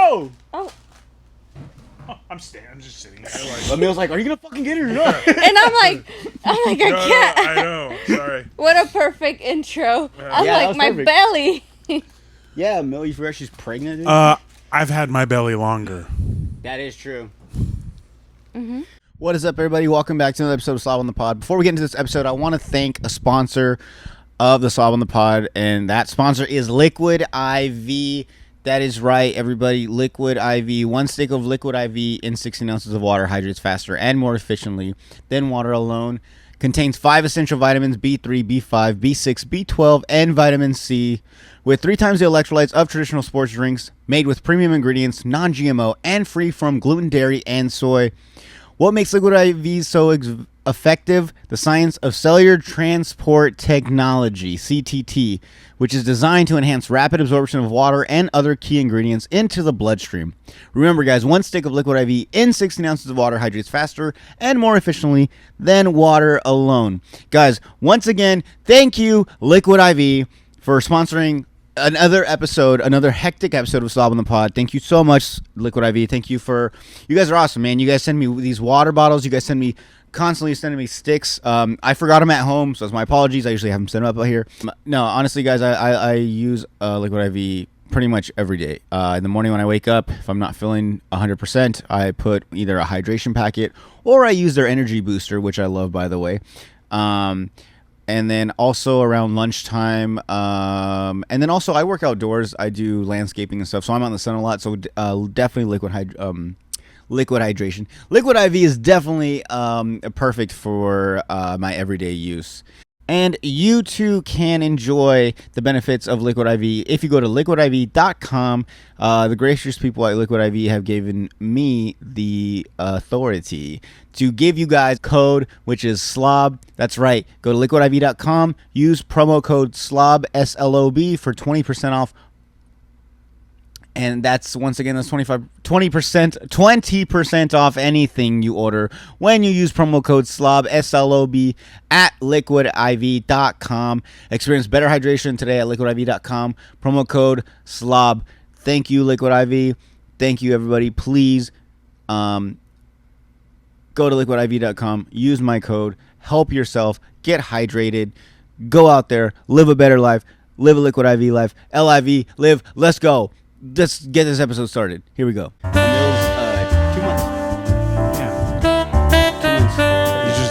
go. Oh. I'm just sitting there. Emil's like, are you gonna fucking get it or not? And I'm like, I can't. No, I know. Sorry. What a perfect intro. I'm Yeah, that like, was my perfect. belly. Yeah, Emil, you forgot she's pregnant. Dude? I've had my belly longer. That is true. Mm-hmm. What is up, everybody? Welcome back to another episode of Slob on the Pod. Before we get into this episode, I want to thank a sponsor of the Slob on the Pod, and that sponsor is Liquid IV. That is right, everybody. Liquid IV. One stick of Liquid IV in 16 ounces of water hydrates faster and more efficiently than water alone. Contains 5 essential vitamins, B3, B5, B6, B12, and vitamin C, with 3 times the electrolytes of traditional sports drinks, made with premium ingredients, non-GMO, and free from gluten, dairy, and soy. What makes Liquid IV so effective? The science of cellular transport technology, CTT, which is designed to enhance rapid absorption of water and other key ingredients into the bloodstream. Remember, guys, one stick of Liquid IV in 16 ounces of water hydrates faster and more efficiently than water alone. Guys, once again, thank you, Liquid IV, for sponsoring another hectic episode of Slob on the Pod. Thank you so much, Liquid IV. Thank you you guys are awesome, man. You guys send me these water bottles. You guys constantly sending me sticks. I forgot them at home, so it's my apologies. I usually have them sent up here. No, honestly, guys, I use Liquid IV pretty much every day. In the morning when I wake up, if I'm not feeling 100%, I put either a hydration packet or I use their energy booster, which I love, by the way. And then also around lunchtime, and then also I work outdoors. I do landscaping and stuff, so I'm out in the sun a lot. So definitely liquid hydration. Liquid IV is definitely perfect for my everyday use. And you too can enjoy the benefits of Liquid IV if you go to liquidiv.com. The gracious people at Liquid IV have given me the authority to give you guys code, which is SLOB. That's right. Go to liquidiv.com. Use promo code SLOB, S-L-O-B, for 20% off. And that's, once again, that's 20% off anything you order when you use promo code SLOB, S-L-O-B, at liquidiv.com. Experience better hydration today at liquidiv.com. Promo code SLOB. Thank you, Liquid IV. Thank you, everybody. Please go to liquidiv.com. Use my code. Help yourself. Get hydrated. Go out there. Live a better life. Live a Liquid IV life. L-I-V. Live. Let's go. Let's get this episode started. Here we go. Emil's 2 months. Yeah. 2 months.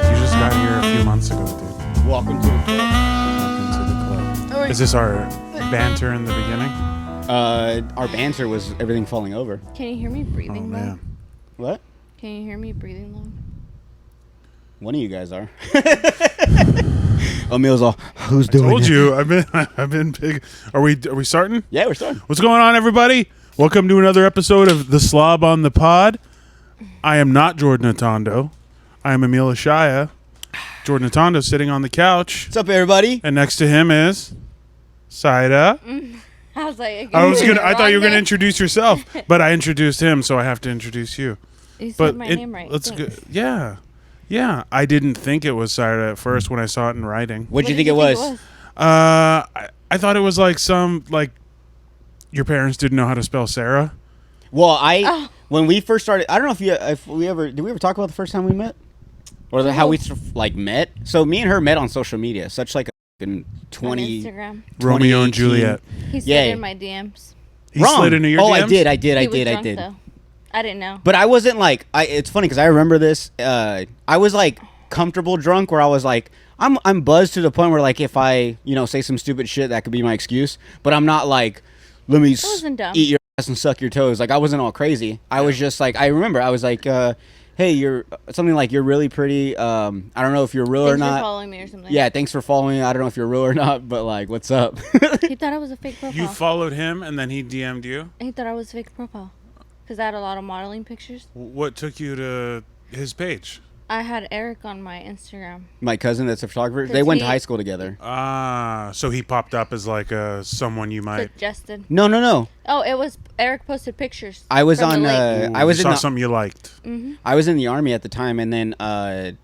You just got here a few months ago, dude. Welcome to the club. Welcome to the club. Is this our banter in the beginning? Our banter was everything falling over. Can you hear me breathing Oh, man. What? Can you hear me breathing low? One of you guys are. Emil's all, who's doing it? I told you, I've been big. Are we starting? Yeah, we're starting. What's going on, everybody? Welcome to another episode of The Slob on the Pod. I am not Jordan Atondo. I am Emil Ashaya. Jordan Atondo sitting on the couch. What's up, everybody? And next to him is Saira. I was like, I thought you were gonna introduce yourself, but I introduced him, so I have to introduce you. You said my name right. Let's go. Yeah. I didn't think it was Saira at first when I saw it in writing. What do you think it was? I thought it was like your parents didn't know how to spell Sarah. Well, when we first started, I don't know did we ever talk about the first time we met, or how we met? So me and her met on social media, such like in 20 Instagram. Romeo and Juliet. He slid in my DMs. He slid into your DMs? I did. He was drunk, though. I didn't know. But I wasn't like, it's funny because I remember this. I was like comfortable drunk where I was like, I'm buzzed to the point where like if I, say some stupid shit, that could be my excuse. But I'm not like, let me eat your ass and suck your toes. Like I wasn't all crazy. I was just like, I remember I was like, hey, you're really pretty. I don't know if you're real or not. Thanks for following me or something. Yeah, thanks for following me. I don't know if you're real or not, but like, what's up? He thought I was a fake profile. You followed him and then he DM'd you? He thought I was a fake profile. Because I had a lot of modeling pictures. What took you to his page? I had Eric on my Instagram. My cousin that's a photographer. They went to high school together. So he popped up as like someone you might... Suggested. No. Oh, it was... Eric posted pictures. I was on... I saw something you liked. Mm-hmm. I was in the Army at the time, and then I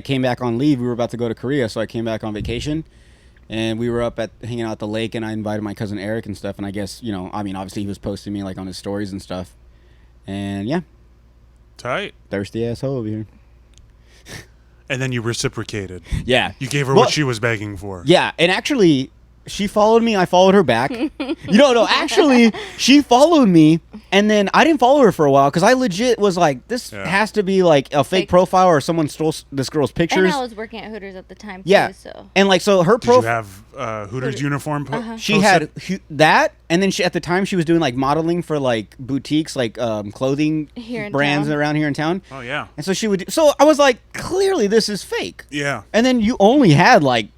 came back on leave. We were about to go to Korea, so I came back on vacation. And we were up at hanging out at the lake, and I invited my cousin Eric and stuff. And I guess, you know, I mean, obviously he was posting me like on his stories and stuff. And yeah. Tight. Thirsty asshole over here. And then you reciprocated. Yeah. You gave her what she was begging for. Yeah. And actually, she followed me. I followed her back. No, actually, she followed me. And then I didn't follow her for a while because I legit was like, this has to be like a fake profile or someone stole this girl's pictures. And I was working at Hooters at the time, too. Yeah. So. And like, so her Did you have Hooters uniform She had that. And then at the time, she was doing like modeling for like boutiques, like clothing brands around here in town. Oh, yeah. And so she would so I was like, clearly this is fake. Yeah. And then you only had like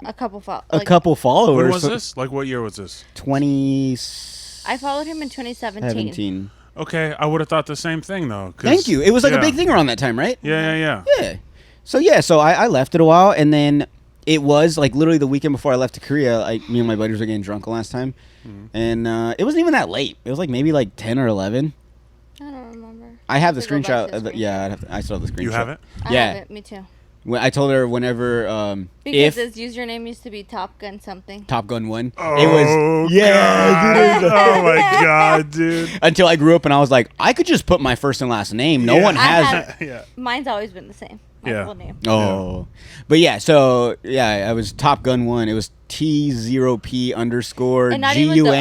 a couple followers. When was this? Like, what year was this? 20. I followed him in 2017. Okay, I would have thought the same thing though. Thank you. It was like a big thing around that time, right? Yeah. So I left it a while, and then it was like literally the weekend before I left to Korea. Me and my buddies were getting drunk last time, and it wasn't even that late. It was like maybe like 10 or 11. I don't remember. I have the screenshot. I still have the screenshot. You have it? I have it. Me too. I told her whenever because his username used to be Top Gun something. Top Gun 1. Oh, it was dude. Oh my god, dude. Until I grew up and I was like, I could just put my first and last name. No one has. Mine's always been the same. My full name. Oh, but I was Top Gun 1. It was T0P underscore and not GUN. even the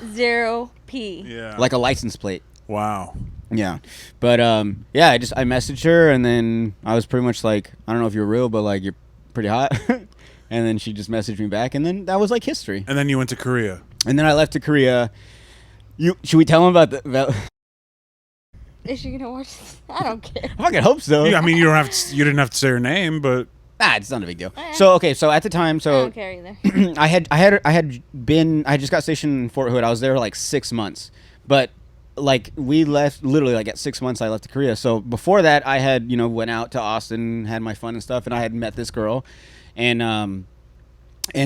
T0P. Yeah. Like a license plate. Wow. Yeah, but I messaged her, and then I was pretty much like, I don't know if you're real, but like you're pretty hot. And then she just messaged me back, and then that was like history. And then you went to Korea. And then I left to Korea. Should we tell him about Is she gonna watch this? I don't care. I fucking hope so. Yeah, I mean, you didn't have to say her name, but it's not a big deal. So at the time, I don't care either. I just got stationed in Fort Hood. I was there like 6 months, but like we left literally like at 6 months I left to Korea. So before that I had went out to Austin, had my fun and stuff, and I had met this girl, and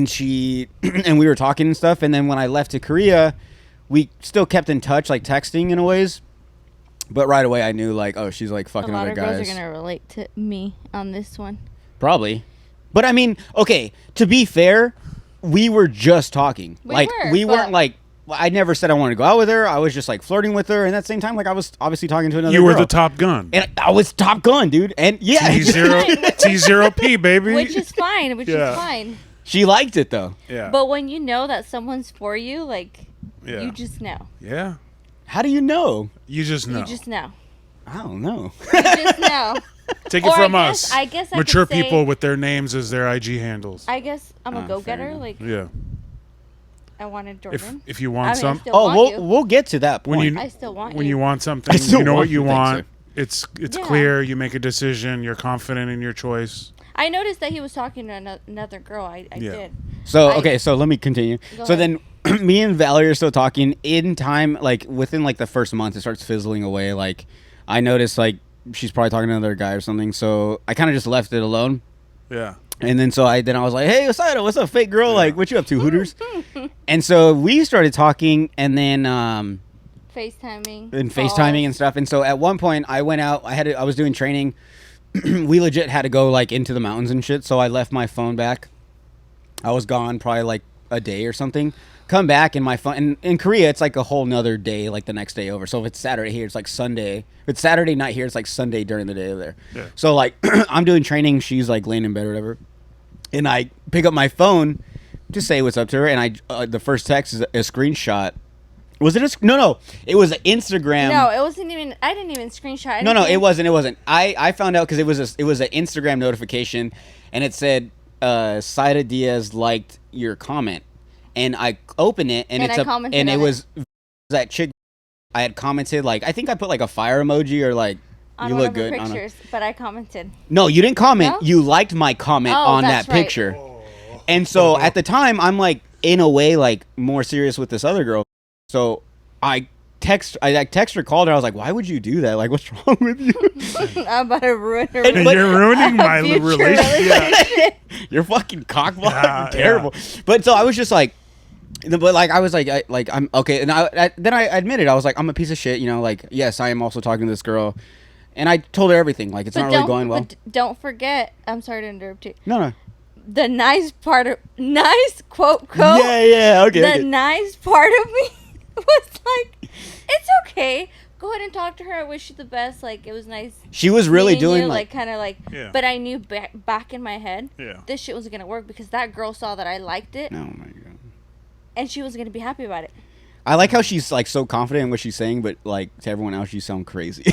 she and we were talking and stuff, and then when I left to Korea we still kept in touch, like texting in a ways, but right away I knew like, oh, she's like fucking other guys. A lot of girls are gonna relate to me on this one. Probably. But I mean, okay, to be fair, we were just talking. We weren't like, I never said I wanted to go out with her. I was just like flirting with her, and at the same time, like I was obviously talking to another girl. You were the Top Gun. And I was Top Gun, dude. And yeah. T0P, baby. Which is fine. She liked it though. Yeah. But when you know that someone's for you, like, you just know. Yeah. How do you know? You just know. I don't know. You just know. Take it from us. I guess I mature could say, people with their names as their IG handles. I guess I'm a go-getter. Like, yeah. I wanted Jordan. If you want something, we'll get to that point. I still want you. When you want something, you know what you want. It's clear. You make a decision. You're confident in your choice. I noticed that he was talking to another girl. I did. So so let me continue. So then me and Valerie are still talking. In time, like within like the first month, it starts fizzling away. Like I noticed like she's probably talking to another guy or something. So I kind of just left it alone. Yeah. And then I was like, hey, Saira, what's up, fake girl? Yeah. Like, what you up to, Hooters? And so we started talking, and then FaceTiming and stuff. And so at one point I went out. I was doing training. We legit had to go like into the mountains and shit. So I left my phone back. I was gone probably like a day or something. Come back and my phone. And in Korea, it's like a whole nother day, like the next day over. So if it's Saturday here, it's like Sunday. If it's Saturday night here, it's like Sunday during the day over there. Yeah. So like I'm doing training. She's like laying in bed or whatever. And I pick up my phone to say what's up to her. And the first text is a screenshot. Was it no. It was an Instagram. No, it wasn't even. I didn't even screenshot. No, it wasn't. I found out because it was an Instagram notification, and it said Saira Diaz liked your comment, and I opened it, and it was that chick. I had commented like I think I put like a fire emoji or like on you one look of the good. Pictures, but I commented. No, you didn't comment. No? You liked my comment on that picture, and so at the time I'm like in a way like more serious with this other girl. So I text her, called her. I was like, "Why would you do that? Like, what's wrong with you?" I'm about to ruin her. You're ruining my relationship. You're fucking cockblock. You're terrible. Yeah. But so I was just like, I was like, I'm okay. And then I admitted I was like, I'm a piece of shit. Like, yes, I am also talking to this girl, and I told her everything. Like, it's not really going well. But don't forget. I'm sorry to interrupt you. No. the nice quote. Yeah, okay. The nice part of me was like, it's okay. Go ahead and talk to her. I wish you the best. Like, it was nice. She was really meeting doing you, like kind of like. Yeah. But I knew back in my head, Yeah. this shit was gonna work because that girl saw that I liked it, oh my god. and she was gonna be happy about it. I like how she's like so confident in what she's saying, but like to everyone else, you sound crazy.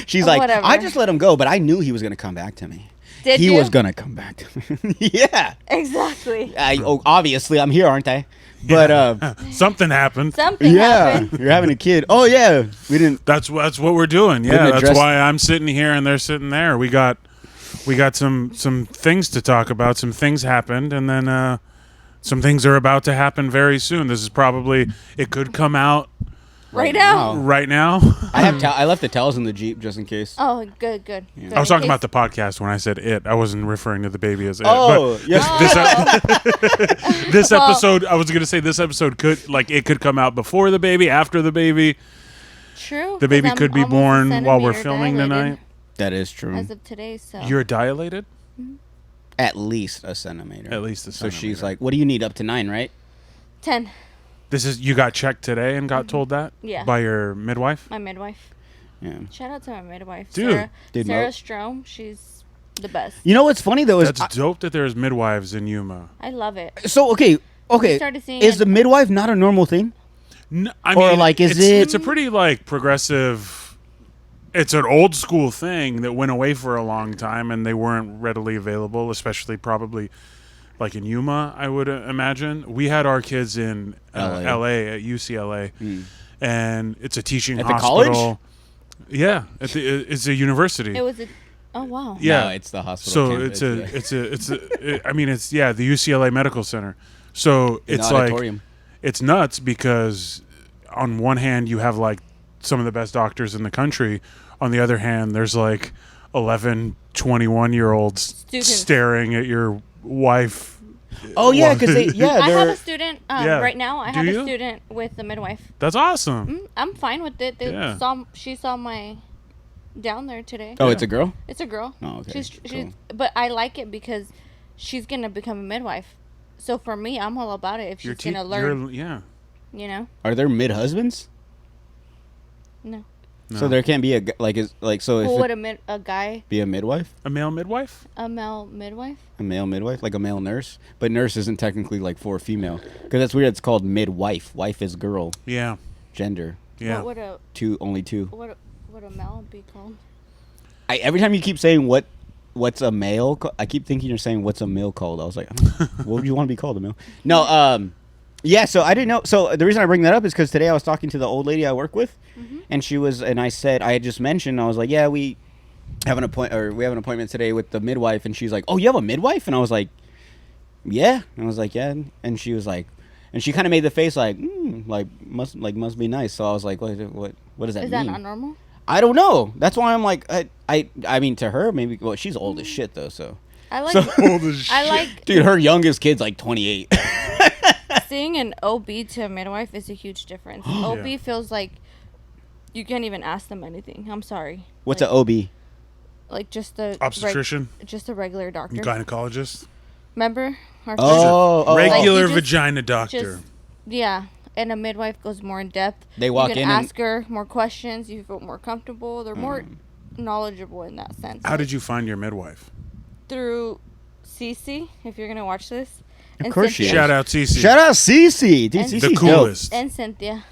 She's Oh, like, whatever. I just let him go, but I knew he was gonna come back to me. Did he you? was gonna come back to me. Yeah. Exactly. Obviously, I'm here, aren't I? But Something happened. Something happened. you're having a kid. Oh yeah, we didn't. That's what we're doing. Yeah, Didn't that's address- why I'm sitting here and they're sitting there. We got some things to talk about. Some things happened, and then some things are about to happen very soon. This is probably it could come out Right now. right now. I left the towels in the Jeep just in case. Oh, good. Good. I was talking about the podcast when I said it. I wasn't referring to the baby as it. Oh, but yes. this episode, I was going to say this episode it could come out before the baby, after the baby. True. The baby 'cause I'm could be almost a born while we're centimeter filming dilated tonight. That is true. As of today, so. You're dilated? At least a centimeter. At least a So centimeter. she's like, "What do you need? Up to 9, right?" 10. You got checked today and got told that? Yeah. By your midwife? My midwife. Yeah. Shout out to my midwife. Dude. Sarah Strom. She's the best. You know what's funny though is That's dope that there's midwives in Yuma. I love it. so okay. started seeing Is it- the midwife not a normal thing? I Or, mean, like, is it's, it- It's a pretty like progressive. It's an old school thing that went away for a long time, and they weren't readily available, especially probably like in Yuma. I would imagine we had our kids in L.A. at UCLA, and it's a teaching At the hospital. college? Yeah, it's a university. It was a. Oh wow. Yeah. No, it's the hospital. So campus, I mean, it's the UCLA Medical Center. So In the it's like auditorium. it's nuts because on one hand you have like some of the best doctors in the country. On the other hand, there's like 11, 21-year-olds Students. staring at your wife. Oh yeah, because I have they're a student Yeah. right now. I Do have you? a student with a midwife. That's awesome. I'm fine with it. They Yeah. she saw my down there today. Oh, it's a girl. It's a girl. Oh, okay, She's cool. but I like it because she's gonna become a midwife. So for me, I'm all about it. If she's gonna learn, Yeah. you know, Are there mid husbands? no. So there can't be a so if Who it would a guy, be a midwife, A male midwife? a male midwife? a male midwife, like a male nurse, but nurse isn't technically like for a female because that's weird. It's called midwife. Wife is girl, Yeah. gender. Yeah. What would Only two. a male be called? Every time you keep saying what's a male, I keep thinking you're saying what's a male called. I was like, what would you want to be called, a male? No, yeah. So I didn't know. So the reason I bring that up is because today I was talking to the old lady I work with, and I said I had just mentioned I was like, yeah, we have an appointment today with the midwife, and she's like, oh, you have a midwife, and I was like, yeah, and I was like, yeah, and she was like, and she kind of made the face like must be nice. So I was like, what does that Is mean? that not normal? I don't know. That's why I'm like, I mean, to her, maybe. Well, she's old as shit though. So, I like. Old as I shit. like dude, her youngest kid's like 28. seeing an OB to a midwife is a huge difference. OB Yeah. feels like you can't even ask them anything. I'm sorry. What's like, an OB? Like just a Obstetrician? just a regular doctor. Gynecologist? Remember? Our Oh, Regular Like, you just- vagina doctor. yeah. And a midwife goes more in depth. They walk you can in and- ask her more questions. You feel more comfortable. They're more knowledgeable in that sense. How did you find your midwife? Through Cece, if you're gonna watch this. Of course she is. Shout out Cece. Shout out Cece, dude. And- Cece's The dope. coolest. And Cynthia.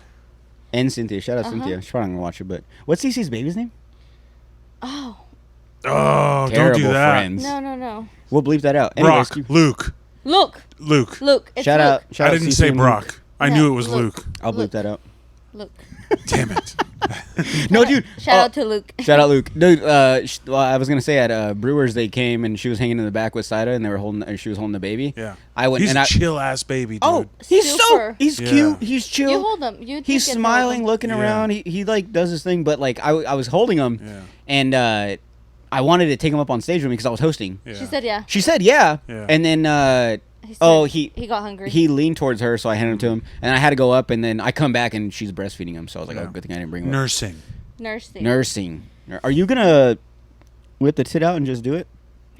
And Cynthia. Shout out Cynthia. She's probably not gonna watch it, but what's Cece's baby's name? Oh. Oh, Terrible don't do that. friends. No. We'll bleep that out. Anyways, Brock. Luke. Luke. It's shout out. I didn't Cece say and Brock. I No, knew it was Luke. Luke. I'll bleep Luke. that out. Luke. Damn it. No, dude. Shout out to Luke. Shout out Luke, dude. Well, I was gonna say at Brewers they came and she was hanging in the back with Saira and they were holding. She was holding the baby. Yeah. I went He's and a I. chill ass baby, dude. Oh, he's Super. he's Yeah. cute. He's chill. You hold him. He's smiling, looking Yeah. around. He like does his thing, but like I was holding him, Yeah. and I wanted to take him up on stage with me because I was hosting. Yeah. She said yeah. She said yeah, Yeah. and then He oh, said he got hungry. he leaned towards her, so I handed him to him, and I had to go up, and then I come back and she's breastfeeding him, so I was like, Yeah. oh, good thing I didn't bring him. Nursing. Nursing. Nursing. Are you gonna whip the tit out and just do it?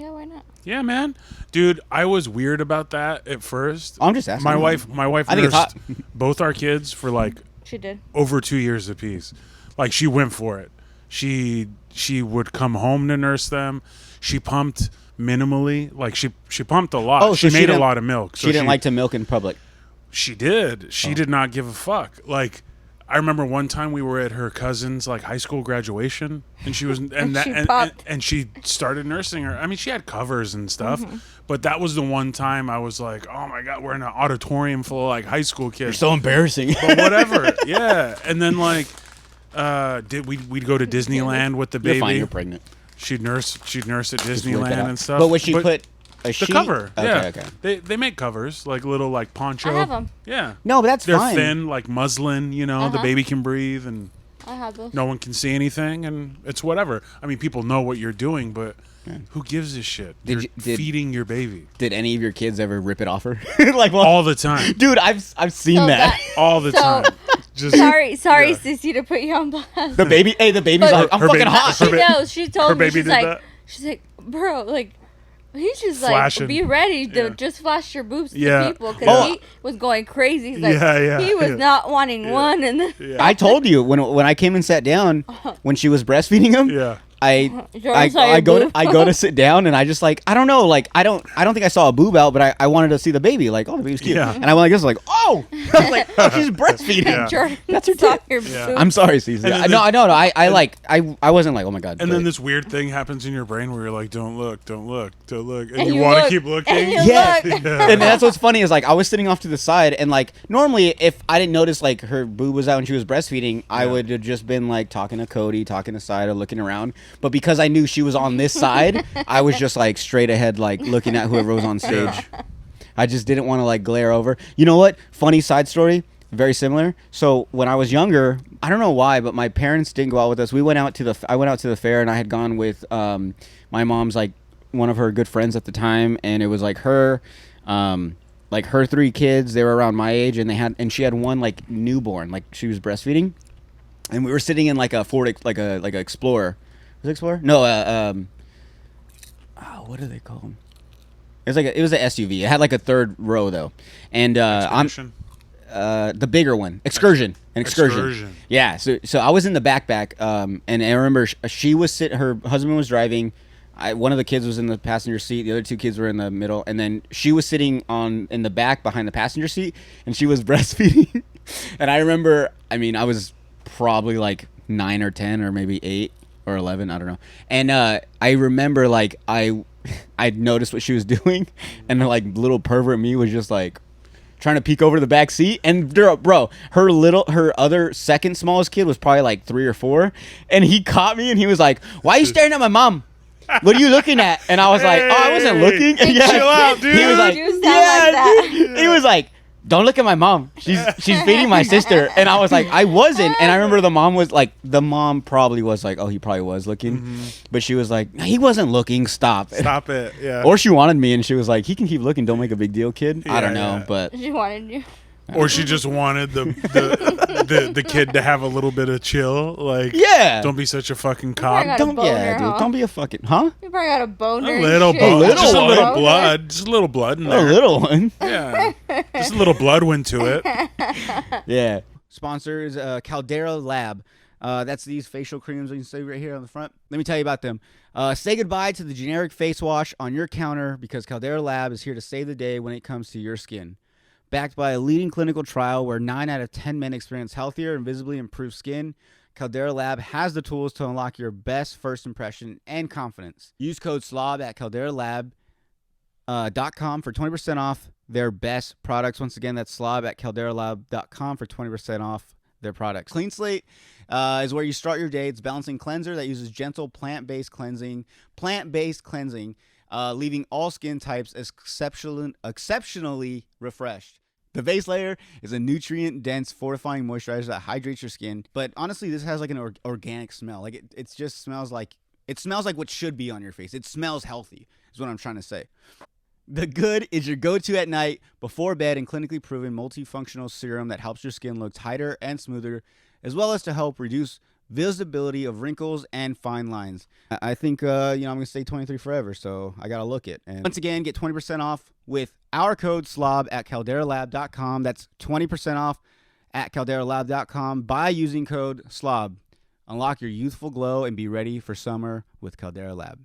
Yeah, why not? Yeah, man. Dude, I was weird about that at first. I'm just asking. My wife I think it's nursed hot. both our kids for like She did. over 2 years apiece. Like she went for it. She would come home to nurse them. She pumped minimally. Like she pumped a lot. Oh, she so made a lot of milk. So she didn't like to milk in public. She did. She did not give a fuck. Like I remember one time we were at her cousin's like high school graduation, and she was and she started nursing her. I mean, she had covers and stuff, but that was the one time I was like, oh my god, we're in an auditorium full of like high school kids. You're so embarrassing. But whatever, yeah. And then like, we'd go to Disneyland with the baby. You're fine. You're pregnant. She'd nurse at Just Disneyland whip it out. and stuff. But would she put a the sheet? cover? Yeah, Okay. They make covers like little like poncho. I have them. Yeah. No, but that's They're fine. thin, like muslin, you know, the baby can breathe and I have those. no one can see anything and it's whatever. I mean, people know what you're doing, but who gives a shit? You're feeding your baby. Did any of your kids ever rip it off her? Like, well, All the time. dude, I've seen So that. All the So- time. Just Sorry, Yeah. Sissy, to put you on blast. The baby's But- like, I'm Her fucking baby- hot. her She ba- knows. She told her me. baby She's did like, that? she's like, bro, like, he's just Flashing. like, be ready to Yeah. just flash your boobs Yeah. to people because Oh. he was going crazy. He's like, Yeah, he was yeah. not wanting one, and then Yeah. I told you when I came and sat down when she was breastfeeding him. Yeah. I go to sit down and I just like I don't know like I don't think I saw a boob out but I wanted to see the baby like oh the baby's cute Yeah. and I went like this like oh I was like oh she's breastfeeding Yeah. Jordan That's her saw tit. your Yeah. boobs. I'm sorry Cece And then no I wasn't like oh my god And but- then this weird thing happens in your brain where you're like, don't look, don't look, don't look. And, And you you want to look, keep looking. and you yeah. look. And that's what's funny is like I was sitting off to the side and like normally if I didn't notice like her boob was out and she was breastfeeding I would have just been like talking to Cody talking to Saira looking around but because I knew she was on this side I was just like straight ahead like looking at whoever was on stage. I just didn't want to like glare over. You know what? Funny side story. Very similar. So when I was younger, I don't know why, but my parents didn't go out with us. I went out to the fair, and I had gone with my mom's like one of her good friends at the time, and it was like her 3 kids. They were around my age, and she had one like newborn, like she was breastfeeding, and we were sitting in like a Ford, like a Explorer. Was it Explorer? No, what do they call them? It was an SUV. It had like a third row though, and Expedition. the bigger one, Excursion, an Excursion. Yeah, so I was in the backpack, and I remember she was her husband was driving. One of the kids was in the passenger seat. The other 2 kids were in the middle, and then she was sitting in the back behind the passenger seat, and she was breastfeeding. And I remember, I mean, I was probably like 9 or 10 or maybe 8 or 11, I don't know. And I remember like I noticed what she was doing, and like little pervert me was just like trying to peek over the back seat, and bro, her other second smallest kid was probably like 3 or 4, and he caught me and he was like, "Why are you staring at my mom? What are you looking at?" And I was like, "Oh, I wasn't looking." And Chill out, dude. He was like, You sound like that. dude. He was like, "Don't look at my mom. She's feeding my sister." And I was like, I wasn't. And I remember the mom probably was like, oh, he probably was looking. But she was like, he wasn't looking. Stop it. Yeah. Or she wanted me and she was like, he can keep looking. Don't make a big deal, kid. I don't know. Yeah. But She wanted you. Or she just wanted the kid to have a little bit of chill. Like, yeah. don't be such a fucking probably cock. got a boner, dude. huh? Don't be a fucking, huh? You probably got a boner. A and little shit. blood. Just a one. little blood. Just a little blood in A there. little one. Yeah. Just a little blood went to it. Yeah. Sponsor is Caldera Lab. That's these facial creams you can see right here on the front. Let me tell you about them. Say goodbye to the generic face wash on your counter because Caldera Lab is here to save the day when it comes to your skin. Backed by a leading clinical trial where 9 out of 10 men experience healthier and visibly improved skin, Caldera Lab has the tools to unlock your best first impression and confidence. Use code SLOB at calderalab.com for 20% off their best products. Once again, that's SLOB at calderalab.com for 20% off their products. Clean Slate is where you start your day. It's a balancing cleanser that uses gentle plant-based cleansing, leaving all skin types exceptionally refreshed. The base layer is a nutrient-dense fortifying moisturizer that hydrates your skin. But honestly, this has like an organic smell. Like it just smells like what should be on your face. It smells healthy, is what I'm trying to say. The Good is your go-to at night, before bed, and clinically proven multifunctional serum that helps your skin look tighter and smoother, as well as to help reduce visibility of wrinkles and fine lines. I think, I'm going to stay 23 forever, so I got to look it. And once again, get 20% off with our code SLOB at calderalab.com. That's 20% off at calderalab.com by using code SLOB. Unlock your youthful glow and be ready for summer with Caldera Lab.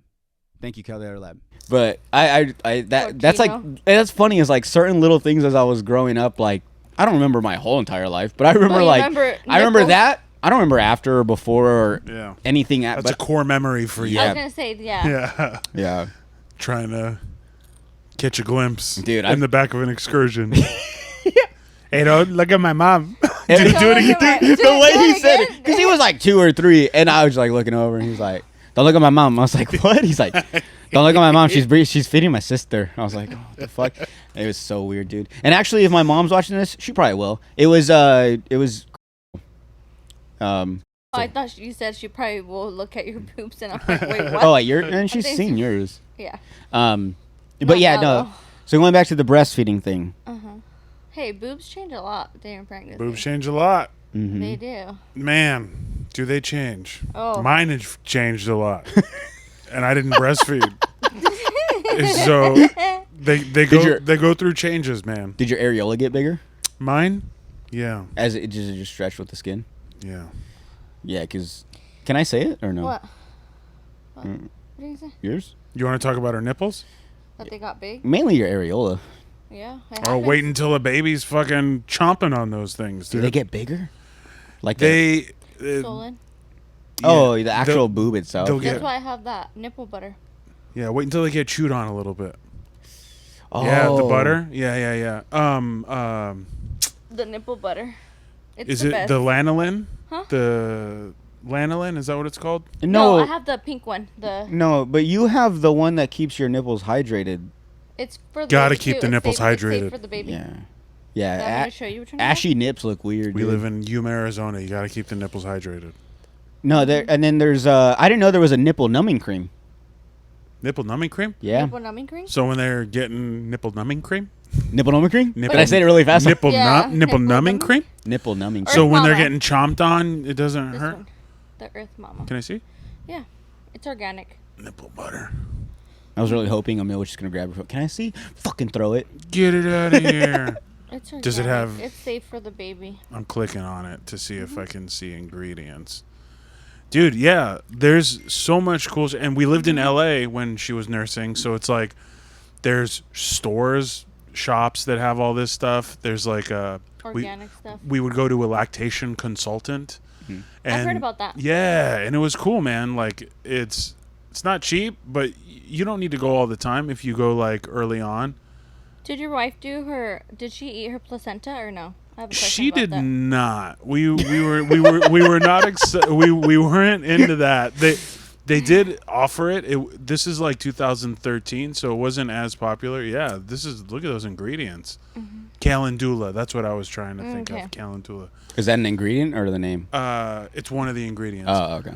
Thank you, Caldera Lab. But that's funny is like certain little things as I was growing up, like I don't remember my whole entire life, but I remember I remember that. I don't remember after or before or anything. That's a core memory for you. I was going to say, yeah. Yeah. Trying to catch a glimpse Dude, in the back of an excursion. Hey, don't look at my mom. Do it again. The way he said it. Because he was like 2 or 3, and I was like looking over, and he's like, don't look at my mom. I was like, what? He's like, don't look at my mom. She's feeding my sister. I was like, oh, what the fuck? It was so weird, dude. And actually, if my mom's watching this, she probably will. It was I thought you said she probably will look at your boobs, and I'm like, wait, what? Oh, and she's seen yours. Yeah. But yeah, no. So going back to the breastfeeding thing. Hey, boobs change a lot during pregnancy. Boobs change a lot. Mm-hmm. They do. Man, do they change? Oh. Mine have changed a lot. And I didn't breastfeed. So they go through changes, man. Did your areola get bigger? Mine? Yeah. As it just stretched with the skin? Yeah. Yeah, because... Can I say it or no? What? What did you say? Yours? You want to talk about our nipples? That they got big? Mainly your areola. Yeah. Oh, wait until a baby's fucking chomping on those things, dude. Do they get bigger? Like swollen. Oh, the actual boob itself. That's why I have that nipple butter. Yeah, wait until they get chewed on a little bit. Oh. Yeah, the butter. Yeah. The nipple butter. Is it the lanolin? Huh? The lanolin, is that what it's called? No, I have the pink one. No, but you have the one that keeps your nipples hydrated. It's for the Gotta keep the nipples hydrated. It's safe for the baby. Yeah. I'm gonna show you which one. Ashy nips look weird. We live in Yuma, Arizona. You gotta keep the nipples hydrated. No, and then there's I didn't know there was a nipple numbing cream. Nipple numbing cream? Yeah. Nipple numbing cream? So when they're getting nipple numbing cream? Nipple numbing cream? Did I say it really fast? Nipple numbing cream? Nipple numbing cream. So when they're getting chomped on, it doesn't hurt? One. The Earth Mama. Can I see? Yeah. It's organic. Nipple butter. I was really hoping Emil was just going to grab her. Can I see? Fucking throw it. Get it out of here. It's organic. Does it have... It's safe for the baby. I'm clicking on it to see if I can see ingredients. Dude, yeah. There's so much cool... And we lived in L.A. when she was nursing, so it's like there's stores, shops that have all this stuff. There's like a... Organic stuff. We would go to a lactation consultant. Mm-hmm. I've heard about that. Yeah, and it was cool, man. Like, it's not cheap, but you don't need to go all the time if you go, like, early on. Did your wife did she eat her placenta or no? I have a question She about did that. not. We were not we weren't into that. They did offer it. This is like 2013, so it wasn't as popular. Yeah, look at those ingredients. Mm-hmm. Calendula, that's what I was trying to think of. Calendula. Is that an ingredient or the name? It's one of the ingredients. Oh, okay.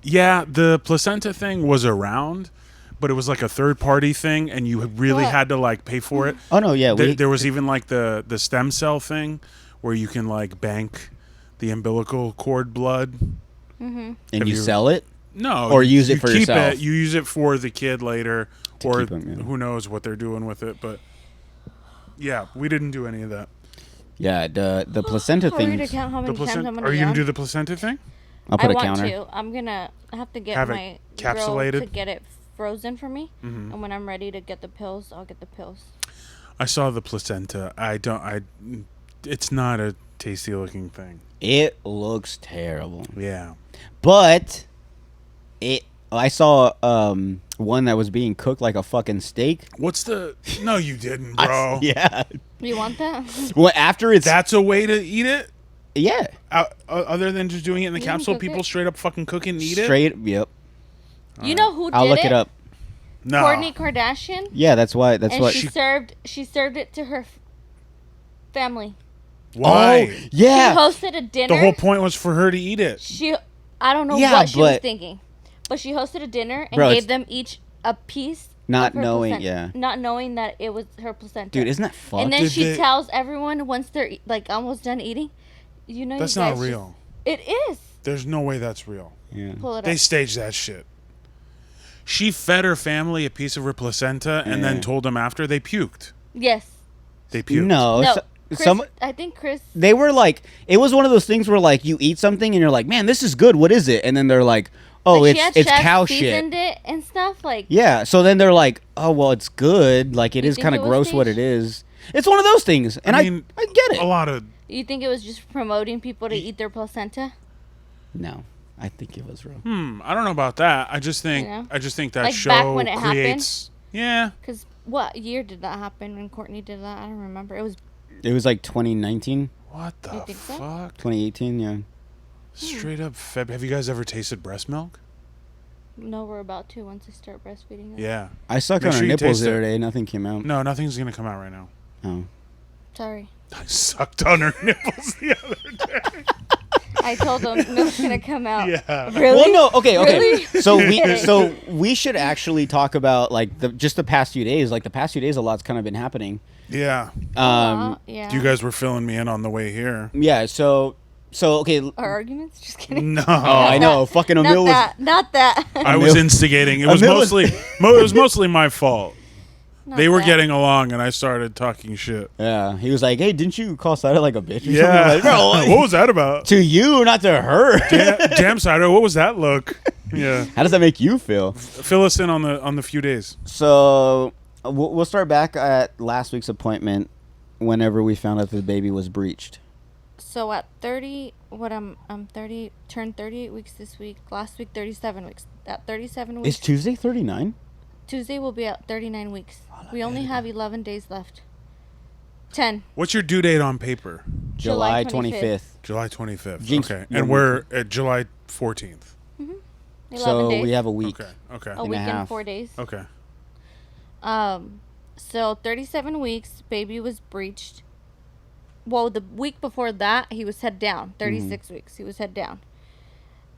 Yeah, the placenta thing was around, but it was like a third-party thing, and you really had to like pay for it. Oh no, yeah. There was even like the stem cell thing, where you can like bank the umbilical cord blood. Mm-hmm. And you sell it? No, or use it for keep yourself. You use it for the kid later, or them, who knows what they're doing with it. But yeah, we didn't do any of that. Yeah, the placenta thing. Are you gonna do the placenta thing? I'll put a counter. I have to get my capsulated girl to get it frozen for me, mm-hmm. and when I'm ready to get the pills, I'll get the pills. I saw the placenta. It's not a tasty looking thing. It looks terrible. Yeah. But I saw one that was being cooked like a fucking steak. No, you didn't, bro. Yeah. You want that? Well, after it's... That's a way to eat it? Yeah. Other than just doing it in the capsule, people straight up fucking cook it and eat it? Yep. You know who did it? I'll look it up. No. Kourtney Kardashian? Yeah, that's why. She served it to her family. Why? Oh, yeah. She hosted a dinner. The whole point was for her to eat it. I don't know what she was thinking. But she hosted a dinner and gave them each a piece. Not knowing, placenta, not knowing that it was her placenta. Dude, isn't that fucked? And then she tells everyone once they're like almost done eating, You know, That's you not guys real. It is. There's no way that's real. Yeah. Pull it They up. staged that shit. She fed her family a piece of her placenta and then told them after they puked. Yes. They puked. No. No. So, Chris, I think Chris. they were like, it was one of those things where like you eat something and you're like, man, this is good. What is it? And then they're like, oh, like, she had it's chef cow shit. seasoned it and stuff like. Yeah. So then they're like, oh, well, it's good. Like it You is think kind of it was gross what it staged? is. It's one of those things, and I mean, get it. A lot of You think it was just promoting people to eat their placenta? No, I think it was real. I don't know about that. I just think Yeah. that Like, show back when it creates. Yeah. Because what year did that happen when Courtney did that? I don't remember. It was. It was like 2019, What the You think so? fuck? 2018. Yeah. Straight up Feb. Have you guys ever tasted breast milk? No, we're about to once I start breastfeeding. Them. Yeah. I sucked Make on her sure you nipples taste the other it. day. Nothing came out. No, nothing's gonna come out right now. Oh. Sorry. I sucked on her nipples the other day. I told them milk's gonna come out. Yeah. Really? Well, no. Okay. Really? So we should actually talk about like the past few days. Like the past few days, a lot's kind of been happening. Yeah. Yeah. You guys were filling me in on the way here. Yeah. So okay. Our arguments? Just kidding. No. Oh, I know. Fucking Emil was. Not that. I was instigating. It was Emil was- mostly my fault. Not They were that. getting along, and I started talking shit. Yeah. He was like, "Hey, didn't you call Saira like a bitch?" Or Yeah. something? Like, bro, What was that about? to you, not to her. Damn, Saira, what was that look? Yeah. How does that make you feel? Fill us in on the few days. So we'll start back at last week's appointment. Whenever we found out the baby was breached. So at 30, I'm 30, turned 38 weeks this week. Last week, 37 weeks. At 37 weeks. Is Tuesday 39? Tuesday will be at 39 weeks. We only have 11 days left. 10. What's your due date on paper? July July 25th. July 25th. Jinx, Okay. you're And we're at July 14th. 11 So days. we have a week. Okay. Okay. a and week a and half. 4 days. Okay. So 37 weeks, baby was breached. Well, the week before that, he was head down. 36 weeks, he was head down.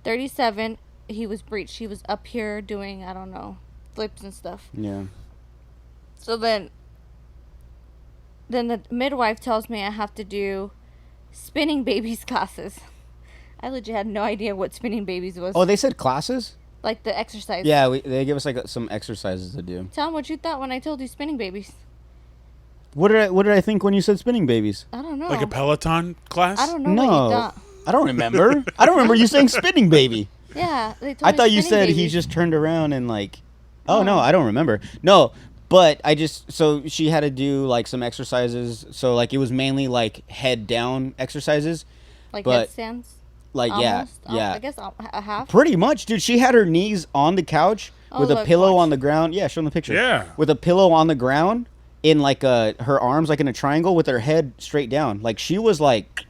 37, he was breached. He was up here doing, I don't know, flips and stuff. Yeah. So then the midwife tells me I have to do spinning babies classes. I legit had no idea what spinning babies was. Oh, they said classes? Like the exercise. Yeah, they give us like some exercises to do. Tell them what you thought when I told you spinning babies. What did I think when you said spinning babies? I don't know. Like a Peloton class? I don't know what you No. thought. I don't remember. I don't remember you saying spinning baby. Yeah, they told I me thought you spinning said he babies. just turned around and like. Oh No. no, I don't remember. No, but so she had to do like some exercises. So like it was mainly like head down exercises. like but- headstands. Like Almost. yeah. I guess a half. Pretty much, dude. She had her knees on the couch Oh, with a look, pillow watch. on the ground. Yeah, show them the picture. Yeah. With a pillow on the ground in like her arms like in a triangle with her head straight down. Like she was like,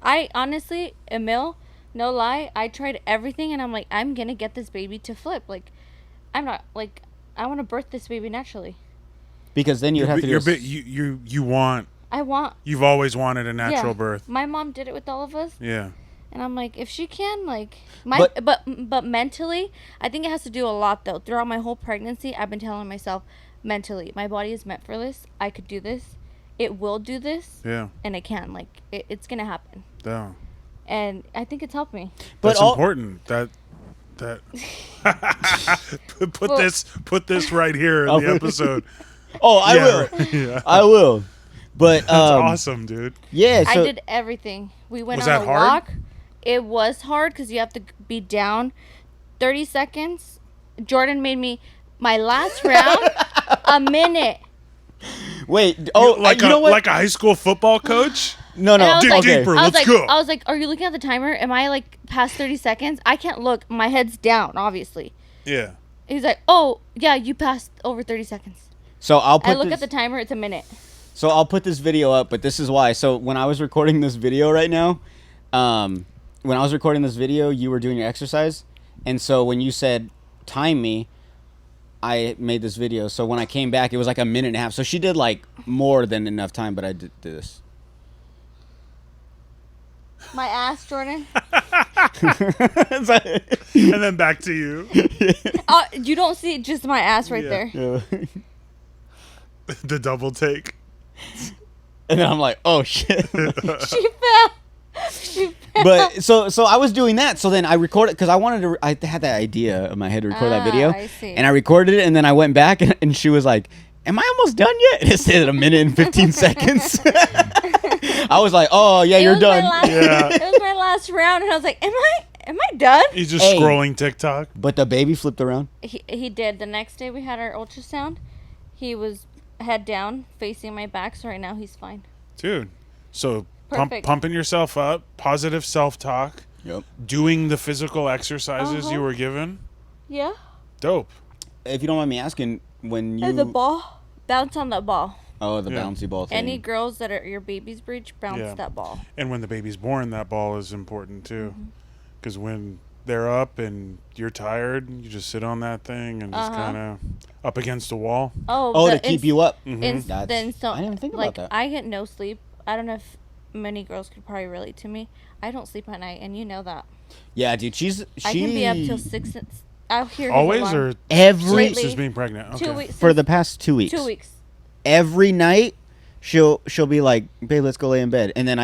I honestly, Emil, no lie, I tried everything and I'm like, I'm gonna get this baby to flip. Like, I'm not like, I want to birth this baby naturally. because then you'd have to do. You want. I want. You've always wanted a natural Yeah. birth. My mom did it with all of us, Yeah. and I'm like, if she can, like, but mentally, I think it has to do a lot though. Throughout my whole pregnancy, I've been telling myself, mentally, my body is meant for this. I could do this. It will do this. Yeah. And it can. Like, it's gonna happen. Yeah. And I think it's helped me. But That's important. That put this right here in the episode. Oh, I Yeah, will. right. Yeah. I will. But That's awesome, dude. Yeah. I So did everything. We went Was on that a hard? walk. It was hard because you have to be down 30 seconds. Jordan made me my last round a minute. wait. Oh, Like you know what? like a high school football coach. No. And I was Dig like, deeper. I was Let's like, go. I was like, are you looking at the timer? Am I like past 30 seconds? I can't look. My head's down, obviously. Yeah. He's like, oh yeah, you passed over 30 seconds. So I'll I put look this, at the timer. It's a minute. So I'll put this video up, but this is why. So when I was recording this video right now, when I was recording this video, you were doing your exercise, and so when you said time me, I made this video. So when I came back, it was like a minute and a half. So she did like more than enough time, but I did this. My ass, Jordan. It's like- And then back to you. You don't see just my ass right Yeah. there. Yeah. The double take. And then I'm like, oh shit. She fell. But so I was doing that. So then I recorded because I had that idea in my head to record that video. I see. And I recorded it, and then I went back, and she was like, "Am I almost done yet?" And it said 1 minute and 15 seconds. I was like, "Oh yeah, you're done." It was my last round, and I was like, "Am I done?" He's just Hey. scrolling TikTok. But the baby flipped around. He did. The next day we had our ultrasound. He was head down, facing my back. So right now he's fine. Dude. So Perfect. pumping yourself up, positive self-talk, Yep. doing the physical exercises you were given. Yeah. Dope. If you don't mind me asking, when you And the ball, bounce on that ball. the Yeah. bouncy ball thing. Any girls that are your baby's breech, bounce Yeah. that ball. And when the baby's born, that ball is important too. Mm-hmm. Because when they're up and you're tired, you just sit on that thing and just kind of up against a wall. Oh, to keep you up. Then I didn't think like about that. I get no sleep. I don't know if many girls could probably relate to me. I don't sleep at night, and you know that. Yeah, dude, she I can be up till 6. I'll hear his Always alarm. or every Lately. since being pregnant? Okay. 2 weeks for the past 2 weeks. 2 weeks. Every night, she'll be like, "Babe, let's go lay in bed," and then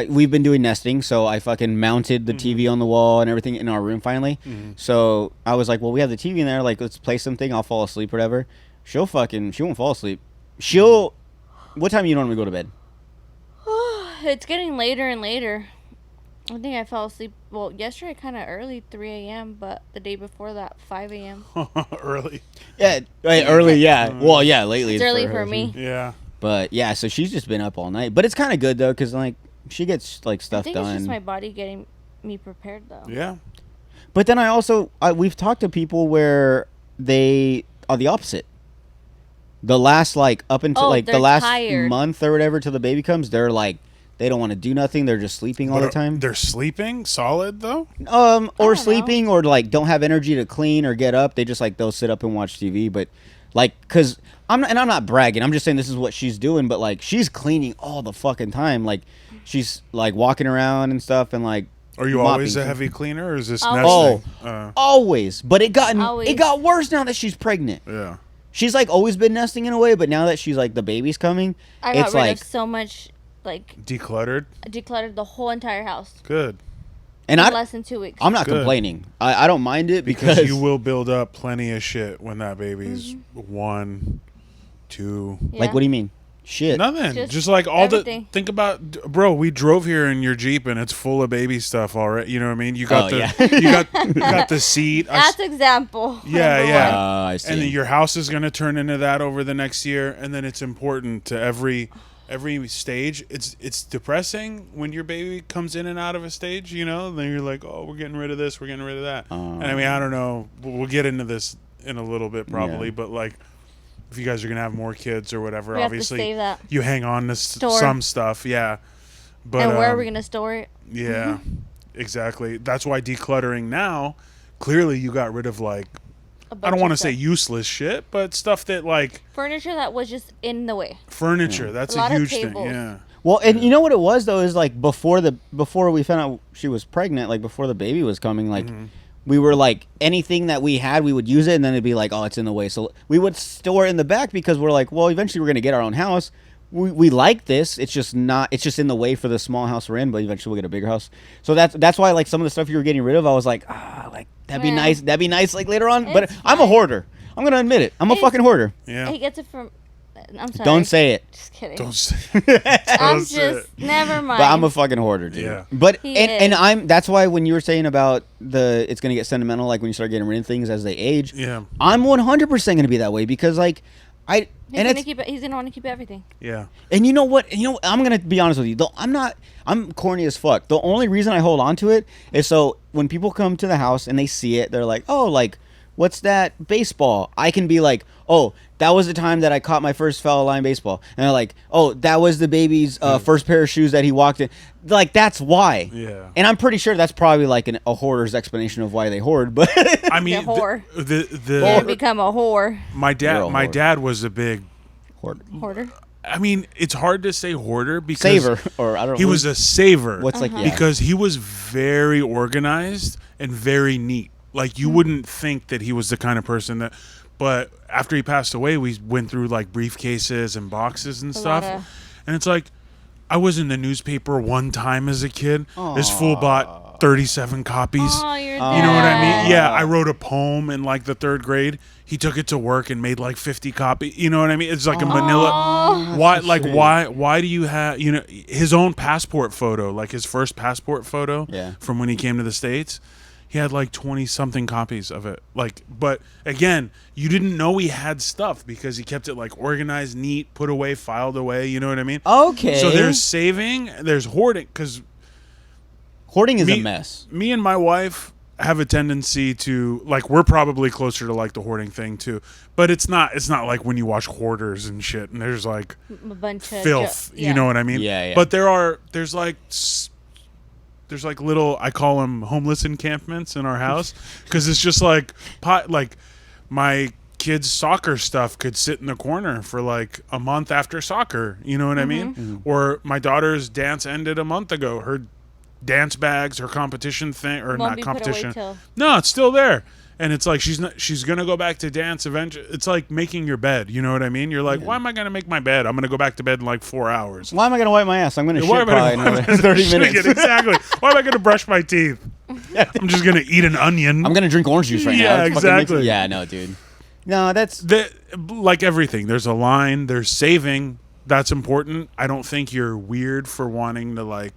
we've been doing nesting, so I fucking mounted the TV on the wall and everything in our room finally. So I was like, well, we have the TV in there, like, let's play something. I'll fall asleep, or whatever. She won't fall asleep. What time you normally go to bed? It's getting later and later. I think I fell asleep. Well, yesterday kind of early, 3 a.m., but the day before that, 5 a.m. Early. Yeah, early, yeah. Well, yeah, lately It's early her, for me. Yeah. But yeah, so she's just been up all night. But it's kind of good though, because like she gets like I stuff think done. it's just my body getting me prepared, though. Yeah. But then I also we've talked to people where they are the opposite. The last up until the they're last tired. month or whatever till the baby comes, they're like they don't want to do nothing. They're just sleeping all the time. They're sleeping solid though. Or don't sleeping or don't have energy to clean or get up. They just they'll sit up and watch TV. But because I'm not bragging. I'm just saying this is what she's doing. But she's cleaning all the fucking time. She's walking around and stuff and Are you mopping always a things. heavy cleaner, or is this Always. nesting? Always. But it got Always. worse now that she's pregnant. Yeah. She's always been nesting in a way, but now that she's the baby's coming, I got it's rid of so much, Decluttered. decluttered the whole entire house Good. and in less than 2 weeks. I'm not Good. complaining. I don't mind it Because you will build up plenty of shit when that baby's 1, 2. Yeah. what do you mean? Shit. Nothing. Just Just all everything. think about, bro. We drove here in your Jeep and it's full of baby stuff already. You know what I mean? You got Oh, yeah. you got the seat. That's example. Yeah, number yeah. one. I see. And then your house is going to turn into that over the next year, and then it's important to every stage. It's depressing when your baby comes in and out of a stage. Then you're like, oh, we're getting rid of this, we're getting rid of that. And I mean, I don't know. We'll get into this in a little bit probably, Yeah. but if you guys are gonna have more kids or whatever, We have to obviously save that. you hang on to Store. some stuff, yeah. But And where are we going to store it? yeah, exactly. That's why decluttering now. Clearly, you got rid of I don't want to say useless shit, but stuff that furniture that was just in the way. furniture. That's A a lot of huge thing. tables. Yeah. Well, and you know what it was though is before we found out she was pregnant, before the baby was coming, we were anything that we had, we would use it, and then it'd be oh, it's in the way. So we would store it in the back because we're well, eventually we're gonna get our own house. We like this. It's just in the way for the small house we're in, but eventually we'll get a bigger house. So that's why some of the stuff you were getting rid of, I was that'd be Yeah. nice. That'd be nice later on. But It's I'm a fine. hoarder. I'm gonna admit it. I'm a It's- fucking hoarder. Yeah. He gets it from. I'm sorry. Don't say it. Just kidding. Don't say. I'm don't say just. Never mind. But I'm a fucking hoarder, dude. Yeah. But He and is. that's why when you were saying about it's gonna get sentimental, when you start getting rid of things as they age. Yeah. I'm 100% gonna be that way because He's gonna want to keep everything. Yeah. and you know what? I'm gonna be honest with you. Though I'm corny as fuck. The only reason I hold on to it is so when people come to the house and they see it, they're like, oh, what's that baseball? I can be like, oh, that was the time that I caught my first foul line baseball. And they're like, oh, that was the baby's first pair of shoes that he walked in. That's why. Yeah. And I'm pretty sure that's probably a hoarder's explanation of why they hoard. But I mean, The whore. the Gonna become a whore. my You're a dad whore. was a big. Hoarder. I mean, it's hard to say hoarder because saver or I don't know. he was a saver. what's Uh-huh. yeah. Because he was very organized and very neat. You wouldn't think that he was the kind of person that. But after he passed away, we went through briefcases and boxes and stuff, lot of- and it's I was in the newspaper one time as a kid. This fool bought 37 copies. Oh, your You know what I mean? dad. Yeah, I wrote a poem in like the 3rd grade. He took it to work and made like 50 copies. You know what I mean? It's like a manila. Why? Like why? Why do you have his own passport photo, like his first passport photo from when he came to the States? He had like 20 something copies of it. Like, but again, you didn't know he had stuff because he kept it like organized, neat, put away, filed away. You know what I mean? Okay. So there's saving, there's hoarding, because hoarding is a mess. Me and my wife have a tendency to like, we're probably closer to like the hoarding thing too, but it's not like when you watch Hoarders and shit and there's like A bunch of filth. You know what I mean? Yeah. But there's like little, I call them homeless encampments in our house, because it's just like like my kids' soccer stuff could sit in the corner for like a month after soccer. You know what I mean? Or my daughter's dance ended a month ago. Her dance bags, her competition thing, or Won't not be put away competition. till- No, it's still there. And it's like she's gonna go back to dance eventually. It's like making your bed. You know what I mean? You're like, why am I gonna make my bed? I'm gonna go back to bed in like 4 hours. Why am I going to wipe my ass? I'm going to shit Why am I probably in gonna- another 30 minutes. Exactly. Why am I gonna brush my teeth? I'm just gonna eat an onion. I'm going to drink orange juice right now. Yeah, It fucking makes- exactly. yeah, no, dude. No, that's... Like everything, there's a line. There's saving. That's important. I don't think you're weird for wanting to like.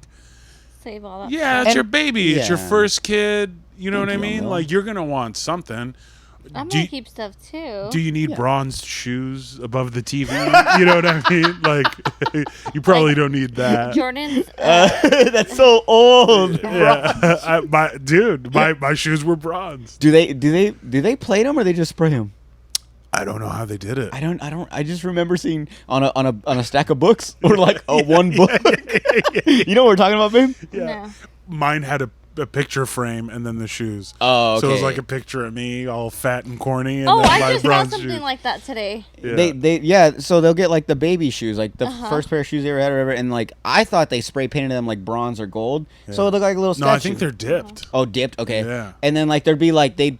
Save all that. Yeah, stuff. it's your baby. It's your yeah. first kid. You know what I you, mean? Mel. Like you're gonna want something. I'm Do gonna you- keep stuff too. Do you need bronzed shoes above the TV? You know what I mean? Like, you probably don't need that. Jordan's that's so old. Yeah, my shoes were bronzed. Do they plate them or they just spray them? I don't know how they did it. I just remember seeing on a stack of books or like one book. You know what we're talking about, babe? No. Mine had a picture frame and then the shoes. Oh, okay. So it was like a picture of me, all fat and corny, and Oh, then I my just saw bronze something shoes. like that today. Yeah. So they'll get like the baby shoes, like the first pair of shoes they ever had or whatever, and like I thought they spray painted them like bronze or gold, so it looked like a little statue. No, I think they're dipped. Oh, dipped. Okay. Yeah. And then like there'd be like they'd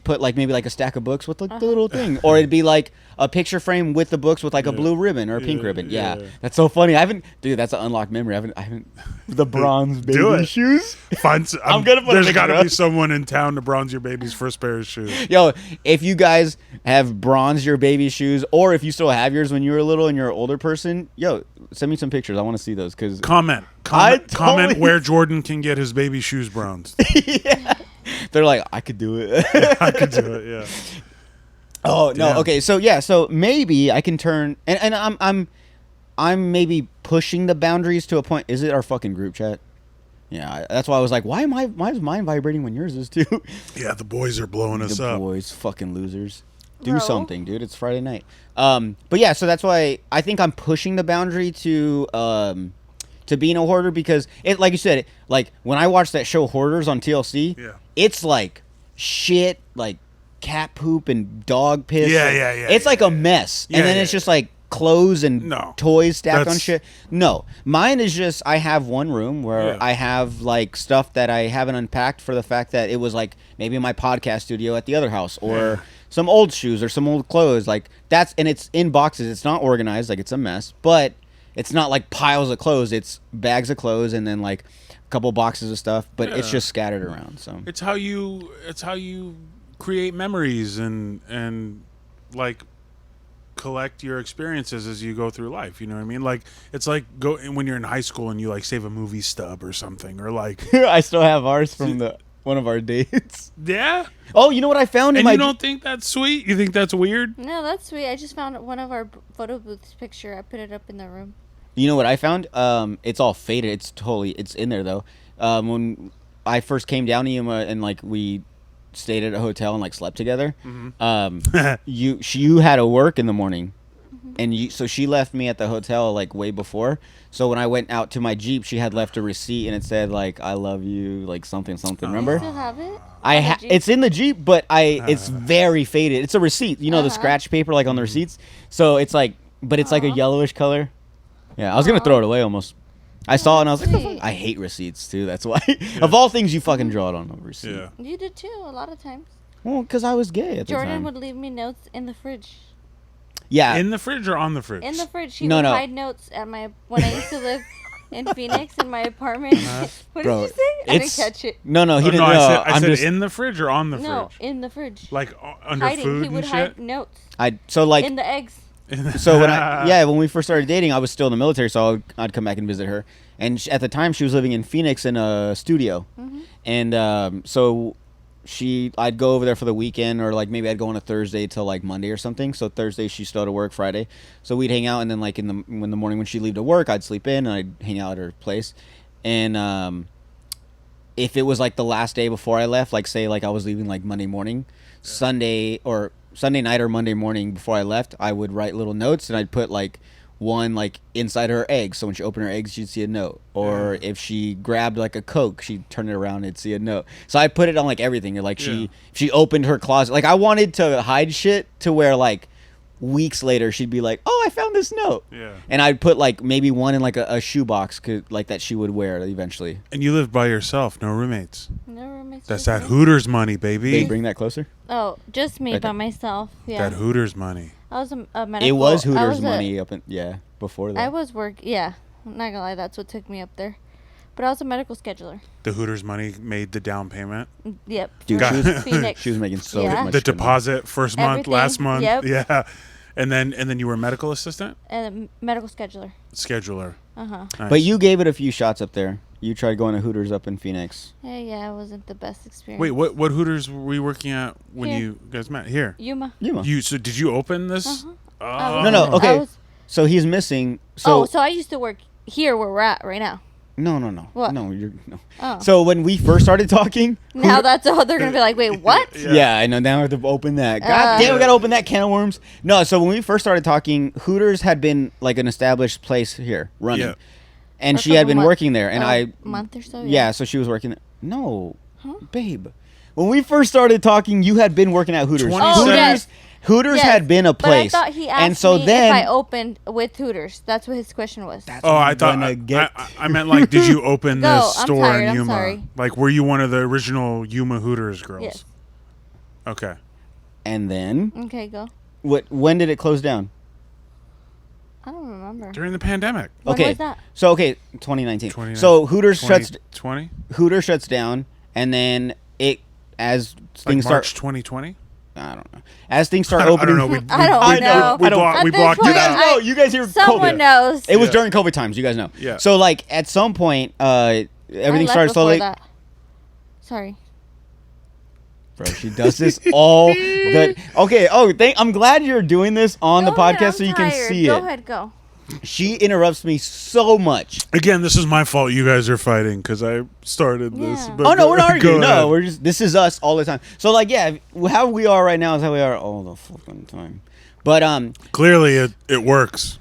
put like maybe like a stack of books with like the little thing, or it'd be like a picture frame with the books with like a blue ribbon or a pink ribbon. Yeah. That's so funny. Dude, that's an unlocked memory. I haven't the bronze Do baby it. shoes. I'm gonna put a There's picture got to up. be someone in town to bronze your baby's first pair of shoes. Yo, if you guys have bronzed your baby shoes, or if you still have yours when you were little and you're an older person, yo, send me some pictures. I want to see those because Comment totally- where Jordan can get his baby shoes bronzed. they're like, I could do it. I could do it. Yeah. Oh no, Damn. okay, so maybe I can turn and I'm maybe pushing the boundaries to a point. Is it our fucking group chat? Yeah, that's why I was like, why is mine vibrating when yours is too? Yeah, the boys are blowing us The up. boys, fucking losers. Do Bro. something, dude. It's Friday night. But yeah, so that's why I think I'm pushing the boundary to being a hoarder because it, like you said, like when I watched that show Hoarders on TLC, Yeah. it's like shit, like cat poop and dog piss. Yeah, like, yeah, yeah, It's yeah, like a mess, Yeah, and then yeah, it's just like clothes and No. toys stacked on That's- shit. No, mine is just I have one room where Yeah. I have like stuff that I haven't unpacked for the fact that it was like maybe my podcast studio at the other house or some old shoes or some old clothes. Like that's and it's in boxes. It's not organized. Like it's a mess, but it's not like piles of clothes. It's bags of clothes and then like a couple boxes of stuff. But it's Yeah. just scattered around. So It's how you create memories and like collect your experiences as you go through life. You know what I mean? Like it's like when you're in high school and you like save a movie stub or something, or like I still have ours from one of our dates. yeah. Oh, you know what I found in And my you don't think that's sweet? You think that's weird? No, that's sweet. I just found one of our photo booths picture. I put it up in the room. You know what I found? It's all faded. It's in there though. When I first came down to Yuma and like we stayed at a hotel and like slept together. You had to work in the morning, and so she left me at the hotel like way before. So when I went out to my Jeep, she had left a receipt and it said like "I love you," like something. Remember? Still have it? It's in the Jeep, but it's very faded. It's a receipt. You know the scratch paper like on the receipts. So it's like, but it's like a yellowish color. Yeah, I was gonna throw it away almost. I saw it and I was like, sweet. I hate receipts too. That's why. Of all things, you fucking draw it on a receipt. Yeah. You did too, a lot of times. Well, because I was gay at the Jordan time. would leave me notes in the fridge. Yeah. In the fridge or on the fridge? In the fridge. She No, would no. hide notes at when I used to live in Phoenix in my apartment. What Bro, did you say? I didn't catch it. No, he Oh, didn't. no, No, I said just, in the fridge or on the No, fridge? in the fridge. Like under Hiding. food He would and hide shit? notes. Like, In the eggs. so when we first started dating, I was still in the military, so I'd come back and visit her. And at the time, she was living in Phoenix in a studio, and so I'd go over there for the weekend, or like maybe I'd go on a Thursday till like Monday or something. So Thursday she'd still to work, Friday, so we'd hang out, and then like in the morning when she'd leave to work, I'd sleep in and I'd hang out at her place, and if it was like the last day before I left, like say like I was leaving like Monday morning, Sunday night or Monday morning before I left, I would write little notes, and I'd put like one like inside her eggs, so when she opened her eggs she'd see a note, or if she grabbed like a Coke, she'd turn it around and see a note. So I put it on like everything, like if she opened her closet, like I wanted to hide shit to where like weeks later she'd be like, oh, I found this note. And I'd put like maybe one in like a shoebox like that she would wear eventually. And you lived by yourself, no roommates? No roommates. That's that Hooters money, baby. Babe, bring that closer. Oh, just me Right by there. myself. Yeah. That Hooters money. I was a medical. It was I Hooters was money before that. I was Yeah. I'm not gonna lie, that's what took me up there. But I was a medical scheduler. The Hooters money made the down payment. Yep. Dude, for she was, Phoenix. she was making so Yeah. much. The good money. deposit, first month, Everything, last month. yep. Yeah. And then you were a medical assistant? And a medical scheduler. Scheduler. Uh-huh. Nice. But you gave it a few shots up there. You tried going to Hooters up in Phoenix. Yeah, it wasn't the best experience. Wait, what Hooters were you working at when Here. you guys met? Here. Yuma. So did you open this? Uh-huh. Oh. No, I okay. was- So he's missing. So so I used to work here where we're at right now. no. What? No. Oh. So when we first started talking, Now that's all they're gonna be like, wait, what? yeah, I know. Now we have to open that. God damn, we gotta open that can of worms. No, so when we first started talking, Hooters had been like an established place here running, Yeah. and For a she had couple been months. working there, and A month or so. yeah, so she was working there. No, babe. When we first started talking, you had been working at Hooters. 27 Oh, yes. Hooters Yes, had been a place. But I thought he asked and so me then, if I opened with Hooters. That's what his question was. Oh, I thought I meant like, did you open Go, this I'm store tired, in I'm Yuma? sorry. Like, were you one of the original Yuma Hooters girls? Yes. Okay. and then Okay, go. when did it close down? I don't remember. During the pandemic. When Okay, was that? so okay, 2019. 2019. So Hooters shuts 20? Hooters shuts down, and then as Like things March start. 2020? I don't know. As things start I don't opening, know. I don't know. We At blocked this it You guys point, out. know. You guys hear Someone COVID. knows. It was Yeah. during COVID times. You guys know. Yeah. So like at some point, everything I left started before slowly. that. Sorry. Bro, she does this all the. Okay. Oh, I'm glad you're doing this on the Go ahead, podcast I'm so you can tired. see Go it. ahead, go. She interrupts me so much. Again, this is my fault. You guys are fighting because I started this. Yeah. But Oh no, we're not go arguing. ahead. No, we're just. This is us all the time. So like, yeah, how we are right now is how we are all the fucking time. But Clearly, it works.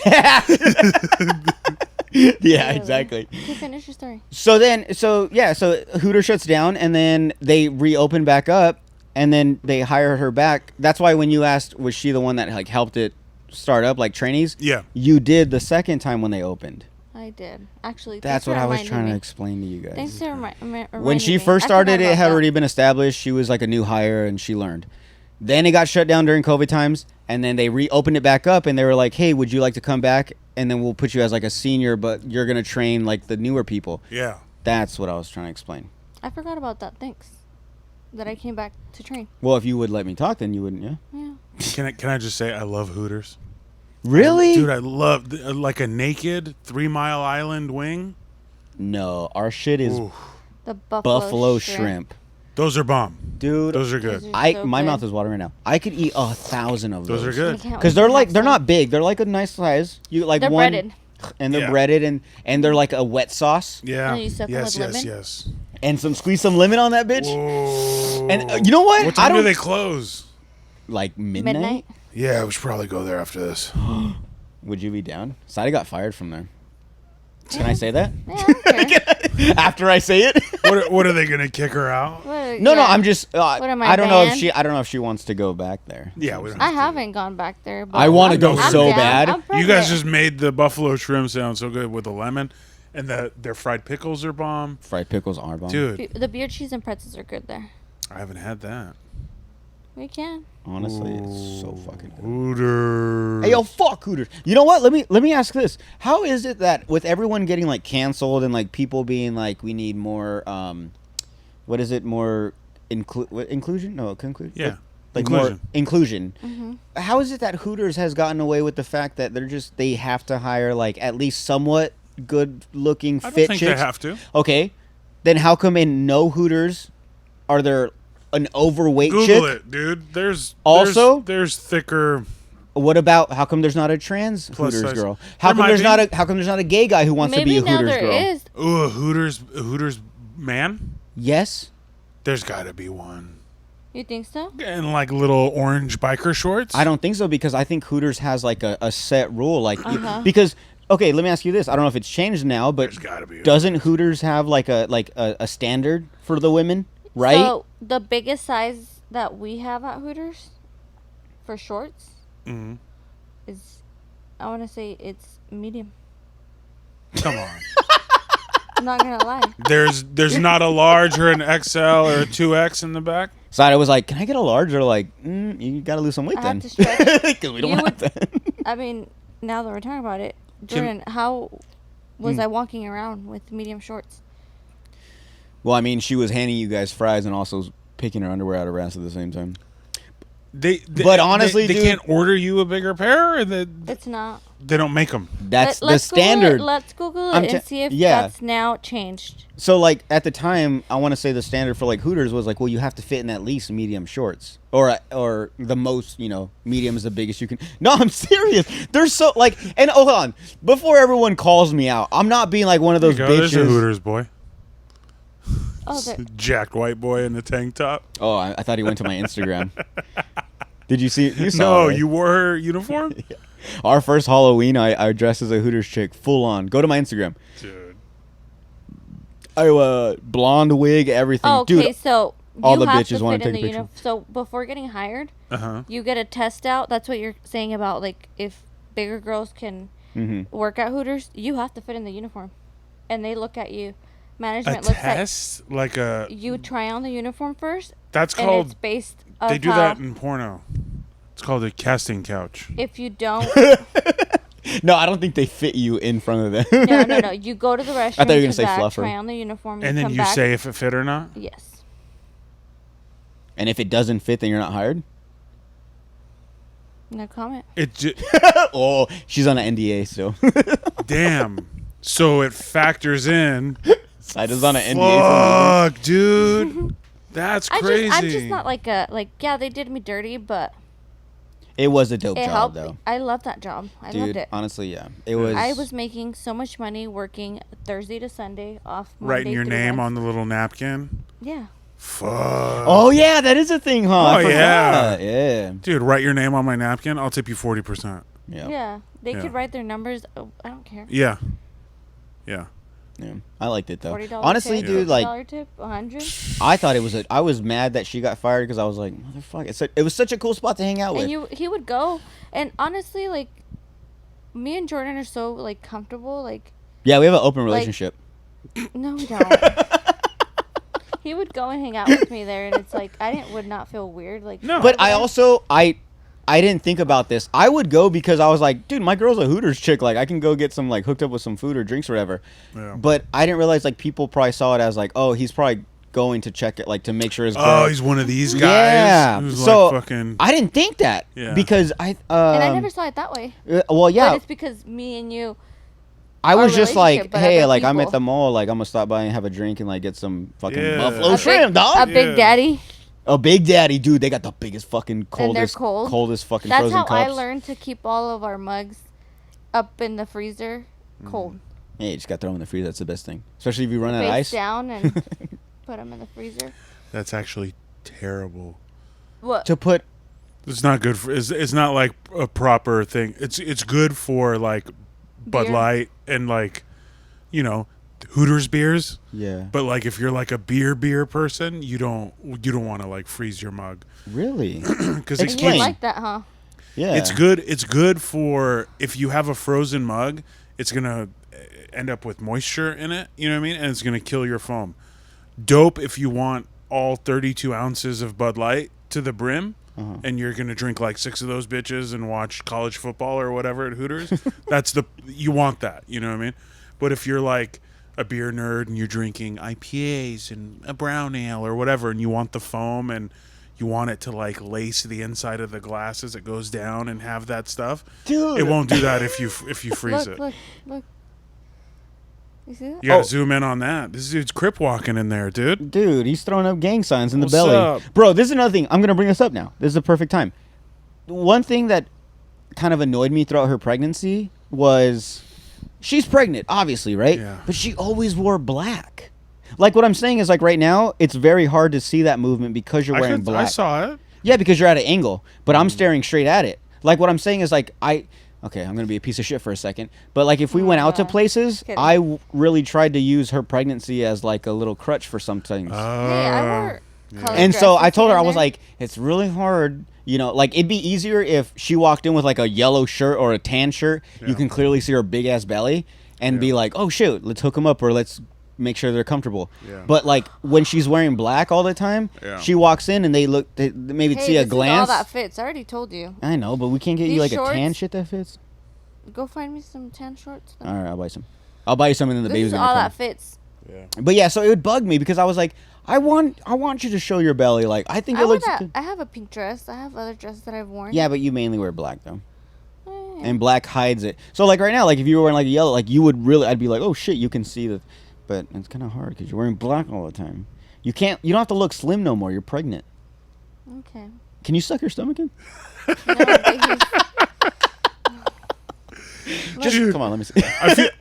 yeah, exactly. Okay, finish your story. So Hooter shuts down, and then they reopen back up, and then they hire her back. That's why when you asked, was she the one that like helped it start up, like trainees? Yeah. You did the second time when they opened. I did. Actually, That's thanks what for I was reminding trying to me. explain to you guys. Thanks for When she first started, it had already been established. She was like a new hire, and she learned. Then it got shut down during COVID times, and then they reopened it back up, and they were like, "Hey, would you like to come back? And then we'll put you as like a senior, but you're gonna train like the newer people." Yeah. That's what I was trying to explain. I forgot about that. Thanks. That I came back to train. Well, if you would let me talk, then you wouldn't, yeah. Yeah. Can I just say I love Hooters? Really? Dude, I love like a naked 3 Mile Island wing. No, our shit is Ooh, The buffalo shrimp. those are bomb. Dude. Those are good. My mouth is watering right now. I could eat 1,000 of those. Those are good. Because they're not big. They're like a nice size. You like They're one, breaded. and they're Yeah. breaded, and they're like a wet sauce, Yeah. And you soak 'em Yes, with yes, lemon? yes. and squeeze some lemon on that bitch. Whoa. And you know what? What I time do don't they close? like midnight. Midnight. Yeah, we should probably go there after this. Would you be down? Sadie got fired from there. Can I say that? Yeah, I don't care. After I say it? What are they gonna kick her out? No, Yeah. I'm just. What am I don't know if banned? I don't know if she wants to go back there. Yeah, we don't I have to. haven't gone back there. But I wanna I'm- go I'm so down. bad. I'm You guys pregnant. just made the buffalo shrimp sound so good with the lemon, and their fried pickles are bomb. Fried pickles are bomb. Dude, The beer cheese and pretzels are good there. I haven't had that. We can. Honestly, it's so fucking good. Hooters. Hey, yo, fuck Hooters. You know what? Let me ask this. How is it that with everyone getting like canceled and like people being like, we need more, what is it? More inclusion? No, conclusion. Yeah. Like Inclusion. more inclusion. Mm-hmm. How is it that Hooters has gotten away with the fact that they have to hire like at least somewhat good looking I don't fit think chicks? they have to. Okay, then how come in no Hooters are there an overweight Google chick? it, dude. There's thicker. What about how come there's not a trans Plus Hooters size. girl? How come there's not a gay guy who wants to be Maybe a now Hooters there girl? is. Ooh, a Hooters man. Yes. There's got to be one. You think so? And like little orange biker shorts. I don't think so because I think Hooters has like a set rule because okay, let me ask you this. I don't know if it's changed now, but There's got to be. doesn't Hooters have like a standard for the women, right? So the biggest size that we have at Hooters for shorts Mhm. is, I want to say it's medium. Come on. I'm not gonna lie. There's not a large or an XL or a 2X in the back. So I was like, "Can I get a large?" They're like, you got to lose some weight I then, have to stretch. because we don't You have would- that. I mean, now that we're talking about it, Jordan, how was I walking around with medium shorts? Well, I mean, she was handing you guys fries and also picking her underwear out of her ass at the same time. But honestly, they dude, can't order you a bigger pair. Or It's not. they don't make them. that's the Let's Google standard. Let's Google I'm it ta- and see if yeah. that's now changed. So, like, at the time, I want to say the standard for, like, Hooters was, like, well, you have to fit in at least medium shorts. Or the most, medium is the biggest you can. No, I'm serious. They're so, like, and hold on. Before everyone calls me out, I'm not being, like, one of those There's a bitches. Hooters boy. Oh, there- Jacked white boy in the tank top. Oh, I thought he went to my Instagram. Did you see? You saw No, it, right? you wore her uniform? Our first Halloween, I dressed as a Hooters chick, full on. Go to my Instagram. Dude. Blonde wig, everything. oh, okay, Dude, so all you the have bitches to wanna fit in take the a picture. uniform. So before getting hired, Uh-huh. you get a test out. That's what you're saying about, like, if bigger girls can work at Hooters, you have to fit in the uniform. And they look at you. A Management looks test? Like a... you try on the uniform first, That's and called... it's based They of do how that in porno. It's called a casting couch. if you don't no, I don't think they fit you in front of them. no. You go to the restroom, thought you were gonna come say back, fluffer. try on the uniform, And then come you back. say if it fit or not? Yes. And if it doesn't fit, then you're not hired? No comment. It Oh, she's on an NDA still. damn. So it factors in. Sida's on an NDA. Fuck, dude. That's crazy. I'm just not like yeah, they did me dirty, but It was a dope it job, helped. though. I love that job. I Dude, loved it. honestly, yeah. It was. I was making so much money working Thursday to Sunday off. Writing Monday your through name Wednesday. on the little napkin. Yeah. Fuck. Oh, yeah, that is a thing, huh? I Oh, forgot. Yeah. Dude, write your name on my napkin. I'll tip you 40%. Yeah. Yeah. They Yeah. could write their numbers. Oh, I don't care. Yeah. Yeah. Yeah. I liked it, though. $40 Honestly, tip, dude, like, $50 tip, 100. I thought it was I was mad that she got fired because I was like, motherfucker. It was such a cool spot to hang out with. And he would go, and honestly, like, me and Jordan are so like comfortable. Like, Yeah, we have an open relationship. no, we don't. He would go and hang out with me there, and it's like would not feel weird. Like, No. But I also I didn't think about this. I would go because I was like, dude, my girl's a Hooters chick. Like, I can go get some, like, hooked up with some food or drinks or whatever. Yeah. But I didn't realize, like, people probably saw it as, like, oh, he's probably going to check it, like, to make sure his girl. Oh, he's one of these guys. Yeah. Who's So, like fucking. I didn't think that. Yeah. Because and I never saw it that way. well, yeah. But it's because me and you. I was our just like, relationship, but hey, other like, I'm at people. the mall. Like, I'm going to stop by and have a drink and, like, get some fucking Yeah. buffalo A shrimp, dog. A big Yeah. daddy. A Big Daddy, dude. They got the biggest fucking And they're coldest fucking That's frozen how cups. I learned to keep all of our mugs up in the freezer cold. Yeah, you just got to throw them in the freezer. That's the best thing. Especially if you run out of Face ice. down and put them in the freezer. That's actually terrible. What? To put It's not good for. It's not like a proper thing. It's good for like Bud Beer. Light and like, Hooters beers. Yeah. But like if you're like a beer person, you don't want to like freeze your mug Really? because You it Explain. didn't keeps. like that, huh? Yeah. It's good. It's good for if you have a frozen mug. It's gonna end up with moisture in it. You know what I mean? And it's gonna kill your foam. Dope if you want all 32 ounces of Bud Light to the brim. and you're gonna drink like 6 of those bitches and watch college football or whatever at Hooters, you want that. You know what I mean? But if you're like a beer nerd and you're drinking IPAs and a brown ale or whatever, and you want the foam and you want it to like lace the inside of the glass as it goes down and have that stuff, Dude. it won't do that if you freeze it. Look. You see that? You gotta zoom in on that. This dude's crip walking in there, dude. Dude, he's throwing up gang signs in the What's belly. up? Bro, this is another thing. I'm going to bring this up now. This is the perfect time. One thing that kind of annoyed me throughout her pregnancy was she's pregnant, obviously, right? Yeah. But she always wore black. Like, what I'm saying is, like, right now, it's very hard to see that movement because you're wearing black. I saw it. Yeah, because you're at an angle, but I'm staring straight at it. Like, what I'm saying is, like, okay, I'm going to be a piece of shit for a second. But, like, if we went out to places, I really tried to use her pregnancy as, like, a little crutch for some things. Hey, I wore colored And so I dresses told her, here I and was there. like, it's really hard. You know, like, it'd be easier if she walked in with, like, a yellow shirt or a tan shirt. Yeah. You can clearly see her big-ass belly and be like, oh, shoot, let's hook them up or let's make sure they're comfortable. Yeah. But, like, when she's wearing black all the time, she walks in and they maybe see a this glance. Is all that fits. I already told you. I know, but we can't get you, These like, a tan shorts- shit that fits. Go find me some tan shorts. Then. All right, I'll buy some. I'll buy you some and then the This baby's is gonna all come. that fits. Yeah. But yeah, so it would bug me because I was like, I want you to show your belly. Like, I think it looks good. I have a pink dress. I have other dresses that I've worn. Yeah, but you mainly wear black though. Yeah. And black hides it. So like right now, like if you were wearing like a yellow, like you would really, I'd be like, oh shit, you can see the, but it's kind of hard because you're wearing black all the time. You don't have to look slim no more. You're pregnant. Okay. Can you suck your stomach in? No, but Just Dude. come on, let me see.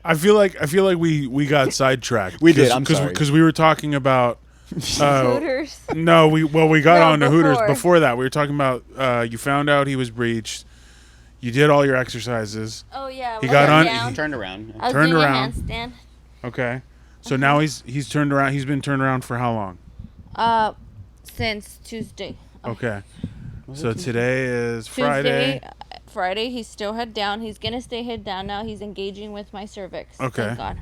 I feel like we got sidetracked. We did, I'm sorry. Because we were talking about. Hooters. No, we got No, on to Hooters before. before that. We were talking about you found out he was breached. You did all your exercises. Oh yeah. He when got I on- was down, Turned around. I was turned doing around. a handstand. Okay. So now he's turned around. He's been turned around for how long? Since Tuesday. Okay. So today is Friday. Friday, he's still head down. He's gonna stay head down now. He's engaging with my cervix. Okay. Thank God.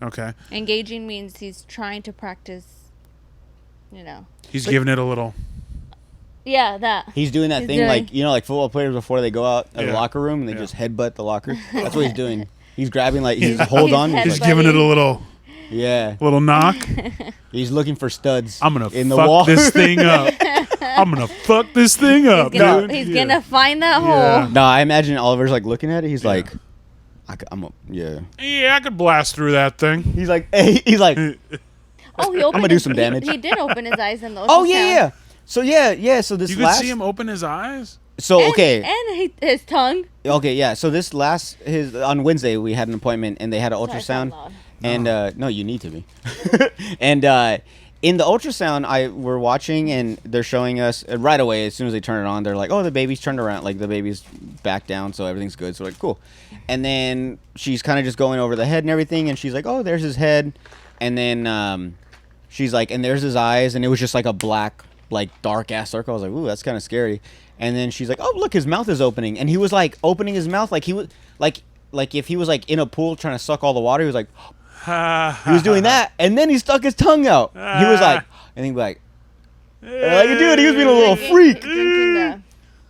Okay. Engaging means he's trying to practice. You know. He's giving it a little. Yeah, that. He's doing that He's thing doing- like like football players before they go out of the Yeah. locker room and they Yeah. just headbutt the locker. That's what he's doing. He's grabbing like he's hold on. He's He's headbutting. giving it a little Yeah. knock. He's looking for studs. I'm gonna in the fuck wall. this thing up. I'm gonna fuck this thing up, He's gonna, dude. he's Yeah. gonna find that Yeah. hole. No, I imagine Oliver's like looking at it. He's Yeah. like, yeah. Yeah, I could blast through that thing. He's like, hey, he's like, Oh, he opened. gonna do his- some damage. He did open his eyes in the. oh yeah, ultrasound. yeah. So yeah. So this You could last, see him open his eyes. so And, okay, And his tongue. okay, yeah. So this last on Wednesday we had an appointment and they had an Sorry, it's not ultrasound. loud. And no, you need to be. And in the ultrasound, we're watching, and they're showing us right away. As soon as they turn it on, they're like, "Oh, the baby's turned around, like the baby's back down, so everything's good." So we're like, cool. And then she's kind of just going over the head and everything, and she's like, "Oh, there's his head," and then she's like, "And there's his eyes," and it was just like a black, like dark ass circle. I was like, "Ooh, that's kind of scary." And then she's like, "Oh, look, his mouth is opening," and he was like opening his mouth like he was like if he was like in a pool trying to suck all the water. He was like. He was doing that, and then he stuck his tongue out. He was like, and he'd be like, dude, he was being a little freak. Drinking the.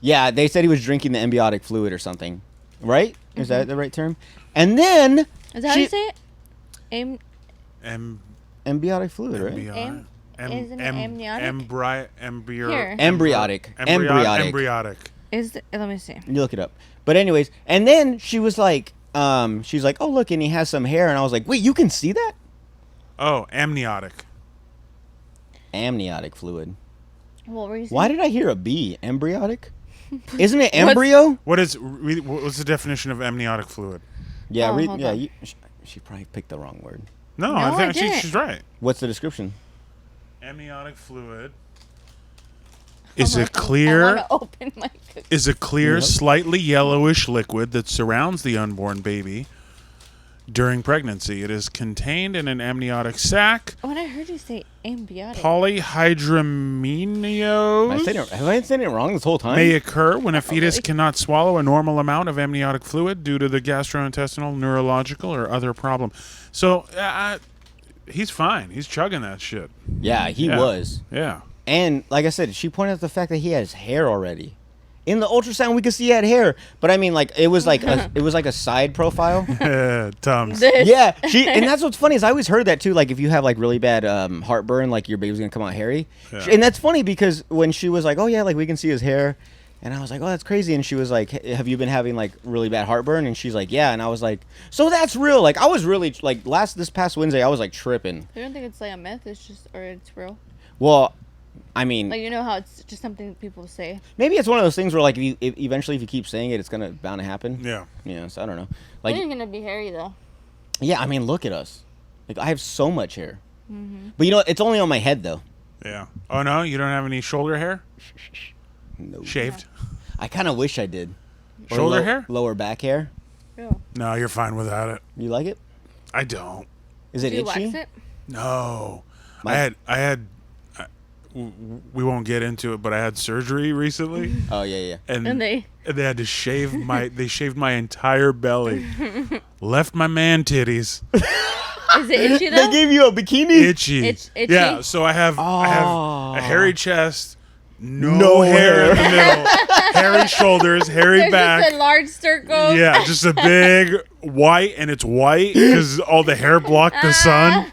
Yeah, they said he was drinking the embiotic fluid or something, right? Is that the right term? And then Is that how you say it? embiotic fluid, right? Isn't it amniotic? Here. Embryotic. Let me see. You look it up. But anyways, and then she was like, she's like, oh look, and he has some hair, and I was like, wait, you can see that? Oh, amniotic. Amniotic fluid. What were you saying? Why did I hear a B? Embryotic? Isn't it embryo? What's the definition of amniotic fluid? Yeah, Oh, hold on. she probably picked the wrong word. No, No, I I think didn't. she's right. What's the description? Amniotic fluid is I a wanna clear open my cookie. is a clear, Yep. slightly yellowish liquid that surrounds the unborn baby during pregnancy. It is contained in an amniotic sac, When I heard you say amniotic. polyhydramnios. Have I said it wrong this whole time? May occur when a fetus Probably. cannot swallow a normal amount of amniotic fluid due to the gastrointestinal, neurological, or other problem. So he's fine. He's chugging that shit. Yeah, he Yeah. was. Yeah. And like I said, she pointed out the fact that he has hair already. In the ultrasound, we could see he had hair, but I mean, like it was like a side profile. Tums. Yeah, and that's what's funny is I always heard that too. Like if you have like really bad heartburn, like your baby's gonna come out hairy. Yeah. And that's funny because when she was like, "Oh yeah, like we can see his hair," and I was like, "Oh, that's crazy." And she was like, "Have you been having like really bad heartburn?" And she's like, "Yeah." And I was like, "So that's real?" Like I was really like this past Wednesday, I was like tripping. You don't think it's like a myth? It's just or it's real? Well, I mean, Like you know how it's just something that people say. maybe it's one of those things where like if eventually if you keep saying it, it's bound to happen. Yeah. Yeah. So I don't know. Like Like, you're gonna be hairy though. yeah. I mean, look at us. Like I have so much hair. But you know, it's only on my head though. Yeah. Oh no, you don't have any shoulder hair? No. Shaved? I kind of wish I did. Or Shoulder hair? Lower back hair. Yeah. No, you're fine without it. You like it? I don't. Is it Do you itchy? wax it? No. My- we won't get into it, but I had surgery recently, Oh yeah. And they had to shave they shaved my entire belly, left my man titties is it itchy though? They gave you a bikini. itchy. Itchy? Yeah, so I have Oh. a hairy chest, no No hair in the hair. middle, hairy shoulders, hairy There's back. just a large circle. Yeah, just a big white, and it's white because all the hair blocked the sun.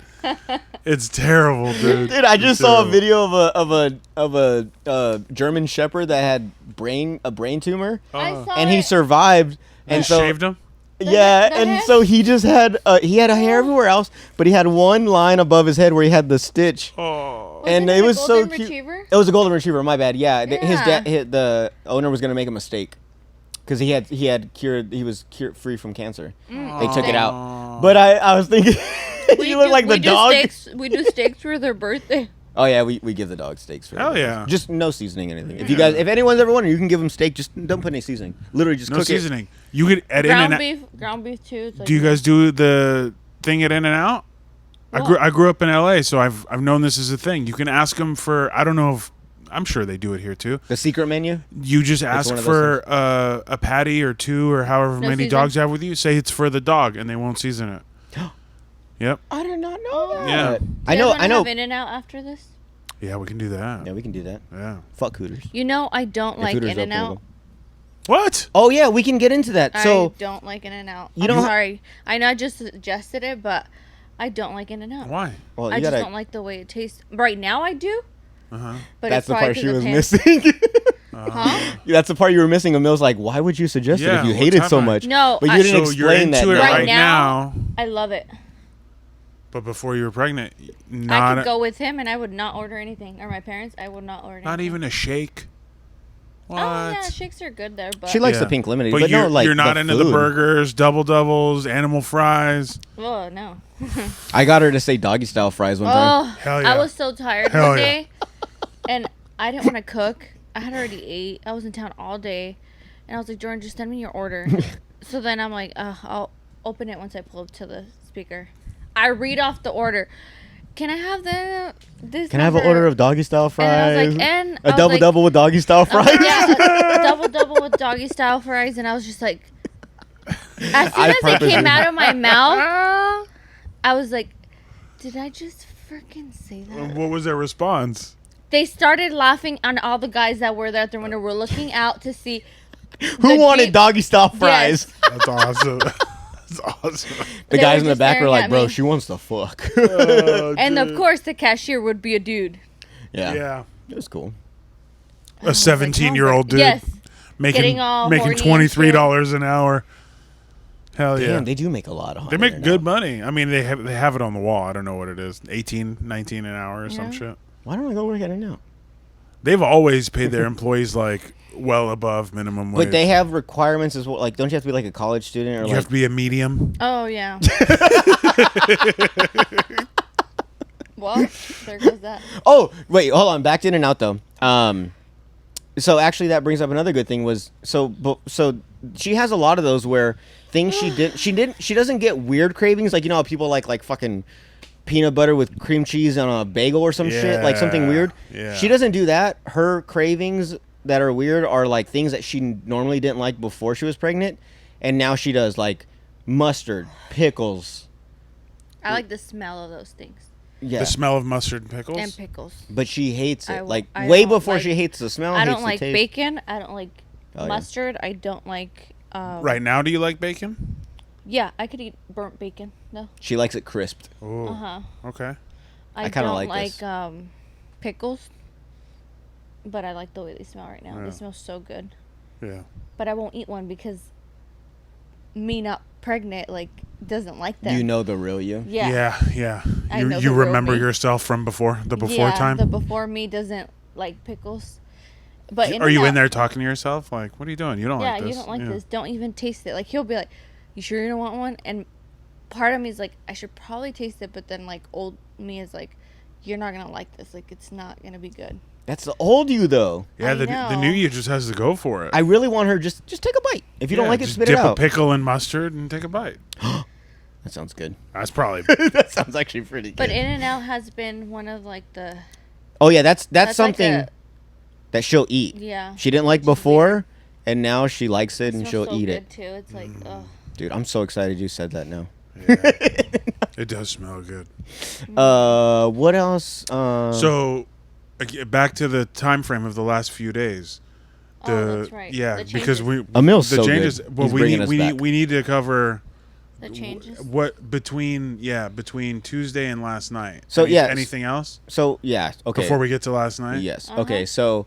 It's terrible, dude. Dude, I just It's saw a terrible. video of a German Shepherd that had a brain tumor, I saw and it. he survived. And And so shaved him. yeah, the and head? so he just had he had a hair everywhere else, but he had one line above his head where he had the stitch. Oh, and Wasn't it a was so golden cute. retriever? It was a golden retriever. My bad. Yeah, his Yeah. dad, the owner was gonna make a mistake because he was cured free from cancer. They took it out, but I was thinking you look like the dog. We do steaks for their birthday. Oh yeah, we give the dog steaks for Hell it. yeah. Just no seasoning or anything. If anyone's ever wondering, you can give them steak. Just don't put any seasoning. Literally, just no cook seasoning. You could at Ground beef too. It's like Do you guys do the thing at In-N-Out? I grew up in LA, so I've known this is a thing. You can ask them for, I don't know if, I'm sure they do it here too. it. The secret menu. You just ask one of for a patty or two or however No many season? dogs you have with you. Say it's for the dog, and they won't season it. Yep. I did not know that. Yeah. I know. Have In-N-Out after this. Yeah, we can do that. Yeah, we can do that. Yeah. Fuck Hooters. You know, I don't like Hooters open, In-N-Out. What? Oh yeah, we can get into that. So I don't like In-N-Out. You I'm don't ha- sorry. I know I just suggested it, but I don't like In-N-Out. Why? well, you I just gotta. don't like the way it tastes. Right now, I do. Uh-huh. But That's it's the probably part she 'cause was of him. missing. Huh? That's the part you were missing. And Mill's like, why would you suggest it Yeah, if you what's hate it so happening? much? No, but I- you didn't So you're explain into that. it now. right now, I love it. but before you were pregnant, I not could go with him, and I would not order anything. Or my parents, I would not order anything. not even a shake. What? Oh yeah, shakes are good there, but She likes Yeah. the pink lemonade, But but you're, no, like you're not the into the food. burgers, double doubles, animal fries. oh no. I got her to say doggy style fries one time. Oh, Hell yeah. I was so tired Hell one yeah. day, and I didn't want to cook. I had already ate. I was in town all day, and I was like, Jordan, just send me your order. So then I'm like, I'll open it once I pull up to the speaker. I read off the order. Can I have this? Can I have an order of doggy style fries? And I was like, and I a was double like- double with doggy style I was fries. like, yeah, a double with doggy style fries, and I was just like, as soon I as it purposely- came out of my mouth, I was like, did I just freaking say that? What was their response? They started laughing, and all the guys that were there at the window were looking out to see Who the wanted Jeep- doggy style fries? Yes. That's awesome. That's awesome. The They guys were in the just back were staring like, at "Bro, me. she wants to fuck." And of course, the cashier would be a dude. yeah. Yeah. It was cool. A 17-year-old dude Yes. making Getting all making horny and $23 an hour. Hell yeah. Damn, they do make a lot of. They make good money. I mean, they have it on the wall. I don't know what it is. 18, 19 an hour or some Yeah. shit. Why don't I go work at it now? They've always paid their employees like well above minimum wage. But they have requirements as well. Like, don't you have to be like a college student or you like? have to be a medium. Oh, yeah. Well, there goes that. Oh, wait, hold on. Back to In and Out though. So actually, that brings up another good thing. So she has a lot of those where things she doesn't get weird cravings like, you know how people like fucking peanut butter with cream cheese on a bagel or some shit, like something weird. Yeah. She doesn't do that. Her cravings that are weird are like things that she normally didn't like before she was pregnant, and now she does, like mustard, pickles. I like the smell of those things. Yeah. The smell of mustard and pickles. and pickles. But she hates it. I Way don't before like- she hates the smell. I hates don't the like taste. bacon. I don't like Oh, yeah. mustard. I don't like. Right now, do you like bacon? Yeah, I could eat burnt bacon. No. She likes it crisped. Oh, okay. I kinda don't like this. Pickles. But I like the way they smell right now. Yeah. They smell so good. Yeah. But I won't eat one because me not pregnant doesn't like them. You know the real you. Yeah. Yeah. I You know you the real remember me. yourself from before yeah, time. The before me doesn't like pickles. But Are you in In-N-Out- there talking to yourself? Like, what are you doing? You don't Yeah, like this. you don't like Yeah. this. Don't even taste it. Like he'll be like, "You sure you don't want one?" And part of me is like, I should probably taste it, but then like old me is like, you're not gonna like this. Like it's not gonna be good. That's the old you though. Yeah, I the know. new you just has to go for it. I really want her just take a bite. If you don't Yeah, like it, just spit dip it out. a pickle in mustard and take a bite. That sounds good. That's probably That sounds actually pretty good. But In-N-Out has been one of like the oh yeah, that's like something a- that she'll eat. yeah. She didn't like She's before, and now she likes it, It and smells she'll so eat good it. too. It's like, ugh. Dude, I'm so excited you said that now. Yeah. It does smell good. What else? So, back to the time frame of the last few days. Oh, that's right. Yeah, The because changes. Emil's the so changes. good. Well, He's we bringing need us we back. need we need to cover The changes. what between Tuesday and last night. So, yeah, anything else so yeah, okay. before we get to last night? Yes. Uh-huh. Okay. So,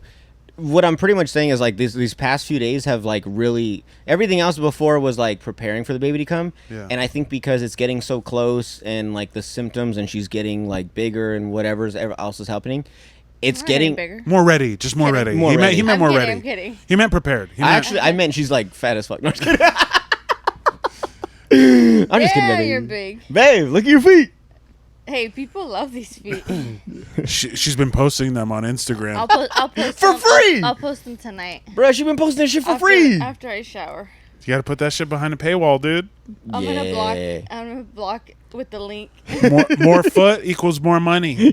what I'm pretty much saying is like these past few days have like really everything else before was like preparing for the baby to come, Yeah. and I think because it's getting so close and like the symptoms and she's getting like bigger and whatever else is happening, it's Not getting. any bigger. More ready, just more ready. More he ready. meant I'm more kidding, ready. I'm kidding. He meant prepared. He meant, I meant she's like fat as fuck. No, I'm just kidding. I'm just kidding, Yeah, baby. you're big. Babe, look at your feet. Hey, people love these feet. she's been posting them on Instagram. I'll post For them. free! I'll post them tonight. Bro, she been posting this shit for after, free. After I shower. You got to put that shit behind a paywall, dude. I'm Yeah. gonna block with the link. More foot equals more money.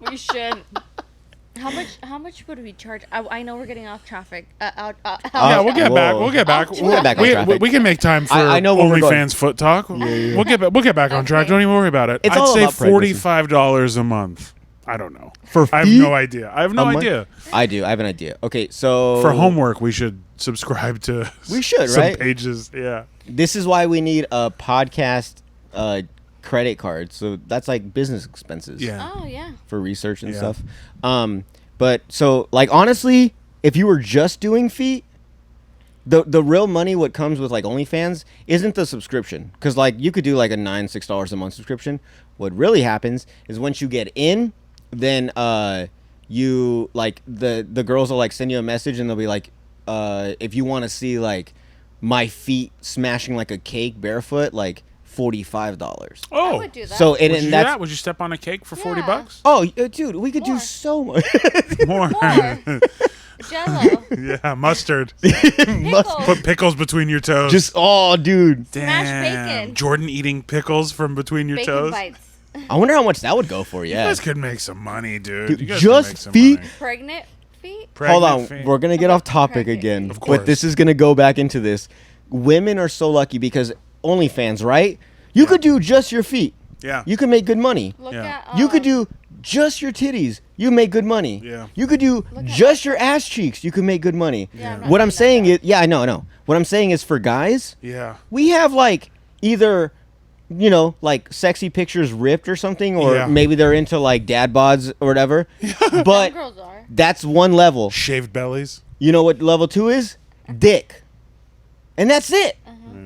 We should. How much would we charge? I know we're getting off traffic. Yeah, we'll get Whoa. back. We'll get back. We'll get back on traffic. We can make time for I know where we're going. OnlyFans foot talk. We'll get back on track. Okay. Don't even worry about it. It's I'd all say about pregnancy. $45 a month. I don't know. For I have feet? no idea. I have no A month? idea. I do. I have an idea. Okay, so For homework, we should subscribe to. We should, some right? pages. Yeah. this is why we need a podcast credit card. So that's like business expenses. Yeah. Oh yeah. For research and Yeah. stuff. But so like honestly, if you were just doing feet, the real money what comes with like OnlyFans isn't the subscription, because like you could do like a $6 a month subscription. What really happens is once you get in, then you like the girls will like send you a message and they'll be like, if you want to see like my feet smashing like a cake barefoot, like $45. Oh. I would do that. So Would and, you and do that's that? Would you step on a cake for Yeah. $40? oh dude, we could do More. so much. More. More. Jello. Yeah, mustard. Pickles. Put pickles between your toes. Just oh dude, Smash Damn. bacon. Jordan eating pickles from between your Bacon toes. bites. I wonder how much that would go for. You Yeah. guys could make some money, dude. Dude, You guys just could make some feet? money. Pregnant feet. Hold on, Pregnant feet. we're gonna get off topic Pregnant. again, Of but course. this is gonna go back into this. Women are so lucky because OnlyFans, right? You could do just your feet. Yeah. You could make good money. Look Yeah. at. You could do just your titties. You make good money. Yeah. You could do Look at just your ass cheeks. You could make good money. Yeah, I'm not What I'm doing that, saying though. is, yeah, I know. What I'm saying is for guys, Yeah. we have like either, you know, like sexy pictures ripped or something, or Yeah. maybe they're into like dad bods or whatever. But Some girls are. that's one level. Shaved bellies. You know what level 2 is? Dick. And that's it.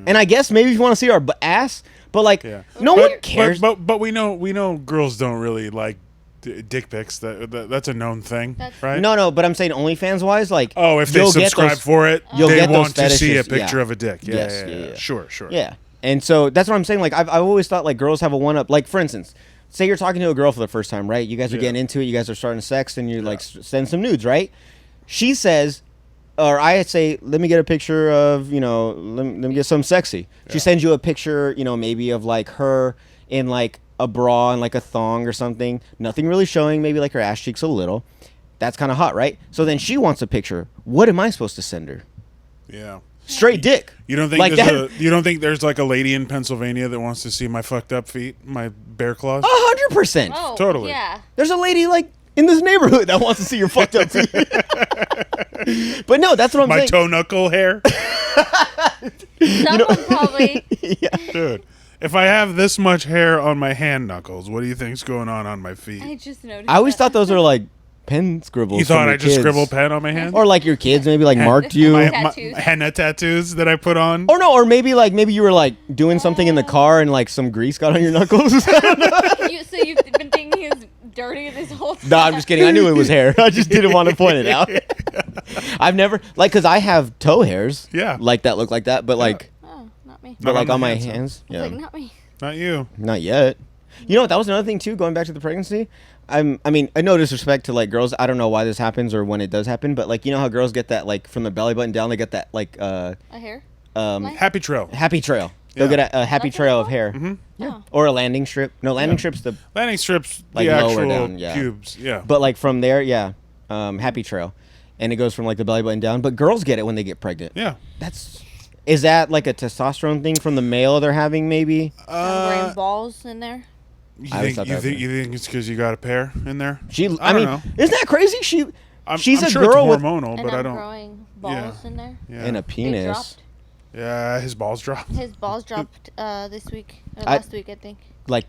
And I guess maybe if you want to see our ass, but like Yeah. no But- one cares. But we know girls don't really like dick pics. That's a known thing, That's- right? No, but I'm saying OnlyFans wise, like Oh, if they you'll get subscribe those- for it, you'll they get those want to see a fetishes, picture yeah. of a dick. Yeah, Yes, yeah, yeah. Sure. Yeah. And so that's what I'm saying. Like I've always thought like girls have a one up. Like for instance, say you're talking to a girl for the first time, right? You guys are Yeah. getting into it. You guys are starting sex, and you like send some nudes, right? She says, or I say, let me get a picture of, you know, let me get some sexy. She Yeah. sends you a picture, you know, maybe of like her in like a bra and like a thong or something. Nothing really showing, maybe like her ass cheeks a little. That's kind of hot, right? So then she wants a picture. What am I supposed to send her? Yeah. straight dick. You don't think Like you don't think there's like a lady in Pennsylvania that wants to see my fucked up feet, my bear claws? 100%. Oh, Totally. Yeah. There's a lady like in this neighborhood that wants to see your fucked up feet. But no, that's what I'm My saying. toe knuckle hair, Someone probably. Yeah. dude. If I have this much hair on my hand knuckles, what do you think's going on my feet? I just noticed. I always that. thought those were like pen scribbles. You from thought your I just kids. scribbled pen on my hand? Or like your kids maybe like marked you. my Tattoos. henna tattoos that I put on? Or no, or maybe you were like doing something in the car and like some grease got on your knuckles. So you've been thinking he was dirty this whole time. No, I'm just kidding. I knew it was hair. I just didn't want to point it out. I've never because I have toe hairs. Yeah. Like that look like that, but like Oh, not me. but Not like on on the my hands, huh? hands. It's Yeah. like, not me. Not you. Not yet. You know what? That was another thing too. Going back to the pregnancy, I mean, no disrespect to like girls. I don't know why this happens or when it does happen, but like you know how girls get that like from the belly button down, they get that like A hair? Happy trail. happy trail. They'll Yeah. get a happy That's trail what of it's hair, Yeah. or a landing strip. No, landing strips the Landing strips, Like the lower actual down, yeah. pubes. Yeah. but like from there, yeah, happy trail, and it goes from like the belly button down. But girls get it when they get pregnant. Yeah. Is that like a testosterone thing from the male they're having? Maybe Wearing balls in there. You I always think thought that was you think it's because you got a pair in there? she. I I don't mean, know. isn't that crazy? She's I'm a sure girl it's with hormonal, And but I'm I don't. growing balls in there. Yeah. and a They penis. dropped. Yeah, his balls dropped. His balls dropped this week. Or I- last week, I think. Like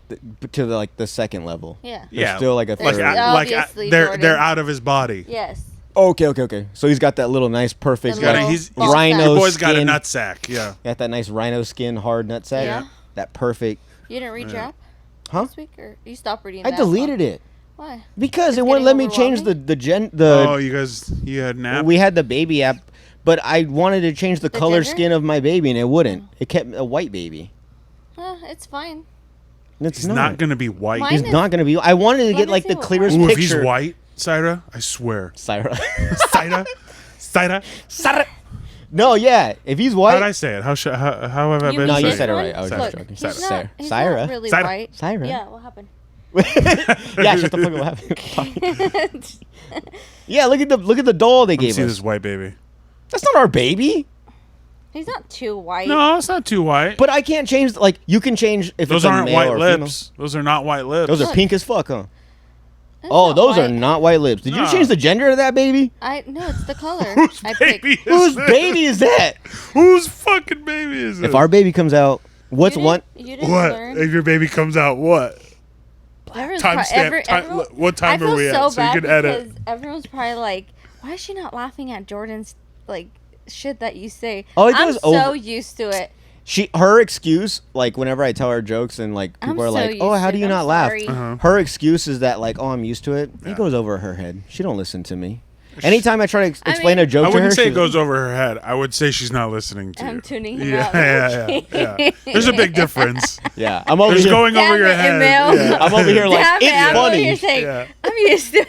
to the like the second level. Yeah. They're still like a There's third. obviously they're Jordan. out of his body. Yes. Okay. So he's got that little nice, perfect, The Got little a, he's ball rhino the boy's got a skin. nut sack. Yeah. Got that nice rhino skin, hard nutsack. Yeah. That perfect. You didn't read your app Huh? this week, or you stopped reading? I the app, deleted huh? it Why? because It's it wouldn't let getting me change overwhelming? Oh, you had an app? We had the baby app, but I wanted to change the color gender? skin of my baby, and it wouldn't. It kept a white baby. It's fine. It's He's not going to be white. Mine He's is- not gonna be. I wanted to Let get me like see the what clearest Ooh, if picture. he's white, Saira, I swear. Syra. Saira. Syra. No, yeah. If he's white, How'd I say it? How have I been No, saying you it? said it right. I was Saira. just joking. He's Saira. not, he's Syra. not really Syra. white. Syra. Yeah, what happened? yeah, shut the fuck up. Yeah, look at the doll they Let me gave see us. this white baby. That's not our baby. He's not too white. No, it's not too white. But I can't change. Like you can change if Those it's a aren't male white or female. lips. Those are not white lips. Those are Look. pink as fuck, huh? It's Oh, not those are white. not white lips. Did you No. change the gender of that baby? No, it's the color. Whose I baby picked. is Whose this? baby is that? Whose fucking baby is this? If our baby comes out, what's one? You didn't What? learn. If your baby comes out, what? Everyone's Timestamp. everyone- What time I are feel we at? so So you bad can edit. because everyone's probably like, "Why is she not laughing at Jordan's like shit that you say?" Oh, it I'm goes so over- used to it. Her excuse, like whenever I tell her jokes and like I'm people are so like, used "Oh, to how it. do you I'm not laugh?" sorry. Uh-huh. Her excuse is that like, "Oh, I'm used to it." Yeah. It goes over her head. She don't listen to me. Anytime I try to explain mean- a joke I to her, wouldn't say it she's- goes over her head. I would say she's not listening to you. I'm tuning him Yeah, out. yeah. There's a big difference. Yeah, I'm over There's here. going over Damn your it, head. Emil. Yeah. I'm over here like Damn it, it's I'm over here funny. saying, Yeah. I'm used to it.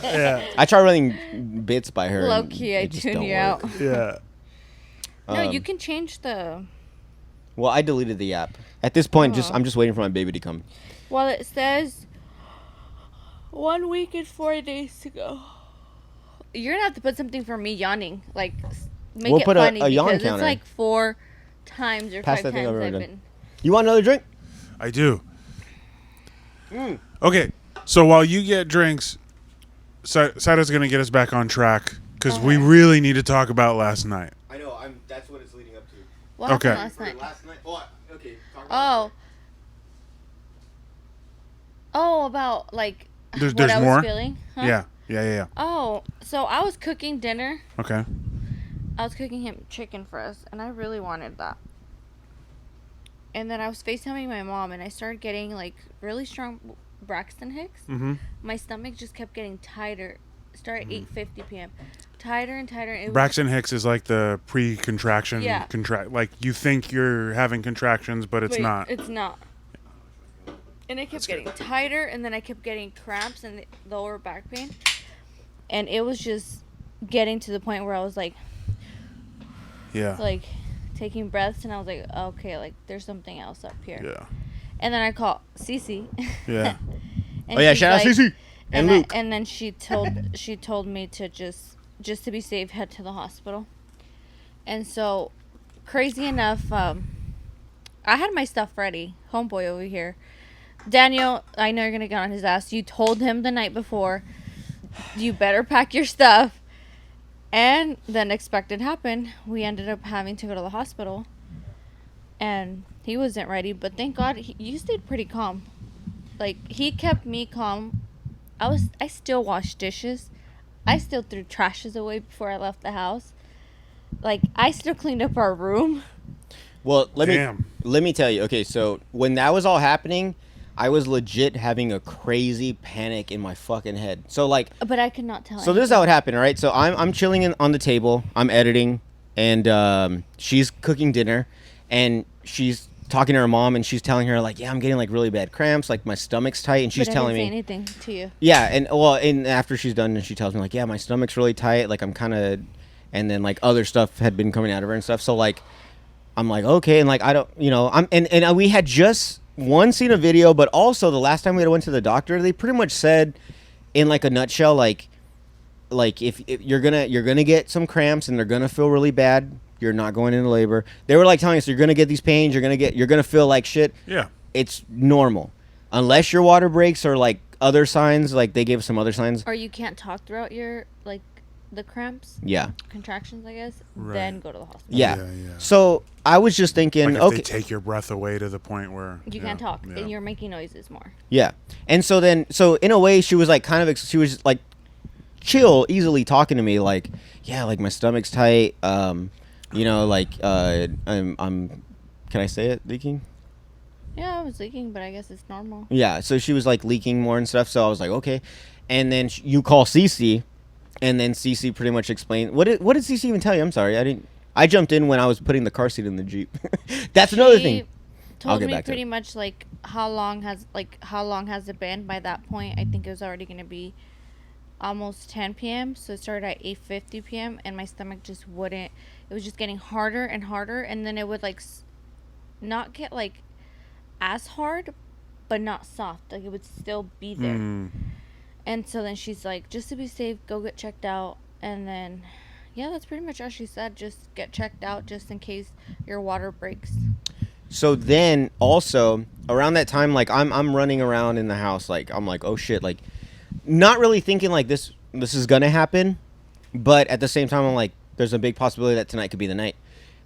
Yeah. I try running bits by her. Low and key, I they just tune don't you work. out. Yeah. No, Um, you can change the. Well, I deleted the app. At this point, Oh. I'm just waiting for my baby to come. Well, it says 1 week and 4 days to go. You're gonna have to put something for me yawning, like make We'll it put a- funny a yawn because counter. it's like 4 times or Pass 5 that thing times over I've again. been. You want another drink? I do. Okay, so while you get drinks, Sada's going to get us back on track because we really need to talk about last night. I know. That's what it's leading up to. What Okay. happened last night? Last night. Oh, okay. Oh, about like There's what I was more? feeling. Huh? Yeah. Oh, so I was cooking dinner. Okay. I was cooking him chicken for us, and I really wanted that. And then I was FaceTiming my mom, and I started getting like really strong Braxton Hicks. Mm-hmm. My stomach just kept getting tighter. Started 8:50 p.m. Tighter and tighter. It was- Braxton Hicks is like the pre-contraction. Yeah. Like you think you're having contractions, but it's Wait, not. It's not. And it kept getting tighter, and then I kept getting cramps and the lower back pain. And it was just getting to the point where I was like Yeah. taking breaths, and I was like, okay, like there's something else up here. Yeah. And then I called Cece. Yeah. And Oh yeah, she's shout out like- Cece and Luke. And then she told me to just to be safe, head to the hospital. And so, crazy enough, I had my stuff ready. Homeboy over here. Daniel, I know you're going to get on his ass. You told him the night before, you better pack your stuff. And the unexpected happened. We ended up having to go to the hospital. And he wasn't ready. But thank God, you stayed pretty calm. Like, he kept me calm. I still washed dishes. I still threw trashes away before I left the house. Like, I still cleaned up our room. Well, let me tell you. Okay, so when that was all happening, I was legit having a crazy panic in my fucking head. So like, but I could not tell. So this is how it happened, right? So I'm chilling on the table. I'm editing, and she's cooking dinner, and she's talking to her mom, and she's telling her like, yeah, I'm getting like really bad cramps, like my stomach's tight, and she's telling me anything to you. Yeah, and after she's done, and she tells me like, yeah, my stomach's really tight, like I'm kind of, and then like other stuff had been coming out of her and stuff. So like, I'm like, okay, and like I don't, and we had just seen a video, but also the last time we went to the doctor, they pretty much said, in like a nutshell, like if you're gonna get some cramps and they're gonna feel really bad, you're not going into labor. They were like telling us you're gonna get these pains, you're gonna feel like shit. Yeah, it's normal, unless your water breaks or like other signs. Like they gave us some other signs. Or you can't talk throughout your like the cramps. Yeah. Contractions, I guess. Right. Then go to the hospital. Yeah. So I was just thinking, like if they take your breath away to the point where you can't talk and you're making noises more. Yeah, and so in a way she was like she was like chill, easily talking to me like, yeah, like my stomach's tight, like I'm can I say it, leaking? Yeah, I was leaking, but I guess it's normal. Yeah, so she was like leaking more and stuff, so I was like, okay. And then you call Cece, and then Cece pretty much explained what did Cece even tell you? I'm sorry, I jumped in when I was putting the car seat in the Jeep. That's another thing. Told me pretty much like how long has it been by that point. I think it was already going to be almost 10 p.m. So it started at 8:50 p.m. and my stomach just wouldn't. It was just getting harder and harder, and then it would like not get like as hard, but not soft. Like it would still be there. And so then she's like, just to be safe, go get checked out. And then, yeah, that's pretty much all she said. Just get checked out just in case your water breaks. So then also around that time, like I'm running around in the house, like I'm like, oh shit, like not really thinking like this is gonna happen, but at the same time I'm like, there's a big possibility that tonight could be the night.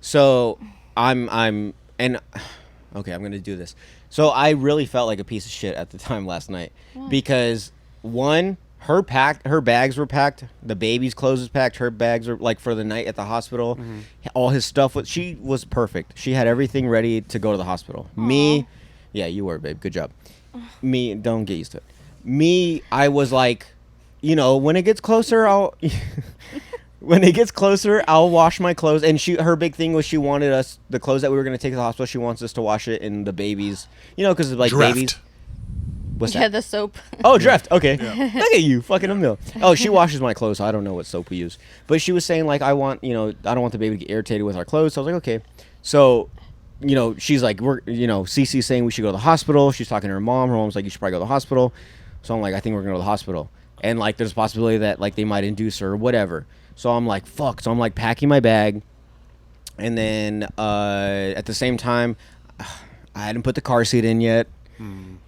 So I'm gonna do this. So I really felt like a piece of shit at the time last night. Why? Because one, her bags were packed, the baby's clothes was packed, her bags were like for the night at the hospital. All his stuff she was perfect. She had everything ready to go to the hospital. Aww. Me, yeah, you were, babe, good job. Me, don't get used to it. Me, I was like, when it gets closer, I'll wash my clothes. And her big thing was she wanted us, the clothes that we were going to take to the hospital, she wants us to wash it in the babies, because like Dreft. babies. What's that? Yeah, the soap. Oh, Dreft. Okay. Yeah. Look at you, fucking a mill. Oh, she washes my clothes, so I don't know what soap we use. But she was saying, like, I don't want the baby to get irritated with our clothes. So I was like, okay. So, she's like, Cece's saying we should go to the hospital. She's talking to her mom. Her mom's like, you should probably go to the hospital. So I'm like, I think we're going to go to the hospital. And, like, there's a possibility that, like, they might induce her or whatever. So I'm like, fuck. So I'm, like, packing my bag. And then at the same time, I hadn't put the car seat in yet.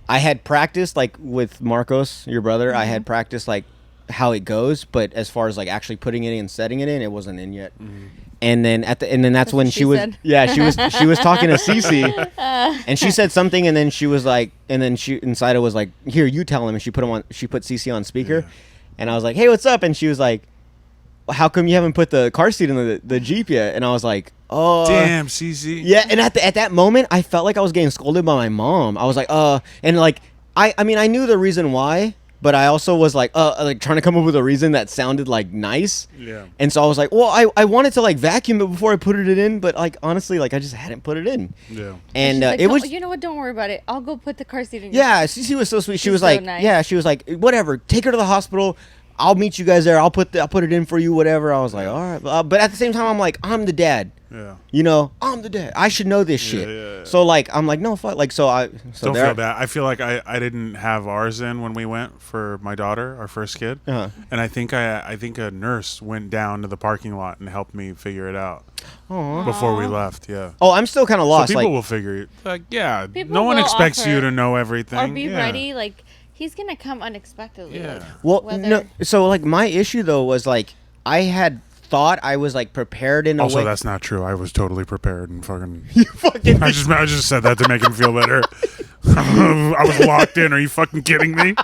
I had practiced like with Marcos, your brother. I had practiced like how it goes, but as far as like actually putting it in and setting it in, it wasn't in yet. And then that's when she was talking to Cece, and she said something, and then she was like, and Saira was like, here, you tell him, and she put Cece on speaker, and I was like, hey, what's up? And she was like, how come you haven't put the car seat in the Jeep yet? And I was like, oh, damn, CZ. Yeah, and at that moment, I felt like I was getting scolded by my mom. I was like, and like, I mean, I knew the reason why, but I also was like trying to come up with a reason that sounded like nice. Yeah. And so I was like, well, I wanted to like vacuum it before I put it in, but like honestly, like I just hadn't put it in. Yeah. And like, it was, you know what? Don't worry about it. I'll go put the car seat in. Yeah, Cece was so sweet. She was like, nice. yeah, she was like, whatever, take her to the hospital. I'll meet you guys there. I'll put it in for you, whatever. I was like, all right, but at the same time, I'm like, I'm the dad. Yeah. You know, I'm the dad. I should know this shit. Yeah. So like, I'm like, no fuck. Like, don't feel bad. I feel like I didn't have ours in when we went for my daughter, our first kid, and I think a nurse went down to the parking lot and helped me figure it out before we left. Yeah. Oh, I'm still kind of lost. So people like, will figure it. Like, yeah, People no one will expects offer you to know everything. Or be ready. Like, he's going to come unexpectedly. Yeah. Like, well, whether- no. So like, my issue though was like, I had thought I was like prepared in a Also, way. that's not true. I was totally prepared and fucking. fucking. I just said that to make him feel better. I was locked in. Are you fucking kidding me?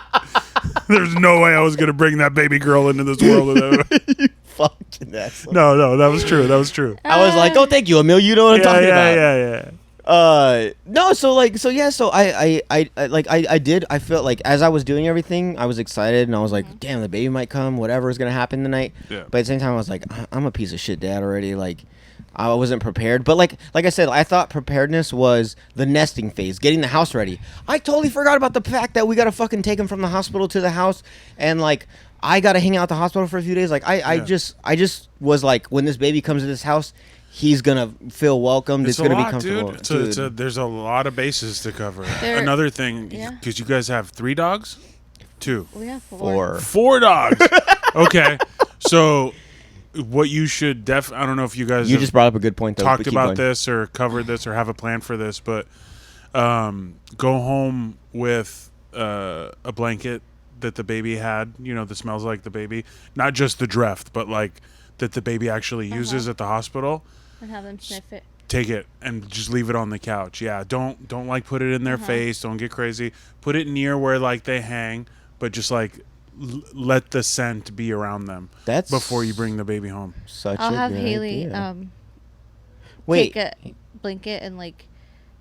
There's no way I was gonna bring that baby girl into this world. You fucking asshole. No, that was true. That was true. I was like, oh, thank you, Emil. You know what I'm talking about. Yeah. No, so I felt like as I was doing everything, I was excited and I was like, damn, the baby might come, whatever is gonna happen tonight. Yeah. But at the same time, I was like, I'm a piece of shit dad already. Like, I wasn't prepared. But like I said, I thought preparedness was the nesting phase, getting the house ready. I totally forgot about the fact that we gotta fucking take him from the hospital to the house, and like I gotta hang out at the hospital for a few days. Like I just was like, when this baby comes to this house, he's gonna feel welcomed. It's gonna be comfortable. Dude. There's a lot of bases to cover. Another thing, because you guys have 3 dogs, 2, we have 4. 4 dogs. Okay, so what you should I don't know if you guys just brought up a good point though. talked about this or covered this or have a plan for this, but go home with a blanket that the baby had, that smells like the baby, not just the Dreft, but like that the baby actually uses at the hospital, and have them sniff it. Take it and just leave it on the couch. Yeah, don't like put it in their face. Don't get crazy. Put it near where like they hang, but just like let the scent be around them. That's before you bring the baby home. I'll have Haley take a blanket and like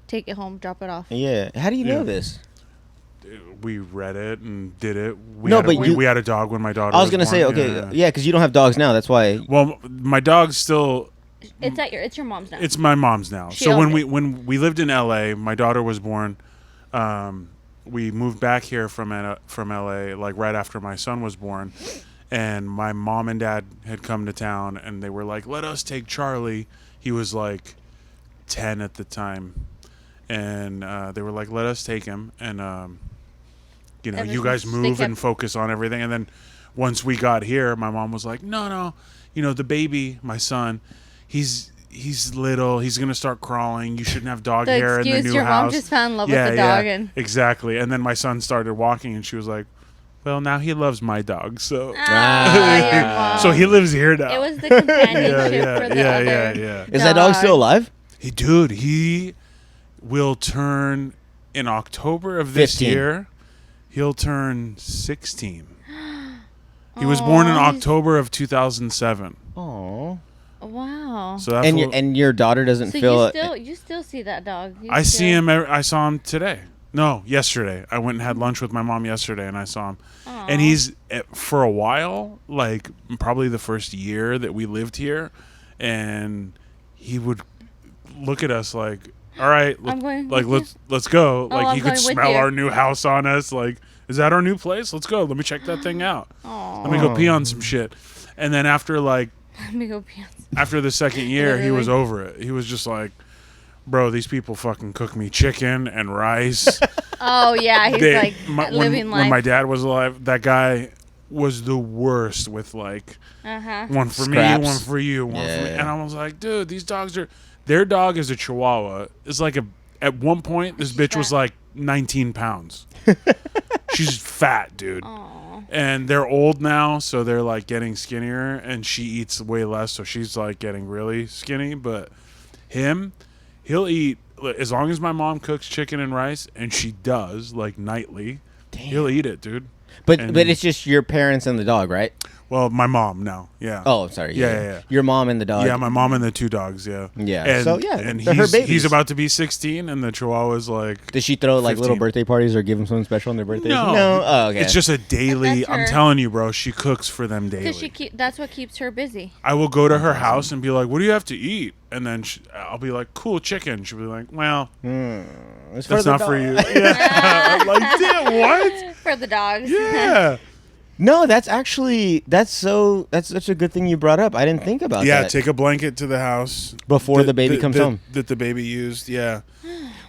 take it home, drop it off. Yeah. How do you know this? We read it and did it. We had a dog when my daughter. I was gonna say, okay, yeah, because you don't have dogs now. That's why. Well, my dog's still. It's your mom's now. It's my mom's now. So when we lived in LA, my daughter was born. We moved back here from LA like right after my son was born, and my mom and dad had come to town, and they were like, "Let us take Charlie." He was like 10 at the time, and they were like, "Let us take him," and you guys move and focus on everything. And then once we got here, my mom was like, "No, the baby, my son, he's little. He's gonna start crawling. You shouldn't have dog hair in the new your house." Mom just fell in love with the dog, and exactly. And then my son started walking, and she was like, "Well, now he loves my dog, so so he lives here now." It was the companionship for the other. Yeah. Is that dog still alive? He will turn in October of this 15. year. He'll turn 16. He was born in October of 2007. Oh. Wow. So that's and your daughter doesn't feel. You still see that dog. I see him. I saw him today. No, yesterday. I went and had lunch with my mom yesterday, and I saw him. Aww. And he's for a while, like probably the first year that we lived here, and he would look at us like, "All right, let's go." Like he could smell our new house on us. Like, is that our new place? Let's go. Let me check that thing out. Aww. Let me go pee on some shit. And then after Let me go pee on some. After the second year, he was over it. He was just like, "Bro, these people fucking cook me chicken and rice." Oh yeah, he's living life. When my dad was alive, that guy was the worst with like one for Scraps. me, one for you, one for me. And I was like, dude, these dogs are. Their dog is a Chihuahua. It's like at one point, this bitch was like 19 pounds. She's fat, dude. Aww. And they're old now, so they're like getting skinnier, and she eats way less, so she's like getting really skinny. But he'll eat as long as my mom cooks chicken and rice, and she does like nightly. Damn. He'll eat it, dude. But it's just your parents and the dog, right? Well, my mom now, yeah. Oh, sorry. Yeah. Your mom and the dog. Yeah, my mom and the 2 dogs, yeah. Yeah. And, so, yeah, and they're her babies. He's about to be 16, and the Chihuahua's like Does she throw like 15. little birthday parties or give them something special on their birthdays? No. Oh, okay. It's just a daily. I'm telling you, bro, she cooks for them daily. Because that's what keeps her busy. I will go to her house and be like, "What do you have to eat?" And then I'll be like, "Cool, chicken." She'll be like, "Well, it's that's not for you." Yeah. I'm like, damn, what? For the dogs. Yeah. No, that's such a good thing you brought up. I didn't think about that. Yeah, take a blanket to the house before the baby comes home. That the baby used. Yeah.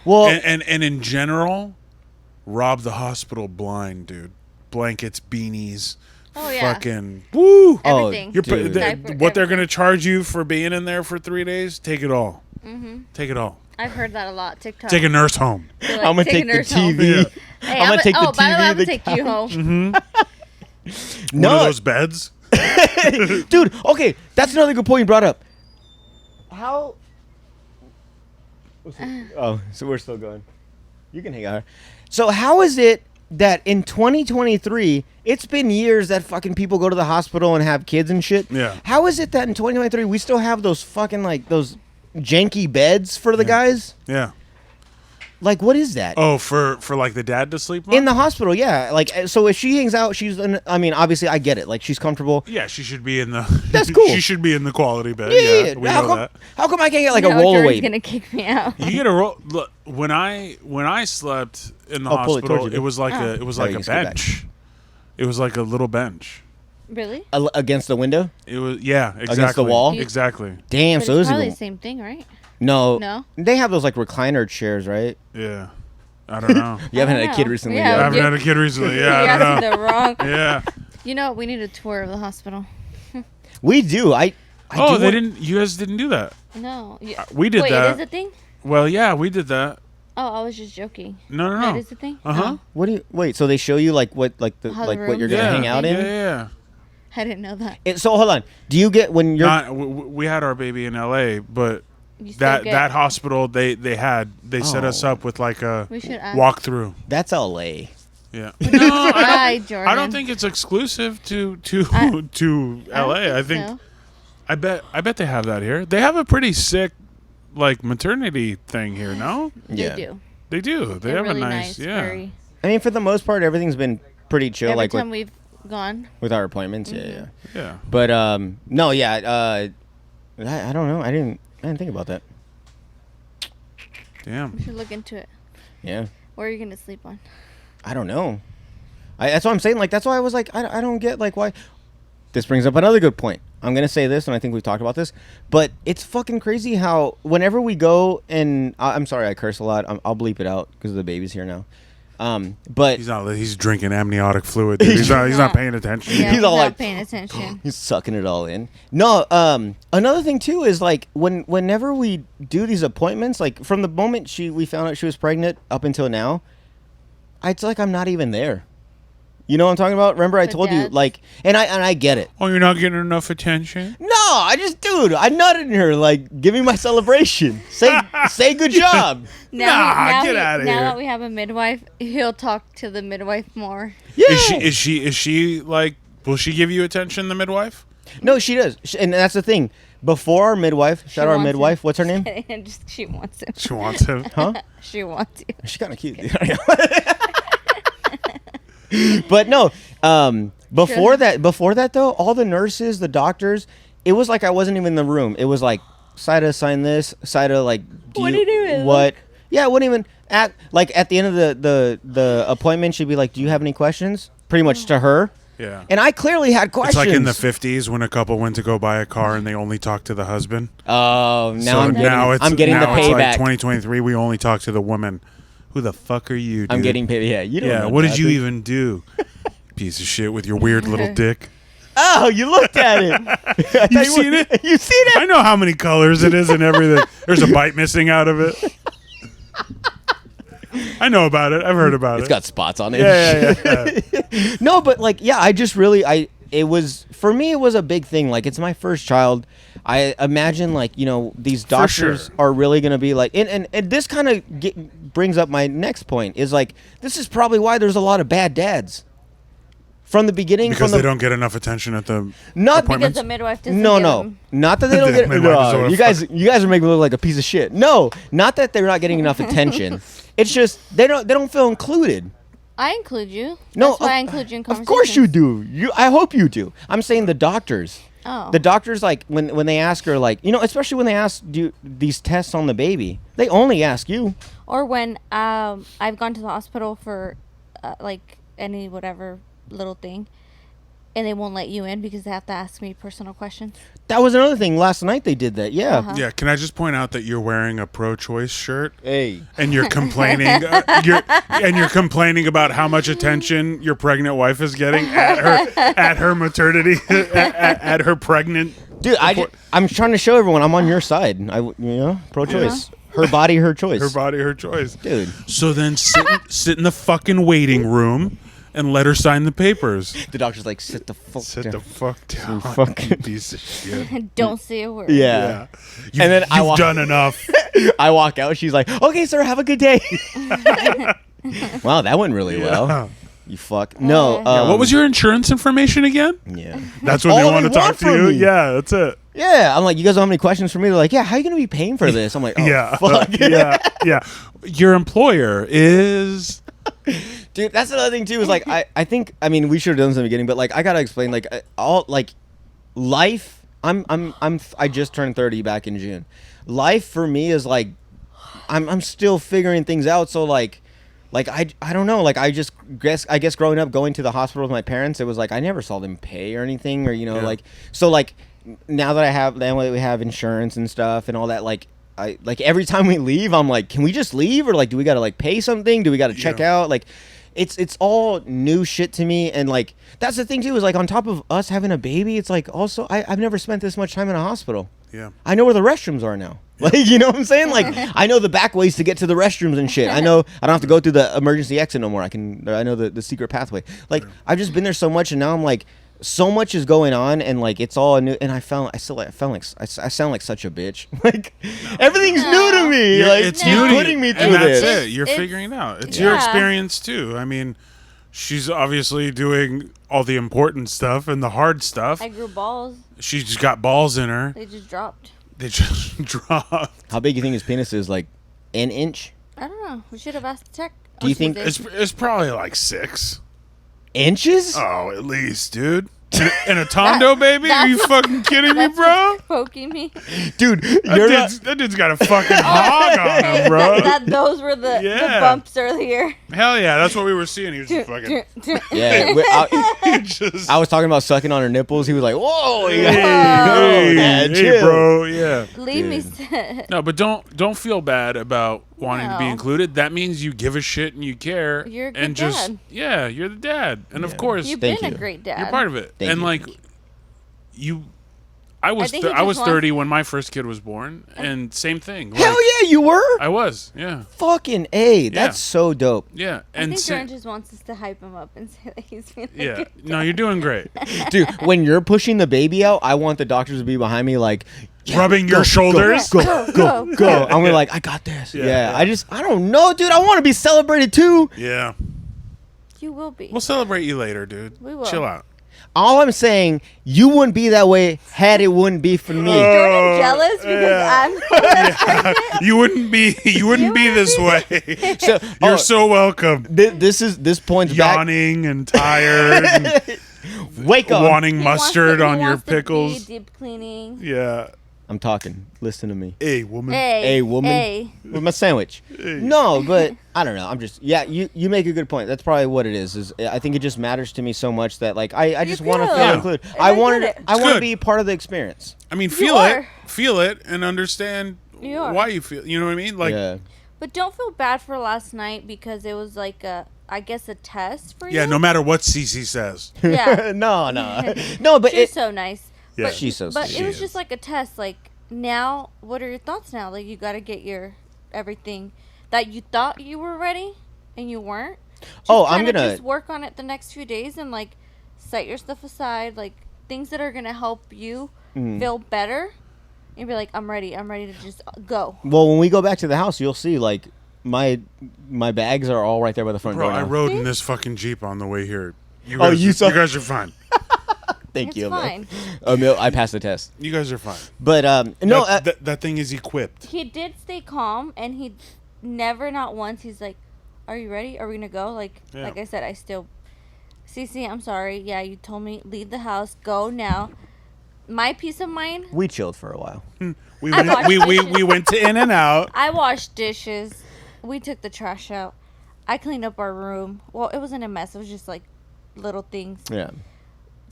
Well, and in general, rob the hospital blind, dude. Blankets, beanies. Oh, yeah. Fucking woo! Everything. What they're gonna charge you for being in there for 3 days? Take it all. Take it all. I've heard that a lot. TikTok. Take a nurse home. Like, I'm gonna take the TV. Hey, I'm gonna take the TV. By the way, I'm gonna take you home. One of those beds. Dude, okay, that's another good point you brought up. How? Oh, so we're still going. You can hang out. So how is it that in 2023, it's been years that fucking people go to the hospital and have kids and shit? Yeah. How is it that in 2023 we still have those fucking like those janky beds for the guys? Yeah. Like, what is that? Oh, for like the dad to sleep on? In the hospital, yeah. Like, so if she hangs out, I mean, obviously, I get it. Like, she's comfortable. Yeah, she should be in the. That's cool. She should be in the quality bed. Yeah. We how know come, that. How come I can't get like a No, roll Jordan's away? gonna kick me out. You get a roll. Look, when I slept in the pull it towards hospital, you, it was like Oh. it was Oh, like you a can scoot back. bench. It was like a little bench. Really? Against the window? It was exactly Against the wall? Exactly. Damn, But so it's it probably was the same thing, right? No. No? They have those like recliner chairs, right? Yeah. I don't know. You haven't I had don't a kid know. recently Yeah, I yet. haven't had a kid recently. Yeah, I You're don't asking know. the wrong. Yeah. You know, we need a tour of the hospital. We do. I Oh, do they want- didn't. You guys didn't do that. No. We did Wait, that. it is a thing? Well, yeah, we did that. Oh, I was just joking. No. That is a thing? Uh huh. Oh, What do you wait? So they show you like what like the How the like what you're room- gonna Yeah. hang out in? Yeah. I didn't know that. So hold on. Do you get when you're We had our baby in L.A., but You still get- that hospital they set us Oh. up with like a We should ask. walkthrough. that's L.A. Yeah. Hi, Jordan. I don't think it's exclusive to I- to L.A. I think so. I bet they have that here. They have a pretty sick like maternity thing here. No, They Yeah. do. they do. They They're have really a nice yeah. Very, I mean, for the most part, everything's been pretty chill. every like time we've gone. with our appointments, yeah. Yeah. But no, yeah. I don't know. I didn't think about that. Damn. We should look into it. Yeah. Where are you gonna sleep on? I don't know. That's what I'm saying. Like, that's why I was like, I don't get like why. This brings up another good point. I'm gonna say this, and I think we've talked about this, but it's fucking crazy how whenever we go and I'm sorry, I curse a lot. I'll bleep it out because the baby's here now. But He's drinking amniotic fluid. Dude. He's not paying attention. Yeah, He's all not like- paying attention. he's sucking it all in. No, another thing too is like whenever we do these appointments, like from the moment we found out she was pregnant up until now, it's like I'm not even there. You know what I'm talking about? Remember I For told you dads? like, and I get it. Oh, you're not getting enough attention. No, I nutted in her. Like, give me my celebration. Say good job. Nah, get outta now here. that we have a midwife, he'll talk to the midwife more. Yeah. Is she like? Will she give you attention, the midwife? No, she does. And that's the thing. Before our midwife, shout out our wants midwife. him. What's her name? And just, she wants him. She wants him. Huh? She wants you. She's kind of cute. But no, before that though, all the nurses, the doctors, it was like I wasn't even in the room. It was like, Saira, sign this. Saira, like, Wouldn't even what? Yeah, wouldn't even act. Like at the end of the appointment, she'd be like, "Do you have any questions?" Pretty much to her. Yeah. And I clearly had questions. It's like in the 50s when a couple went to go buy a car and they only talked to the husband. Oh, now I'm it's getting the now it's like payback. 2023. We only talk to the woman. Who the fuck are you, dude? I'm getting paid. Yeah, you don't Yeah. know What did that, you dude. even do? Piece of shit with your weird little dick. Oh, you looked at it. You seen it? You seen it? I know how many colors it is and everything. There's a bite missing out of it. I know about it. I've heard about It's it. got spots on it. Yeah. No, but like, yeah, I just really, it was, for me, it was a big thing. Like, it's my first child. I imagine, like, you know, these doctors sure. are really going to be like, and this kind of brings up my next point is like, this is probably why there's a lot of bad dads. From the beginning, Because they don't get enough attention at the not Because appointments. the midwife doesn't No, give no, him. not that they don't The get. midwife is No, what you the guys are making me look like a piece of shit. No, not that they're not getting enough attention. It's just they don't feel included. I include you. No, That's why I include you in Of conversations. course you do. I hope you do. I'm saying the doctors. Oh. The doctors, like when they ask her, like, you know, especially when they ask these tests on the baby, they only ask you. Or when I've gone to the hospital for like any whatever little thing, and they won't let you in because they have to ask me personal questions. That was another thing. Last night they did that. Yeah. Uh-huh. Yeah, can I just point out that you're wearing a pro-choice shirt Hey. and you're complaining you're complaining about how much attention your pregnant wife is getting at her maternity at her pregnant. Dude, I'm trying to show everyone I'm on your side. Pro-choice. Her body, her choice. Her body, her choice. Dude. So then sit in the fucking waiting room and let her sign the papers. The doctor's like, sit the fuck Sit down. the fuck down, fucking- you piece of shit. Don't say a word. Yeah. You've, And then you've done enough. I walk out. She's like, okay, sir, have a good day. Wow, that went really well. You fuck. No. What was your insurance information again? Yeah. That's when they all want to they talk want to from you. me. Yeah, that's it. Yeah. I'm like, you guys don't have any questions for me? They're like, yeah, how are you going to be paying for this? I'm like, oh, Yeah. fuck. Yeah. Your employer is. Dude, that's another thing too. Is like I think we should have done this in the beginning, but like I gotta explain like all like life. I just turned 30 back in June. Life for me is like I'm still figuring things out. So like I don't know. Like I guess growing up going to the hospital with my parents, it was like I never saw them pay or anything or like so like now that we have insurance and stuff and all that like. I like every time we leave, I'm like, can we just leave or like, do we gotta like pay something? Do we gotta check out? Like, it's all new shit to me, and like that's the thing too is like on top of us having a baby, it's like also I've never spent this much time in a hospital. Yeah. I know where the restrooms are now. Like, you know what I'm saying? Like, I know the back ways to get to the restrooms and shit. I know I don't have to go through the emergency exit no more. I know the secret pathway. Like, I've just been there so much, and now I'm like. So much is going on, and like it's all new. And I sound like such a bitch. Like everything's new to me. Like it's you're new to putting you, me and through that's this. it. You're figuring it out. It's your experience too. I mean, she's obviously doing all the important stuff and the hard stuff. I grew balls. She's got balls in her. They just dropped. They just dropped. How big do you think his penis is? Like an inch? I don't know. We should have asked the tech. Do you think It's probably like 6 inches? Oh, at least, dude. In a Tondo, baby? Are you fucking kidding me, bro? Poking me. Dude, That dude's got a fucking hog on him, bro. Those were the bumps earlier. Hell yeah, that's what we were seeing. He was just fucking. Yeah, I was talking about sucking on her nipples. He was like, "Whoa, hey, bro, yeah." Leave me. No, but don't feel bad about wanting to be included. That means you give a shit and you care. You're a good and just dad. Yeah, you're the dad, and of course You've been a great dad. you're part of it. Thank you. Like you. I was think he I was just 30 when my first kid was born, and same thing. Like, hell yeah, you were. I was, yeah. Fucking A. That's so dope. Yeah, I and think Jordan just wants us to hype him up and say that he's been a yeah. good No, you're doing great. Dude, when you're pushing the baby out, I want the doctors to be behind me like Rubbing your shoulders. Go. I'm gonna like, I got this. Yeah. I don't know, dude. I want to be celebrated too. Yeah. You will be. We'll celebrate you later, dude. We will. Chill out. All I'm saying, you wouldn't be that way had it wouldn't be for me. Is Jordan jealous because I'm You wouldn't be this way. So, You're so welcome. this points back. Yawning and tired and Wake up. wanting mustard on your wants to be pickles. deep cleaning. Yeah. I'm talking. Listen to me. Hey, woman. Hey, woman. Hey. With my sandwich. No, but I don't know. I'm just you make a good point. That's probably what it is I think it just matters to me so much that like I just want to feel Yeah. included. I I want get it. I want to good. be part of the experience. I mean, are. feel it, and understand You are. why you feel. You know what I mean? Like, Yeah. But don't feel bad for last night because it was like I guess a test for you. yeah. No matter what Cece says. Yeah. no, but She's so nice. Yeah. But, She's so But sweet. it was She just is. like a test. Like now, what are your thoughts now? Like you got to get your everything that you thought you were ready and you weren't. Just I'm kinda gonna just work on it the next few days and like set your stuff aside. Like things that are gonna help you feel better. And be like, I'm ready to just go. Well, when we go back to the house, you'll see like my bags are all right there by the front Bro, door. I now. rode in this fucking Jeep on the way here. You Oh, guys, you saw- you guys are fine. Thank It's you, Emil. fine. Emil, I passed the test. You guys are fine. But no, that thing is equipped. He did stay calm, and he never, not once, he's like, "Are you ready? Are we gonna go?" Like I said, I still, Cece, I'm sorry. Yeah, you told me leave the house, go now. My peace of mind. we chilled for a while. We I went, watched we went to In and Out. I washed dishes. We took the trash out. I cleaned up our room. Well, it wasn't a mess. It was just like little things. Yeah.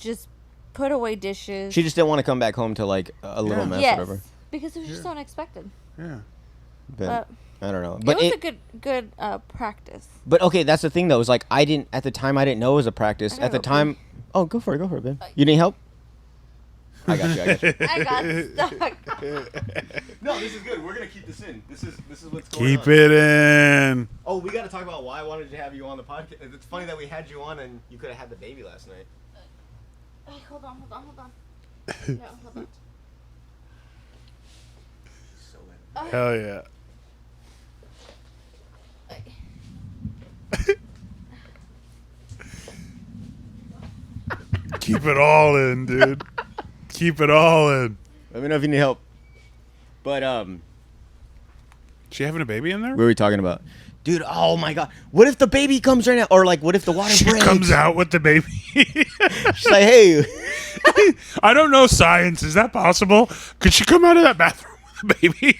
just put away dishes. She just didn't want to come back home to like a little mess, yes, whatever. because it was just so unexpected. Yeah. But I don't know. But it was a good practice. But okay, that's the thing though. Is like I didn't at the time. I didn't know it was a practice. At the go time. Oh, go for it, babe. You need help? I got you. I got stuck. No, this is good. We're gonna keep this in. This is what's going on. Keep it in. Oh, we got to talk about why I wanted to have you on the podcast. It's funny that we had you on and you could have had the baby last night. Hey, hold on. No, hold on. Hell yeah. Keep it all in, dude. Keep it all in. Let me know if you need help. But She having a baby in there? what were we talking about? Dude, oh my god. What if the baby comes right now? Or like what if the water She breaks? comes out with the baby. She's like, hey. I don't know science. Is that possible? Could she come out of that bathroom with a baby?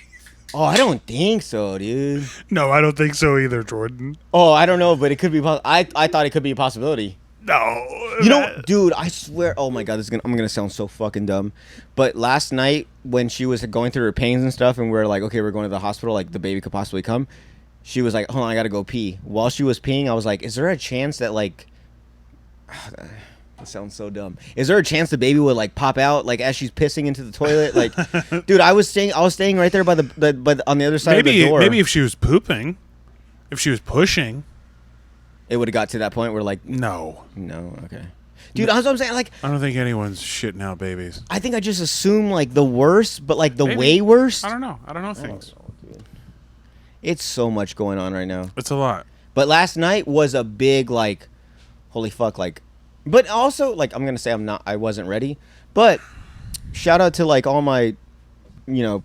Oh, I don't think so, dude. No, I don't think so either, Jordan. Oh, I don't know, but it could be I thought it could be a possibility. No. You know, dude, I swear, oh my god, I'm gonna sound so fucking dumb. But last night when she was going through her pains and stuff and we are like, okay, we're going to the hospital, like the baby could possibly come, she was like, hold on, I gotta go pee. While she was peeing, I was like, is there a chance that like that sounds so dumb. Is there a chance the baby would like pop out like as she's pissing into the toilet? Like dude, I was staying right there by the on the other side of the door. Maybe if she was pooping, if she was pushing, it would have got to that point where like no, okay. Dude, that's what I'm saying. Like, I don't think anyone's shitting out babies. I think I just assume like the worst, but like the Maybe. way worst. I don't know things. It's so much going on right now. It's a lot. But last night was a big like, holy fuck, like, but also like I'm gonna say I wasn't ready. But shout out to like all my,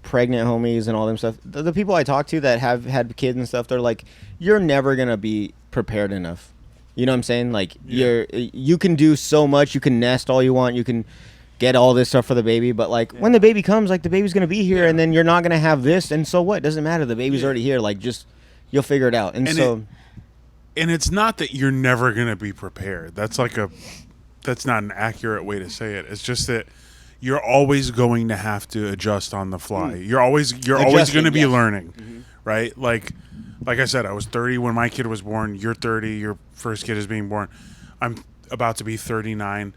pregnant homies and all them stuff. The people I talk to that have had kids and stuff, they're like, you're never gonna be prepared enough. You know what I'm saying? Like you can do so much. You can nest all you want. You can get all this stuff for the baby, but like when the baby comes, like the baby's gonna be here, and then you're not gonna have this, and so what? Doesn't matter. The baby's already here. Like just you'll figure it out. And so, and it's not that you're never gonna be prepared. That's not an accurate way to say it. It's just that you're always going to have to adjust on the fly. You're always going to be learning, right? Like I said, I was 30 when my kid was born. You're 30. Your first kid is being born. I'm about to be 39.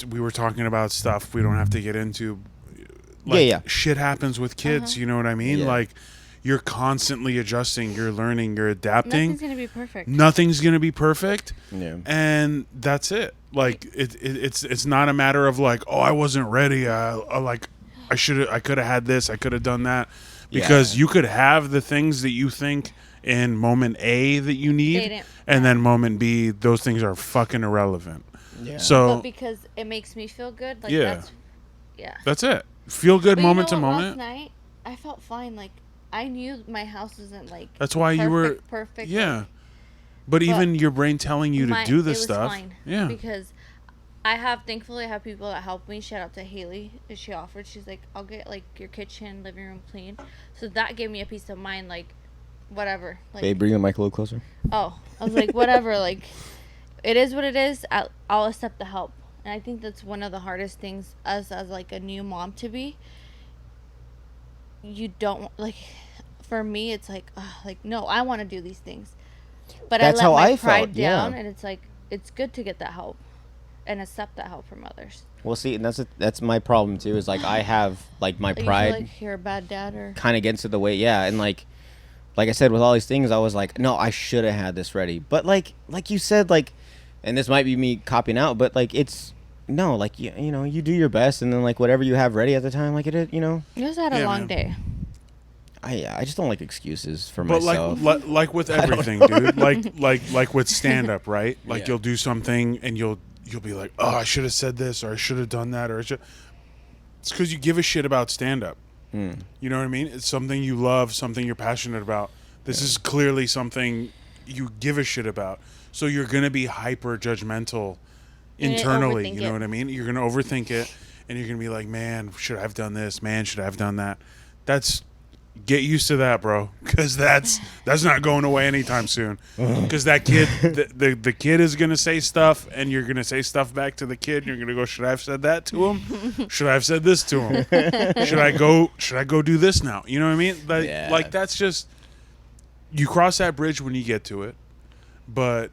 We were talking about stuff we don't have to get into. Like, shit happens with kids. You know what I mean? Yeah. Like, you're constantly adjusting. You're learning. You're adapting. Nothing's gonna be perfect. Nothing's gonna be perfect. Yeah. And that's it. Like it's not a matter of like, oh, I wasn't ready. I could have had this. I could have done that. Because you could have the things that you think in moment A that you need, and then moment B, those things are fucking irrelevant. Yeah. So, but because it makes me feel good, like that's it. Feel good moment to Last moment. night, I felt fine. Like I knew my house wasn't like. That's why you were perfect. Yeah. Like, but even your brain telling you to do this stuff. Fine yeah. Because thankfully I have people that help me. Shout out to Haley. She offered. She's like, I'll get like your kitchen, living room clean. So that gave me a peace of mind. Like, whatever. Like, babe, bring the mic a little closer. Oh, I was like, whatever. Like, it is what it is. I'll accept the help. And I think that's one of the hardest things as like a new mom to be. You don't like. For me, it's like no, I want to do these things. But that's I let my I pride felt, down, and it's like it's good to get that help and accept that help from others. Well, see, and that's my problem too. Is like I have like my pride. You feel like you're a bad dad, or kind of gets in the way, and like I said, with all these things, I was like, no, I should have had this ready. But like you said, like, and this might be me copying out, but like it's no, like you do your best, and then like whatever you have ready at the time, like it. You just had a long day. I just don't like excuses for but myself. But like with everything, dude. Like with stand up, right? Like you'll do something and you'll be like, oh, I should have said this, or I should have done that, or it's because you give a shit about stand up. You know what I mean? It's something you love, something you're passionate about. This is clearly something you give a shit about. So you're gonna be hyper judgmental internally. You know what I mean? You're gonna overthink it, and you're gonna be like, man, should I have done this? Man, should I have done that? That's get used to that, bro, because that's not going away anytime soon. Because that kid, the kid is gonna say stuff, and you're gonna say stuff back to the kid. And you're gonna go, should I have said that to him? Should I have said this to him? Should I go do this now? You know what I mean? Like that's just, you cross that bridge when you get to it. But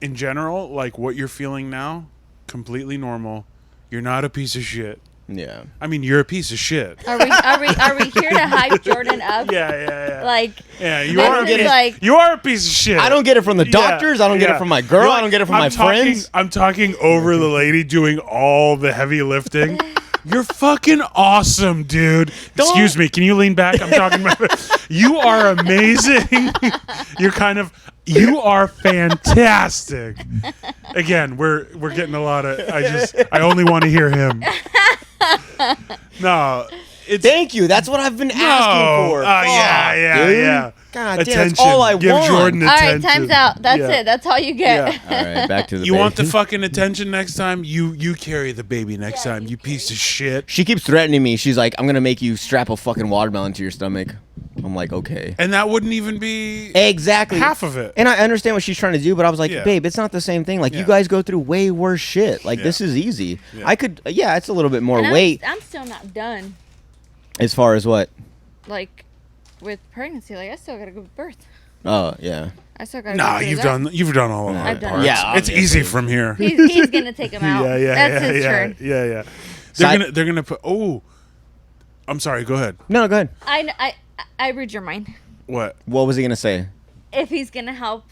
in general, like what you're feeling now, completely normal. You're not a piece of shit. Yeah. I mean, you're a piece of shit. Are we here to hype Jordan up? Yeah. Like, you are a piece of shit. I don't get it from the doctors. I don't get it from my girl. I don't get it from my friends. I'm talking over the lady doing all the heavy lifting. You're fucking awesome, dude. Excuse me. Can you lean back? I'm talking about. You are amazing. You are fantastic. Again, we're getting a lot of. I only want to hear him. No, thank you. That's what I've been asking for. Yeah. God attention. damn, that's all I Give want. Jordan all right, attention. time's out. That's it. That's all you get. Yeah. All right, back to the You baby. want the fucking attention next time? You carry the baby next time, you piece of shit. She keeps threatening me. She's like, I'm going to make you strap a fucking watermelon to your stomach. I'm like, okay. And that wouldn't even be exactly half of it. And I understand what she's trying to do, but I was like, babe, it's not the same thing. Like, you guys go through way worse shit. Like, this is easy. Yeah. I could, it's a little bit more weight. I'm still not done. As far as what? Like, with pregnancy, like, I still got to give birth. Oh, yeah. I still got to Nah, you've done all of I've that done parts. Yeah, it's easy from here. He's going to take him out. That's his turn. Yeah. They're gonna put. Oh, I'm sorry. Go ahead. No, go ahead. I read your mind. What was he gonna say? If he's gonna help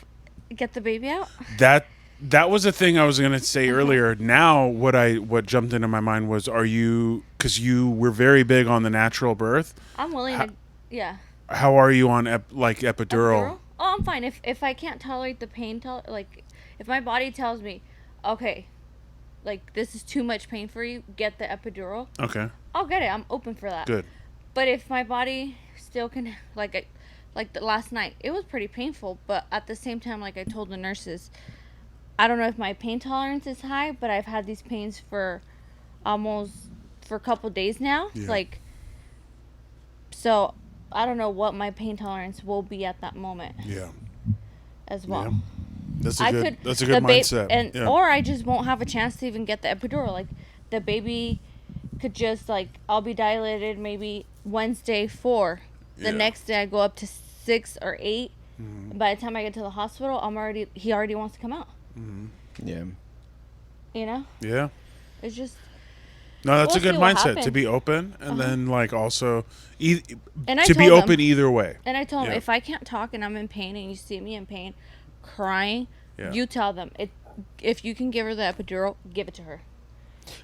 get the baby out. That was a thing I was gonna say earlier. Now, what jumped into my mind was, because you were very big on the natural birth. I'm willing to. Yeah. How are you on epidural? Oh, I'm fine. If I can't tolerate the pain, if my body tells me, okay, like this is too much pain for you, get the epidural. Okay. I'll get it. I'm open for that. Good. But if my body still can, like the last night, it was pretty painful. But at the same time, like I told the nurses, I don't know if my pain tolerance is high, but I've had these pains for a couple days now. Yeah. Like, so I don't know what my pain tolerance will be at that moment. Yeah. As well. Yeah. That's a good mindset. Or I just won't have a chance to even get the epidural. Like, the baby could just, like, I'll be dilated maybe Wednesday 4. The next day I go up to 6 or 8. Mm-hmm. By the time I get to the hospital, he already wants to come out. Mm-hmm. Yeah. You know? Yeah. It's just. No, that's a good mindset, to be open, and then like also to be open either way. And I told him, if I can't talk and I'm in pain and you see me in pain, crying, you tell them if you can give her the epidural, give it to her.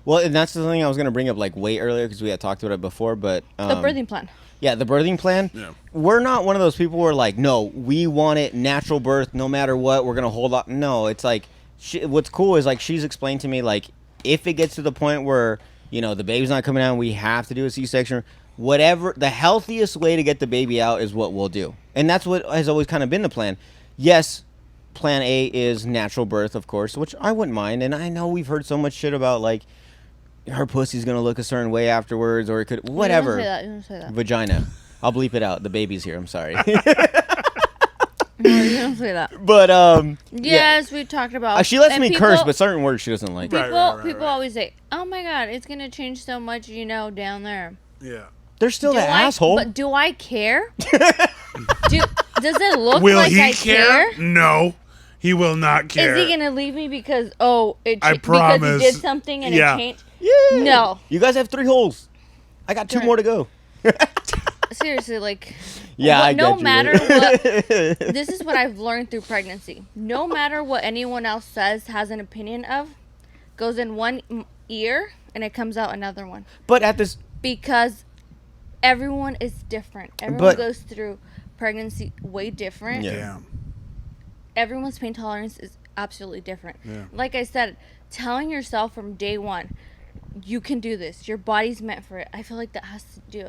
Well, and that's the thing I was going to bring up like way earlier because we had talked about it before, but the birthing plan. Yeah, the birthing plan. Yeah. We're not one of those people who are like, no, we want it natural birth no matter what. We're going to hold on. No, it's like what's cool is like she's explained to me like if it gets to the point where, you know, the baby's not coming out and we have to do a C-section, whatever, the healthiest way to get the baby out is what we'll do. And that's what has always kind of been the plan. Yes, plan A is natural birth, of course, which I wouldn't mind. And I know we've heard so much shit about, like, her pussy's going to look a certain way afterwards, or it could, whatever. You don't say that. Vagina. I'll bleep it out. The baby's here. I'm sorry. No, you don't say that. But, yes, we talked about. She lets me curse, but certain words she doesn't like. People always say, oh my God, it's going to change so much, down there. Yeah. There's still that asshole. But do I care? Does it look will like he I care? No. He will not care. Is he going to leave me because, I promise. because he did something and it changed? Yeah. No. You guys have 3 holes. I got 2 more to go. Seriously, like... Yeah, I no get matter what... This is what I've learned through pregnancy. No matter what anyone else says, has an opinion of, goes in one ear and it comes out another one. But at this... Because everyone is different. Everyone goes through pregnancy way different. Yeah. Everyone's pain tolerance is absolutely different. Yeah. Like I said, telling yourself from day one, you can do this. Your body's meant for it. I feel like that has to do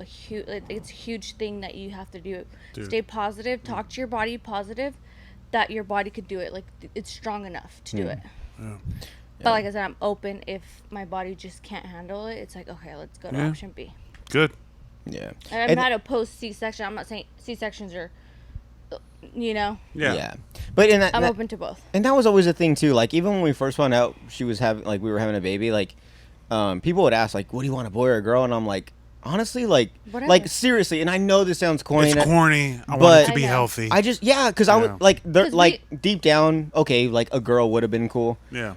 it's a huge thing that you have to do. Dude. Stay positive. Talk to your body positive that your body could do it. Like, it's strong enough to do it. Yeah. But like I said, I'm open. If my body just can't handle it, it's like, okay, let's go to option B. Good. Yeah. I'm not opposed to C-section. I'm not saying C-sections are, Yeah. But in that, I'm open to both. and that was always a thing too. Like even when we first found out she was having, like we were having a baby, like people would ask like, "What do you want, a boy or a girl?" And I'm like, honestly, like Whatever. like seriously. And I know this sounds corny. It's corny. I want but- it to be I know. healthy. I just because I would like Cause like deep down, okay, like a girl would have been cool. yeah.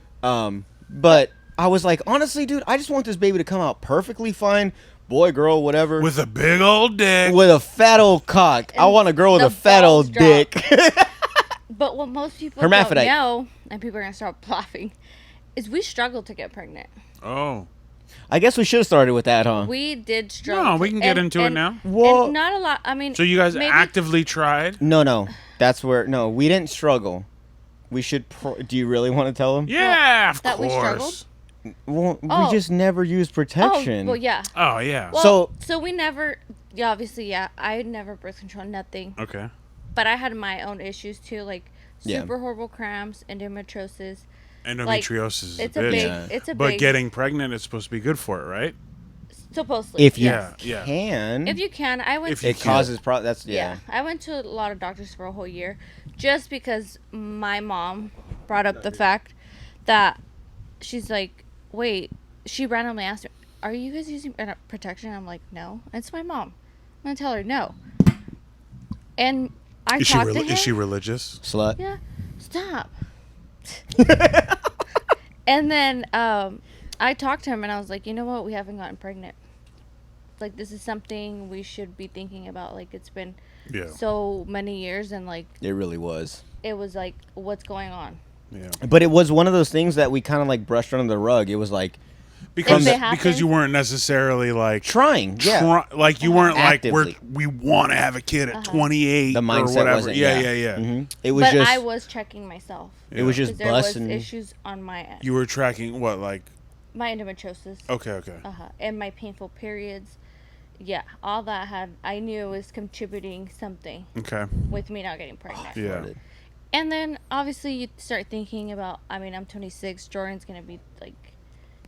But I was like, honestly, dude, I just want this baby to come out perfectly fine, boy, girl, whatever. With a big old dick. With a fat old cock. I And want a girl with the a fat balls old drop. dick. But what most people don't Hermaphrodite. know, and people are gonna start laughing, is we struggled to get pregnant. Oh. I guess we should have started with that, huh? We did struggle. No, we can get into it now. Well- and not a lot. I mean, So you guys maybe, actively tried? No. That's where we didn't struggle. We should. Do you really want to tell them? Yeah, of That we course. struggled? Well, Oh. we just never used protection. Oh, well, yeah. Oh yeah. Well, So- we never. Yeah, obviously, yeah. I never birth control, nothing. Okay. But I had my own issues too, like Yeah. super horrible cramps, endometriosis. Endometriosis is It's a a bitch. big. Yeah. It's a But big. getting pregnant is supposed to be good for it, right? Supposedly. if you Yeah, yeah. can, If you can, I went. If you it can. causes that's Yeah, I went to a lot of doctors for a whole year, just because my mom brought up the fact that she's like, wait, she randomly asked me, "Are you guys using protection?" I'm like, "No." It's my mom. I'm gonna tell her no. And I Is she talked to him. is she religious? slut. Yeah, stop. And then I talked to him, and I was like, you know what? We haven't gotten pregnant. Like, this is something we should be thinking about. Like, it's been Yeah. so many years, and like, It really was. it was like, what's going on? Yeah. But it was one of those things that we kind of like brushed under the rug. It was like Because If it happens- because you weren't necessarily like trying. Yeah. like you weren't like Actively. we want to have a kid at 28 The mindset or whatever. wasn't. Yeah. Mhm. It was But just. I was checking myself. It was Yeah. just Because there was busting. issues on my end. You were tracking what like My endometriosis. okay. And my painful periods. Yeah, all that I knew it was contributing something Okay. with me not getting pregnant. Yeah. And then obviously you start thinking about, I mean, I'm 26, Jordan's going to be like,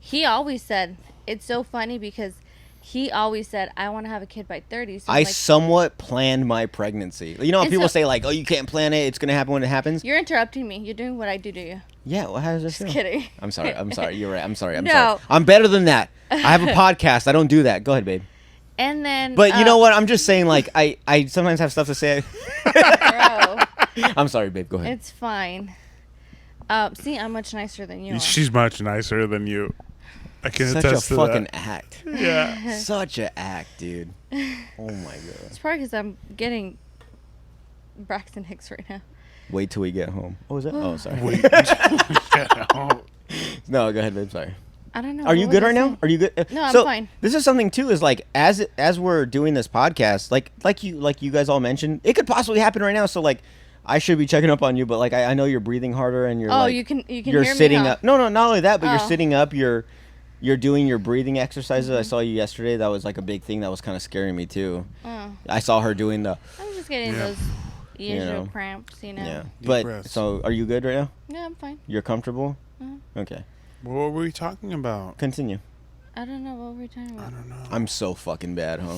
he always said, it's so funny because he always said, I want to have a kid by 30. So I'm I like, somewhat planned my pregnancy. You know, how And people so- say like, "Oh, you can't plan it; it's gonna happen when it happens." you're interrupting me. You're doing what I do to you. Yeah. Well, how does this feel? Just kidding. I'm sorry. You're right. I'm sorry. No. I'm better than that. I have a podcast. I don't do that. Go ahead, babe. And then. But you know what? I'm just saying, like, I sometimes have stuff to say. Bro, I'm sorry, babe. Go ahead. it's fine. See, I'm much nicer than you are. She's much nicer than you. I can Such a attest to fucking that. act. Yeah. Such a act, dude. Oh my god. It's probably because I'm getting Braxton Hicks right now. Wait till we get home. Oh, is that? Oh, sorry. Wait. Yeah. No, go ahead, babe. Sorry. I don't know. Are you what good was right I now? saying? Are you good? No, I'm So, fine. This is something too. Is like as we're doing this podcast, like you guys all mentioned, it could possibly happen right now. So like, I should be checking up on you, but like I know you're breathing harder and you're Oh, like you can you're hear sitting me, huh? up. No, not only that, but you're Oh. sitting up. You're doing your breathing exercises. Mm-hmm. I saw you yesterday. That was like a big thing. That was kind of scaring me too. Oh. I saw her doing the I'm just getting Yeah. those usual know. cramps, you know. yeah. Deep But breaths. so are you good right now? Yeah, I'm fine. You're comfortable? Mhm. Okay. What were we talking about? Continue. I don't know what we're talking I about. don't know. I'm so fucking bad, huh?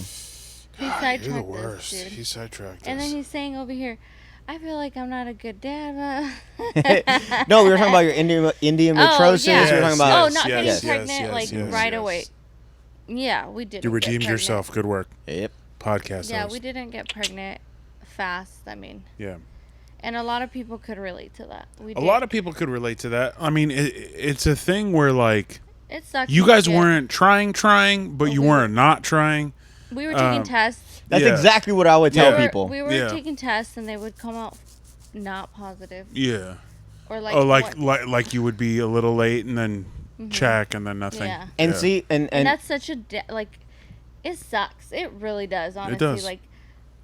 He You're the sidetracked worst. us, dude. He sidetracked And then us. he's saying over here, I feel like I'm not a good dad. No, we were talking about your endometriosis. yeah. We were talking about. Oh, not getting yes, pregnant like right away. Yeah, we did. You redeemed yourself. Good work. Yep. Podcast Yeah, host. we didn't get pregnant fast. I mean, Yeah. and a lot of people could relate to that. We A did. lot of people could relate to that. I mean, it's a thing where like it sucks. you to guys get- weren't trying, but you we weren't not trying. We were taking tests. That's Yeah. exactly what I would tell Yeah. people. We were Yeah. taking tests, and they would come out not positive, Yeah. or like Oh, what- like you would be a little late and then check and then nothing. Yeah. and Yeah. see, and and that's such a like, it sucks. It really does. Honestly, does. like,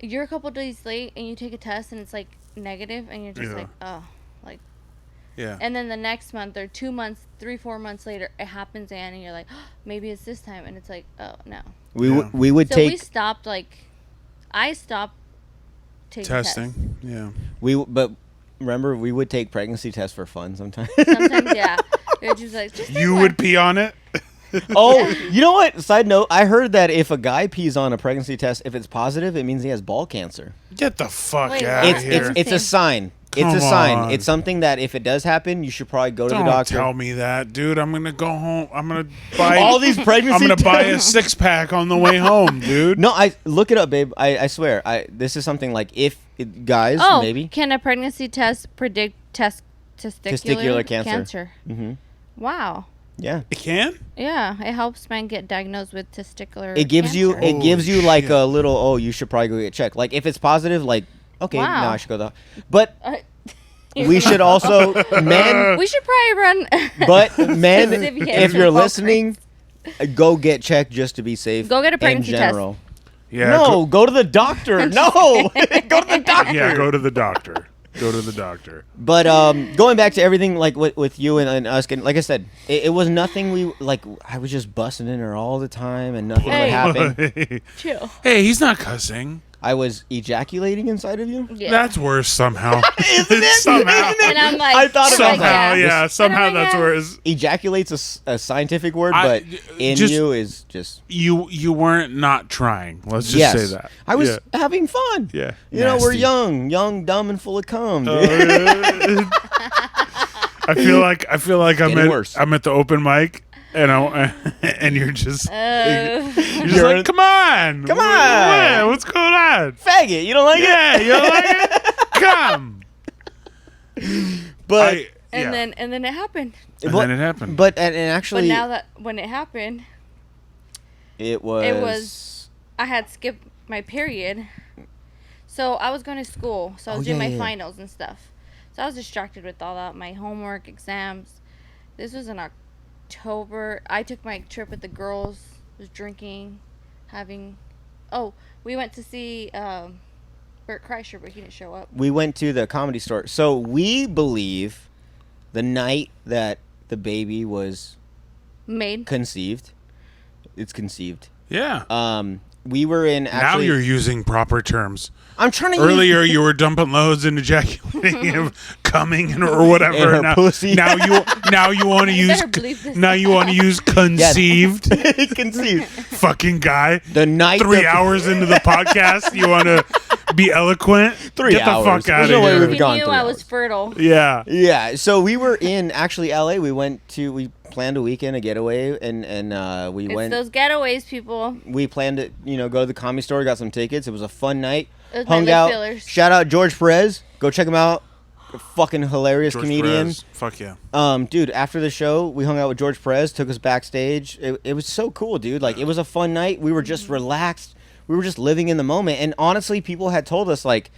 you're a couple days late, and you take a test, and it's like negative, and you're just Yeah. like, oh, like. Yeah. And then the next month or 2 months, 3-4 months later, it happens again, and you're like, oh, maybe it's this time, and it's like, oh no. Yeah. we would So take we stopped. Like, I stopped taking Testing. Yeah. but remember we would take pregnancy tests for fun sometimes. Tests. Sometimes, yeah. You're just like, just take You one. would pee on it. Oh, you know what? Side note, I heard that if a guy pees on a pregnancy test, if it's positive, it means he has ball cancer. Get the fuck Wait, out what? of here. It's a sign. It's Come a sign. on. It's something that if it does happen, you should probably go to the Don't doctor. tell me that, dude. I'm gonna go home. I'm gonna buy All these pregnancy I'm gonna buy a tests. 6-pack on the way home, dude. No, I look it up, babe. I swear. This is something like if guys Oh, maybe. can a pregnancy test predict testicular cancer. Mm-hmm. Wow. Yeah. It can? Yeah, it helps men get diagnosed with testicular. It gives you cancer. it gives you Holy like shit. a little. Oh, you should probably go get checked. Like if it's positive, like okay, Wow. now I should go to. But You're we gonna- should also men. We should probably run. But men, If you if have you're ball listening, go get checked just to be safe. Go get a pregnancy in test. general. Yeah. No, go to the doctor. No, go to the doctor. Yeah, go to the doctor. Go to the doctor. But going back to everything like with you and us, getting, like I said, it was nothing. We like I was just busting in her all the time, and nothing would Hey. happen. Chill. Hey, he's not cussing. I was ejaculating inside of you. Yeah. That's worse somehow. Isn't it? Somehow. and I'm like, I thought about Somehow, that. yeah. Somehow And I'm that's like, worse. Ejaculate's a scientific word, I- but in just- you is just You weren't not trying. Let's just yes. say that. I was Yeah. having fun. Yeah. You know, we're Nasty. young, dumb, and full of cum. Uh, dude. I feel like I'm Getting worse. at the open mic and and you're just you're just You're- like, come on. Come on. What's going on? Faggot, you don't like Yeah, it? you like it? Come. But and yeah. then it happened. And but- then it happened. But and actually, But now that when it happened, it was I had skipped my period. So I was going to school. So I was Oh, doing yeah, my yeah. finals and stuff. So I was distracted with all that, my homework, exams. This was in October. I took my trip with the girls, was drinking, having... Oh, we went to see Bert Kreischer, but he didn't show up. we went to the comedy store. So we believe the night that the baby was Made. conceived, it's conceived. yeah. We were in Now actually. you're using proper terms. I'm trying to Earlier, you were dumping loads and ejaculating and coming and or whatever. In her now, pussy. now you want to You use better believe this. now you want to use conceived. use conceived. Fucking guy. The night 3 the- hours into the podcast, you want to be eloquent. 3 Get the hours. fuck out There's no of way here. we've He gone knew 3 I was hours. fertile. Yeah. Yeah, so we were in actually LA. We planned a weekend, a getaway, and we It's went. those getaways, people. We planned to go to the comedy store, got some tickets. It was a fun night. It was my Hung lip out. fillers. Shout out George Perez. Go check him out. A fucking hilarious George comedian. Perez. Fuck yeah. Dude, after the show, we hung out with George Perez, took us backstage. It was so cool, dude. Like, it was a fun night. We were just relaxed. We were just living in the moment. And honestly, people had told us, like,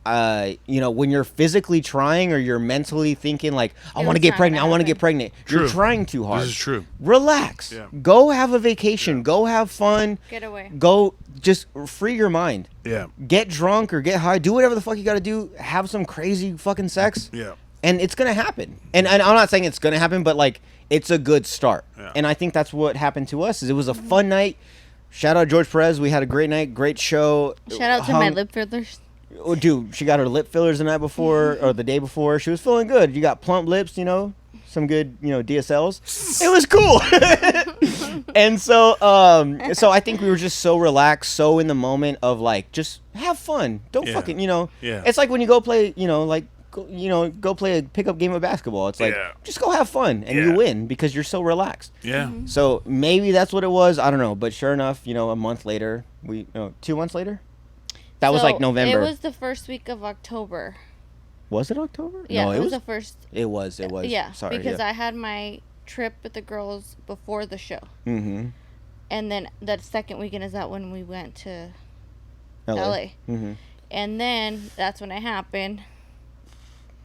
when you're physically trying or you're mentally thinking, like, I It want to was get not pregnant, I gonna want to get happen. pregnant. You're True. trying too hard. This is true. Relax. Yeah. Go have a vacation. Go have fun. Get away. Go just free your mind. Yeah. Get drunk or get high. Do whatever the fuck you got to do. Have some crazy fucking sex. Yeah. And it's gonna happen. And I'm not saying it's gonna happen, but like it's a good start. Yeah. And I think that's what happened to us. Is it was a fun night. Shout out George Perez. We had a great night, great show. Shout out to my lip fillers. Oh, dude, she got her lip fillers the night before or the day before. She was feeling good. You got plump lips, some good, DSLs. It was cool. And so I think we were just so relaxed, so in the moment of like just have fun. Don't Yeah. fucking, Yeah. It's like when you go play, go play a pickup game of basketball. It's like Yeah. just go have fun and Yeah. you win because you're so relaxed. Yeah. So maybe that's what it was. I don't know, but sure enough, a month later, 2 months later, that was So, like November. It was the first week of October. Was it October? Yeah, no, it was the first. It was. Yeah, Sorry. because I had my trip with the girls before the show, Mm-hmm. and then that second weekend is that when we went to LA. LA, Mm-hmm. and then that's when it happened.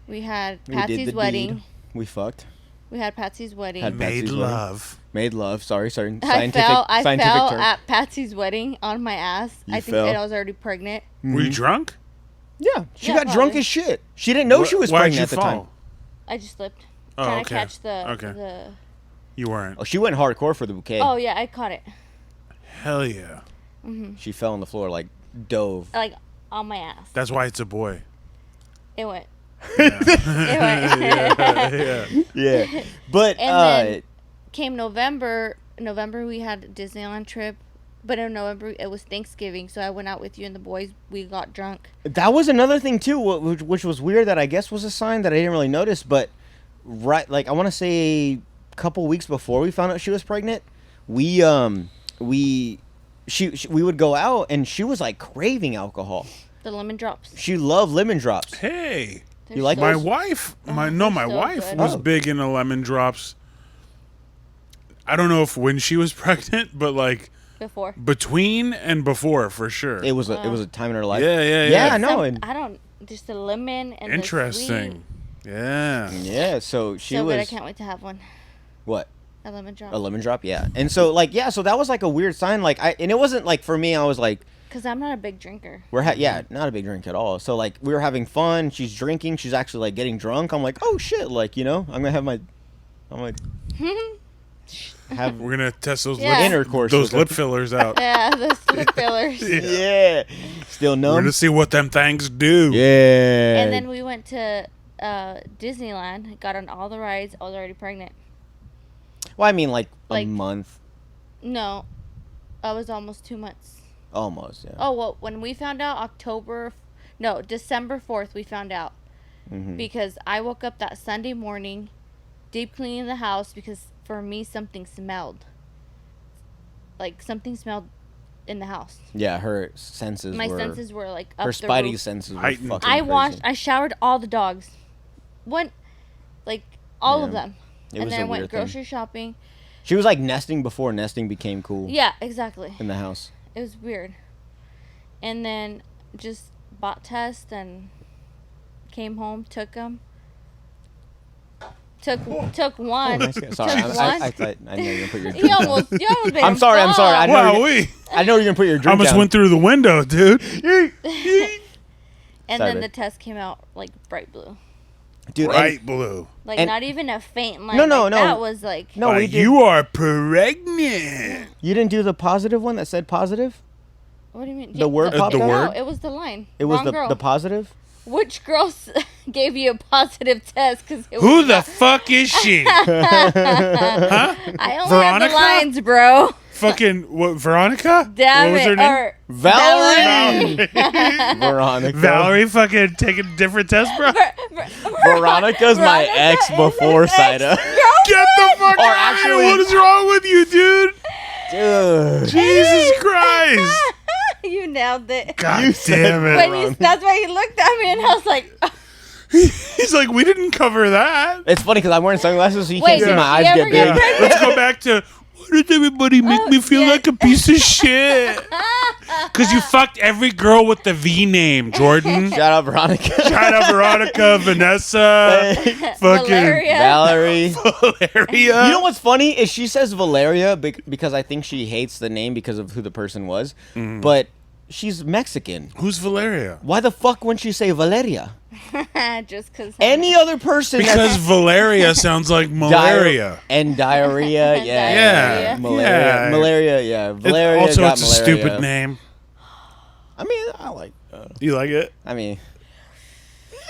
We had We did the Patsy's deed. wedding. We fucked. We had Patsy's wedding. Had Made Patsy's wedding. love. Made love. Sorry. I Scientific. fell scientific term. at Patsy's wedding on my ass. You I think fell? and I was already pregnant. Were you drunk? Yeah, she Yeah, got drunk probably. as shit. She didn't know she was Why'd pregnant you at the fall? time. I just slipped. Oh, Trying okay. to catch the Okay. the. You weren't. Oh, she went hardcore for the bouquet. Oh yeah, I caught it. Hell yeah. She fell on the floor, like dove. Like on my ass. That's why it's a boy. It went. Yeah. It went. yeah. Yeah, but And then came November, November we had a Disneyland trip, but in November it was Thanksgiving, so I went out with you and the boys. We got drunk. That was another thing too, which was weird. That I guess was a sign that I didn't really notice. But right, like I want to say, a couple weeks before we found out she was pregnant, we would go out and she was like craving alcohol. The lemon drops. She loved lemon drops. Hey, you like my those? wife? My so wife good. was Oh. big into lemon drops. I don't know if when she was pregnant, but like Before. between and before for sure. It was a time in her life. Yeah. I know. Some- And I don't. Just the lemon and Interesting. Yeah. yeah, so she So was good. I can't wait to have one. what? A lemon drop. A lemon drop, yeah. And so like so that was like a weird sign. Like and it wasn't like for me. I was like, Because I'm not a big drinker. not a big drink at all. So like we were having fun. She's drinking. She's actually like getting drunk. I'm like, oh shit, like I'm gonna have have We're gonna test those Yeah. intercourse. those with lip her. fillers out. Yeah, the lip fillers. Yeah, still We're numb. gonna see what them things do. Yeah. And then we went to Disneyland, got on all the rides. I was already pregnant. Well, I mean, like a Like- month, No, I was almost 2 months. almost. Yeah. Oh, well, when we found out December 4th, we found out. Mhm. Because I woke up that Sunday morning, deep cleaning the house because for me something smelled. Like something smelled in the house. Yeah, her senses. My were, senses were like up Her the spidey roof. senses were Heightened. fucking I crazy. I showered all the dogs. All of Yeah. them. It And was then a I went weird thing. grocery shopping. She was like nesting before nesting became cool. Yeah, exactly. In the house. It was weird. And then just bought tests and came home, took them. Took one. Nice guy. Sorry, Took one. I thought I know you're gonna put your. You almost made I'm him sorry. I'm sorry. I fall. know. Wow, I know you're gonna put your I drink almost down. went through the window, dude. And Sorry, then babe. the test came out like bright blue. Dude, and- Bright blue. Like And- not even a faint line. No, no, like, no. That was like No, we Like, did. you are pregnant. You didn't do the positive one that said positive. what do you mean? The word popped the out? word? No, it was the line. It was Wrong girl. the positive. Which girl gave you a positive test? Cause it Who was the not- fuck is she? Huh? I only Veronica? have the lines, bro. Fucking what? Veronica? Damn what was it. her name? Or Valerie. Valerie. Veronica. Valerie fucking taking a different test, bro. Veronica's my ex before Saira. Get the fuck Or out actually- of here. What is wrong with you, dude? Dude. Jesus Christ. You nailed it. God You said damn it. When you, that's why he looked at me and I was like, He's like, we didn't cover that. It's funny because I'm wearing sunglasses, so you Wait, can't see did my eyes she ever get get big. pregnant? Let's go back to why did everybody make Oh, me feel yeah. like a piece of shit? Because you fucked every girl with the V name, Jordan. Shout out Veronica. Shout out Veronica, Vanessa, fucking Valeria. Valerie. Valeria. You know what's funny is she says Valeria because I think she hates the name because of who the person was, but she's Mexican. Who's Valeria? Why the fuck wouldn't she say Valeria? Just because. Any other person Because Valeria sounds like malaria. and diarrhea, yeah, Yeah. malaria, Yeah. malaria, yeah. Valeria Also, got it's a malaria. stupid name. I mean, I like. You like it? I mean,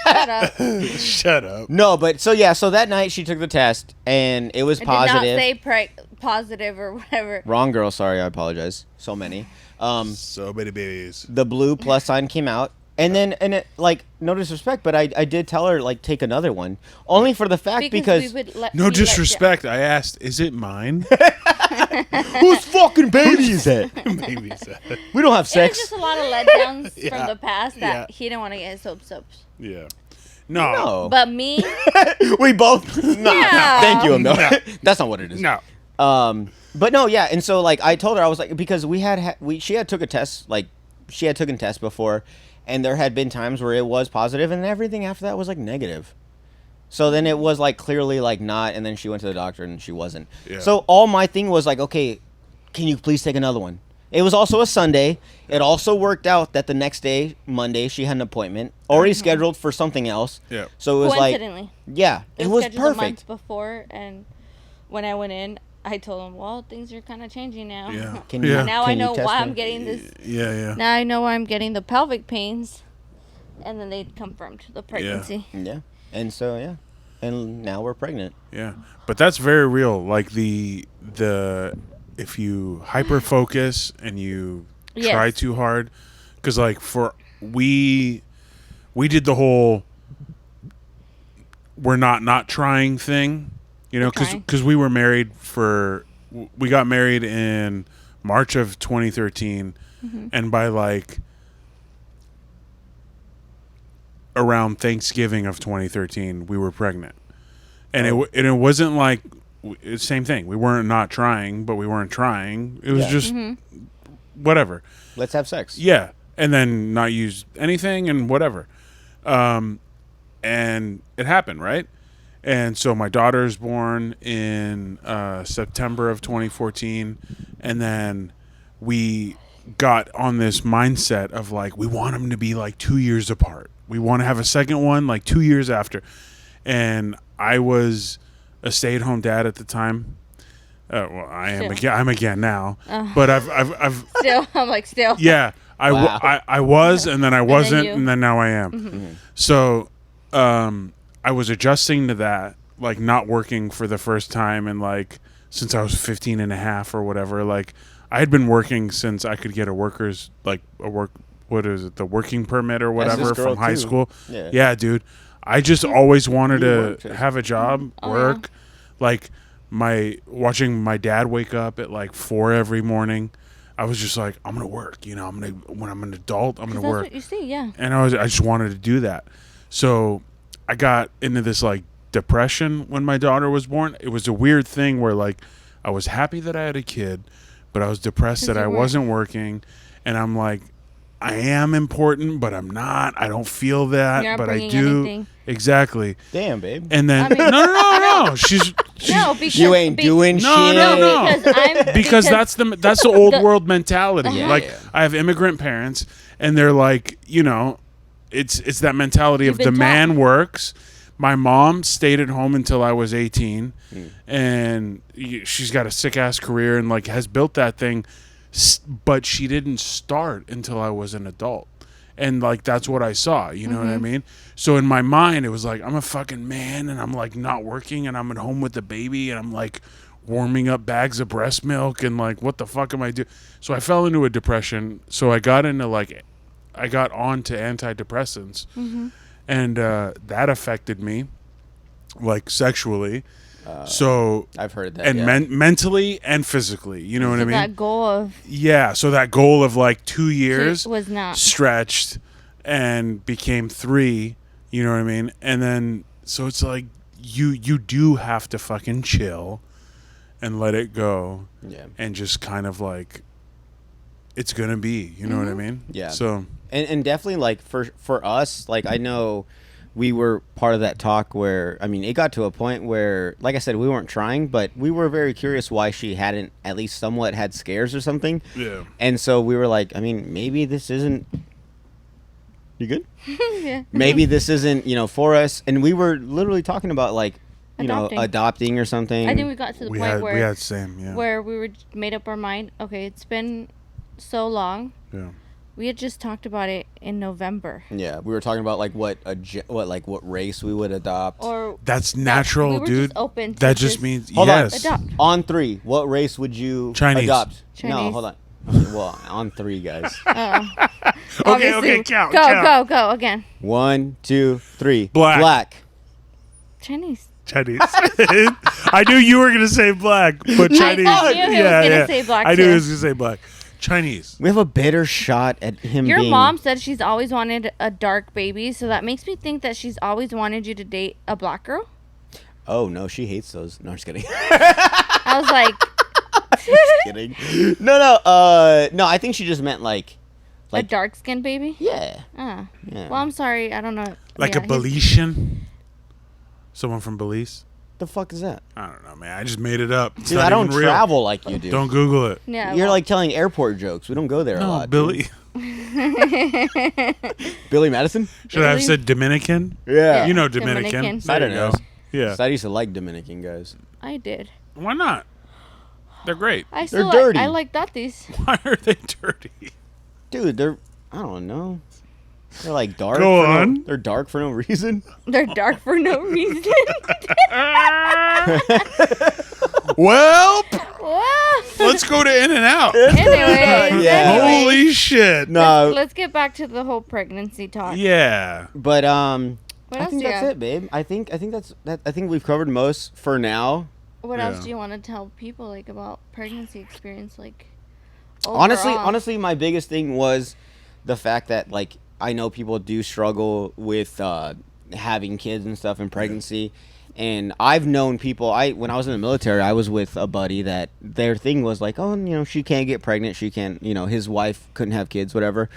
Shut up. Shut up. no, but so that night she took the test and it was I positive. did not say positive or whatever. Wrong girl. Sorry, I apologize. So many. So many babies. The blue plus sign came out. And then, like, no disrespect, but I did tell her, like, take another one. Only for the fact because we would let, No we let disrespect. I asked, is it mine? whose fucking baby is it? Maybe so. We don't have It was sex. just a lot of letdowns Yeah. from the past that Yeah. he didn't want to get his hopes up. Yeah. No. No. But me, We both. Nah, Yeah. Thank you, Emil. No. That's not what it is. No. But no, yeah. And so, like, I told her, I was like, because she had took a test, like, she had taken tests before, and there had been times where it was positive, and everything after that was, like, negative. So then it was, like, clearly, like, not, and then she went to the doctor, and she wasn't. Yeah. So all my thing was, like, okay, can you please take another one? It was also a Sunday. It also worked out that the next day, Monday, she had an appointment already scheduled for something else. Yeah. So it was like, coincidentally, yeah, it was scheduled a month perfect. before, and when I went in, I told him, "Well, things are kind of changing now." Yeah. Can you- yeah. Now I Can you know test why me? I'm getting this. Yeah. Now I know why I'm getting the pelvic pains, and then they confirmed the pregnancy. Yeah. And so, yeah. And now we're pregnant. Yeah. But that's very real. Like the if you hyper focus and you try Yes. too hard, because like we did the whole we're not trying thing, you know, Trying. because we were married we got married in March of 2013, and by like around Thanksgiving of 2013 we were pregnant, and it wasn't like same thing. We weren't not trying, but we weren't trying. It was just whatever. Let's have sex. Yeah, and then not use anything and whatever. And it happened, right? And so my daughter's born in September of 2014, and then we got on this mindset of like we want them to be like 2 years apart. We want to have a second one like 2 years after. And I was a stay-at-home dad at the time. Well, I am Still. again. I'm again now, but I've Still, I'm like, still. yeah. I was, and then I wasn't, you. and then now I am. So I was adjusting to that, like not working for the first time, and like since I was 15 and a half or whatever. Like I had been working since I could get the working permit or whatever this girl from high too. school. Yeah. Dude. I just always wanted worked. to have a job, Oh, work. Like watching my dad wake up at like 4 every morning. I was just like, I'm gonna work. You know, when I'm an adult, I'm gonna That's work. what you see, yeah. And I just wanted to do that. So I got into this like depression when my daughter was born. It was a weird thing where like I was happy that I had a kid, but I was depressed that you I weren't. wasn't working. And I'm like, I am important, but I'm not. I don't feel that, You're not but I bringing do. anything. Exactly. Damn, babe. And then I mean- no. She's No, because You ain't doing No, shit. no. because that's the old world mentality. Yeah. Like Yeah. I have immigrant parents, and they're like, you know, it's that mentality You've of the been man taught. works. My mom stayed at home until I was 18, and she's got a sick ass career and like has built that thing, but she didn't start until I was an adult. And like that's what I saw, you know what I mean? So in my mind it was like I'm a fucking man and I'm like not working and I'm at home with the baby and I'm like warming up bags of breast milk and like what the fuck am I doing? So I fell into a depression. So I got onto antidepressants, and that affected me like sexually. So I've heard that. and yeah. mentally and physically, you know what I mean? that goal of Yeah, so that goal of like 2 years was not. stretched and became 3, you know what I mean? And then so it's like you do have to fucking chill and let it go Yeah. and just kind of like it's gonna be, you know what I mean? Yeah. So And definitely like for us, like I know we were part of that talk where I mean it got to a point where like I said we weren't trying, but we were very curious why she hadn't at least somewhat had scares or something. yeah. And so we were like, I mean, maybe this isn't. You good? Yeah. Maybe this isn't, you know, for us. And we were literally talking about like, you Adopting. know, adopting or something. I think we got to the We point had where same, yeah. where we were made up our mind. Okay, it's been so long. Yeah. We had just talked about it in November. Yeah, we were talking about like what race we would adopt. Or That's natural, we were dude. just open to That just just means Hold on. yes. adopt. On 3, what race would you Chinese. adopt? No, Chinese. hold on. Okay, well, on 3, guys. Obviously. count, Go, count. go again. 1, 2, 3. Black. Chinese. Chinese. I knew you were gonna say black, but Chinese. I knew he was gonna say black, I knew he too. was gonna say black. Chinese. We have a better shot at him Your being... mom said she's always wanted a dark baby, so that makes me think that she's always wanted you to date a black girl. Oh, no, she hates those. No, I'm just kidding. I was like, kidding. No, no, I think she just meant like a dark skinned baby? yeah. Ah. Yeah. Well, I'm sorry. I don't know. Like Yeah, a he's- Belizean. Someone from Belize. The fuck is that? I don't know, man. I just made it up. It's Dude, not I don't even real. travel like you do. Don't Google it. Yeah, You're well, like telling airport jokes. We don't go there a No, lot. Billy. Billy Madison? Should I have Billy? said Dominican? Yeah. You know Dominican. Dominican. I There don't you know. go. Yeah. So I used to like Dominican guys. I did. Why not? They're great. I They're still dirty. I like Datis. Why are they dirty? Dude, they're I don't know. They're like dark. Go for no- on. they're dark for no reason. They're dark for no reason. Well, Whoa. Let's go to In-N-Out. Anyways, Yeah. Holy shit. No, let's get back to the whole pregnancy talk. Yeah. but What I else think do you that's have? it, babe. I think I think we've covered most for now. What Yeah. else do you want to tell people like about pregnancy experience? Like, Honestly, overall? my biggest thing was the fact that like I know people do struggle with having kids and stuff in pregnancy. And I've known people. When I was in the military, I was with a buddy that their thing was like, oh, she can't get pregnant. She can't. His wife couldn't have kids, whatever.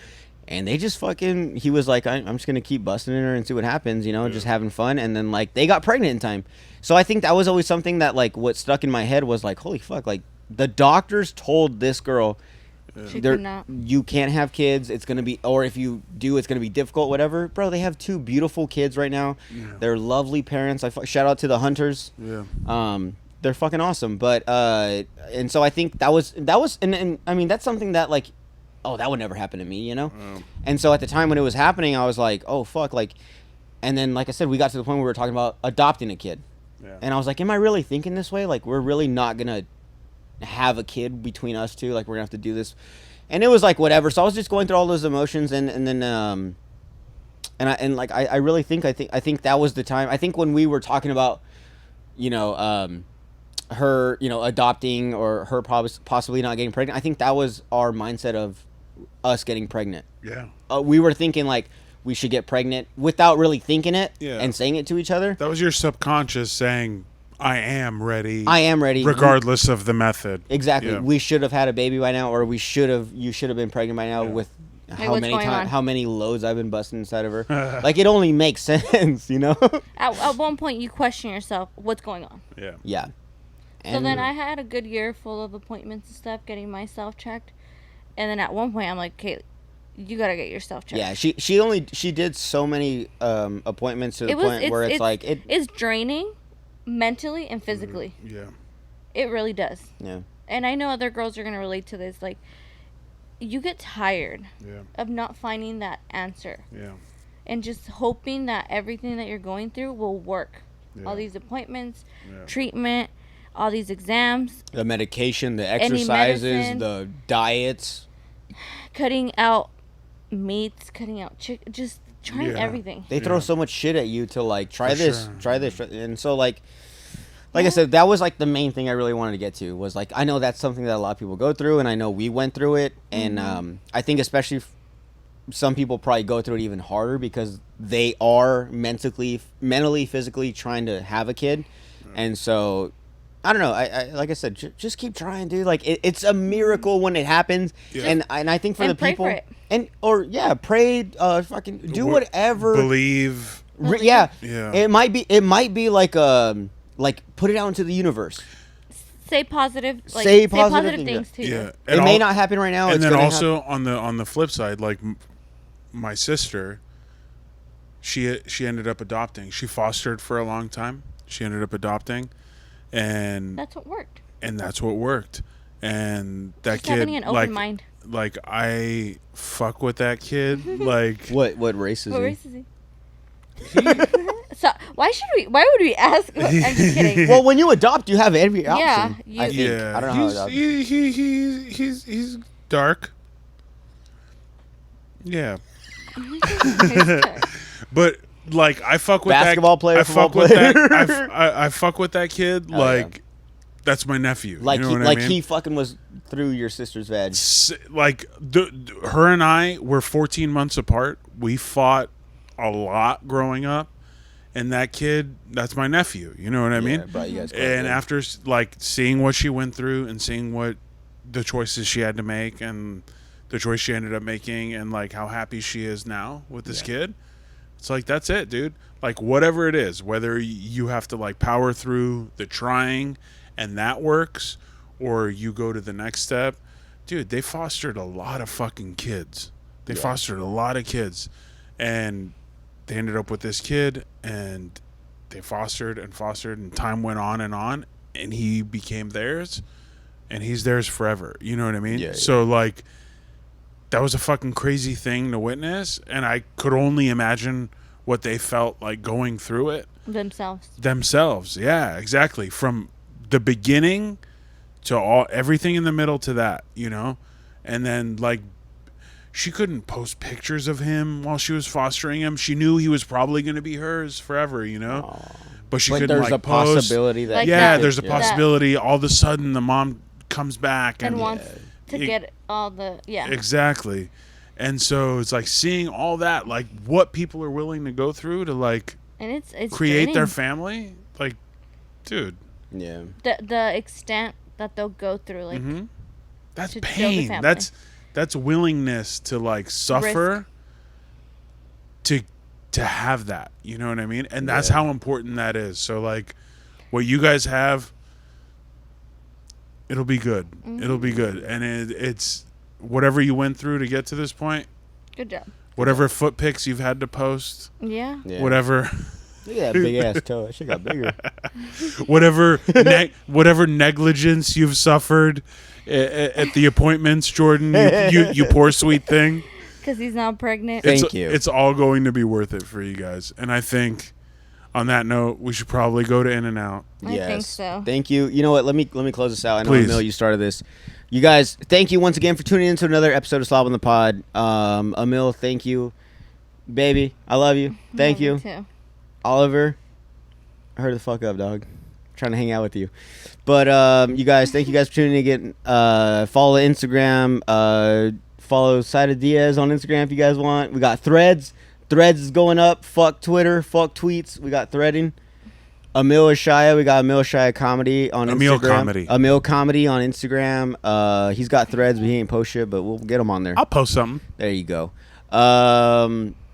And they just fucking. He was like, I'm just gonna keep busting in her and see what happens. Just having fun. And then like they got pregnant in time. So I think that was always something that like what stuck in my head was like, holy fuck, like the doctors told this girl. She could not. You can't have kids. It's gonna be, or if you do, it's gonna be difficult. Whatever, bro. They have 2 beautiful kids right now. Yeah. They're lovely parents. Shout out to the Hunters. Yeah. They're fucking awesome. But and so I think that was, and I mean that's something that like, oh, that would never happen to me, And so at the time when it was happening, I was like, oh fuck, like, and then like I said, we got to the point where we were talking about adopting a kid, and I was like, am I really thinking this way? Like, we're really not gonna have a kid between us two, like we're gonna have to do this. And it was like whatever. So I was just going through all those emotions, and then I really think I think that was the time. I think when we were talking about her adopting or her possibly not getting pregnant, I think that was our mindset of us getting pregnant. Yeah. We were thinking like we should get pregnant without really thinking it Yeah. and saying it to each other. That was your subconscious saying, I am ready. I am ready. Regardless of the method. Exactly. Yeah. We should have had a baby by now, or you should have been pregnant by now. Yeah. With how what's many going on? how many loads I've been busting inside of her. Like, it only makes sense, At one point, you question yourself, what's going on? Yeah. Yeah. So then I had a good year full of appointments and stuff, getting myself checked. And then at one point, I'm like, Kaylee, you gotta get yourself checked. Yeah, she did so many appointments to the point where it's draining mentally and physically. Yeah. It really does. Yeah. And I know other girls are gonna relate to this. Like, you get tired Yeah. of not finding that answer Yeah. and just hoping that everything that you're going through will work. Yeah. All these appointments, Yeah. treatment, all these exams, The medication, the Any exercises, medicine. the diets. cutting out meats, cutting out just trying Yeah. everything. They throw Yeah. so much shit at you to like try For this, sure. try this, and so like I said, that was like the main thing I really wanted to get to was like I know that's something that a lot of people go through, and I know we went through it, and I think especially some people probably go through it even harder because they are mentally, physically trying to have a kid, and so I don't know. I like I said, just keep trying, dude. Like it's a miracle when it happens, Yeah. and I think for And the pray people for it. pray, fucking do whatever. Believe. Yeah, Yeah. It might be like put it out into the universe. Say positive, like Say say positive positive things, things too. Yeah. It may not happen right now. And it's then gonna also on the flip side, like my sister, she ended up adopting. She fostered for a long time. She ended up adopting, and That's what worked. that's what worked. And that Just kid, having an open mind. like I fuck with that kid. Like What race is What he? race is he? So why would we ask? I'm just kidding. Well, when you adopt, you have every option. Yeah, I think. yeah, I don't know how he's dark. Yeah, but like I fuck with Basketball that player, I football fuck with that. player. I fuck with that kid. Oh, Like that's my nephew. Like you know he, what like I mean? he fucking was through your sister's veg. Like her and I were 14 months apart. We fought a lot growing up, and that kid, that's my nephew. You know what I mean? bro, you guys close, And yeah. after like seeing what she went through and seeing what the choices she had to make and the choice she ended up making and like how happy she is now with this kid, it's like that's it, dude. Like whatever it is, whether you have to like power through the trying and that works, or you go to the next step, dude. They fostered a lot of fucking kids. They fostered a lot of kids, and they ended up with this kid, and they fostered, and time went on, and he became theirs, and he's theirs forever. You know what I mean? Yeah, yeah. So like, that was a fucking crazy thing to witness, and I could only imagine what they felt like going through it themselves. themselves. Yeah, exactly. From the beginning to everything in the middle to that, and then like she couldn't post pictures of him while she was fostering him. She knew he was probably going to be hers forever, but she couldn't there's like a post. possibility that Like Yeah, that- there's a that- possibility. All of a sudden, the mom comes back And and wants to get all the exactly. And so it's like seeing all that, like what people are willing to go through to like and it's create their draining. family. Like, dude, Yeah. The extent that they'll go through, like that's to build a pain. family. That's willingness to like suffer to have that. You know what I mean? And that's how important that is. So like, what you guys have, it'll be good. It'll be good. And it's whatever you went through to get to this point. good job. Whatever foot pics you've had to post, Yeah. whatever, Look at that big ass toe. That shit got bigger. whatever negligence you've suffered at the appointments, Jordan, you poor sweet thing. Because he's now pregnant. Thank you. It's all going to be worth it for you guys. And I think, on that note, we should probably go to In-N-Out. I think so. Thank you. You know what? Let me close this out. I know, Please. Emil, you started this. You guys, thank you once again for tuning in to another episode of Slob on the Pod. Emil, thank you. Baby, I love you. Thank you. Me too. Oliver, hurry the fuck up, dog. Trying to hang out with you. But you guys, thank you guys for tuning in again. Follow Instagram. Follow Saira Diaz on Instagram if you guys want. We got Threads. Threads is going up. Fuck Twitter. Fuck tweets. We got threading. Emil Ashaya. We got Emil Ashaya Comedy on Emil Instagram. Comedy. Emil Comedy on Instagram. He's got Threads, but he ain't post shit, but we'll get him on there. I'll post something. There you go.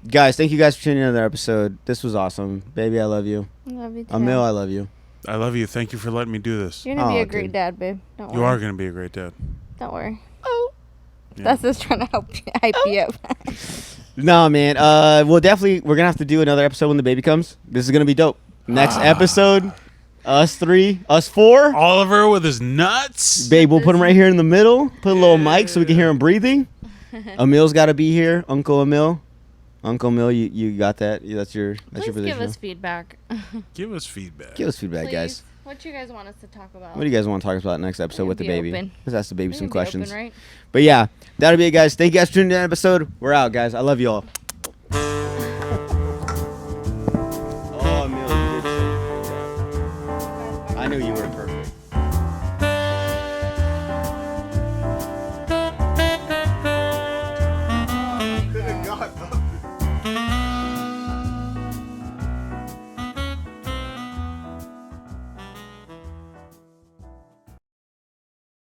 Guys, thank you guys for tuning in to another episode. This was awesome. Baby, I love you. Love you too. Emil, I love you. I love you. Thank you for letting me do this. You're gonna be Oh, a great dude. dad, babe. Don't worry. You are going to be a great dad. Don't worry. Yeah. That's just trying to hype you up. No, man. We're gonna have to do another episode when the baby comes. This is gonna be dope. Next episode, us four. Oliver with his nuts. Babe, we'll put him right here in the middle. Put a little mic so we can hear him breathing. Emil's got to be here. Uncle Emil, you got that? That's your Please position. give us feedback. Give us feedback. Give us feedback, guys. Please. What you guys want us to talk about? What do you guys want to talk about next episode We with the can be baby? open. Let's ask the baby We some can be questions. open, right? But yeah, that'll be it, guys. Thank you guys for tuning in to the episode. We're out, guys. I love you all.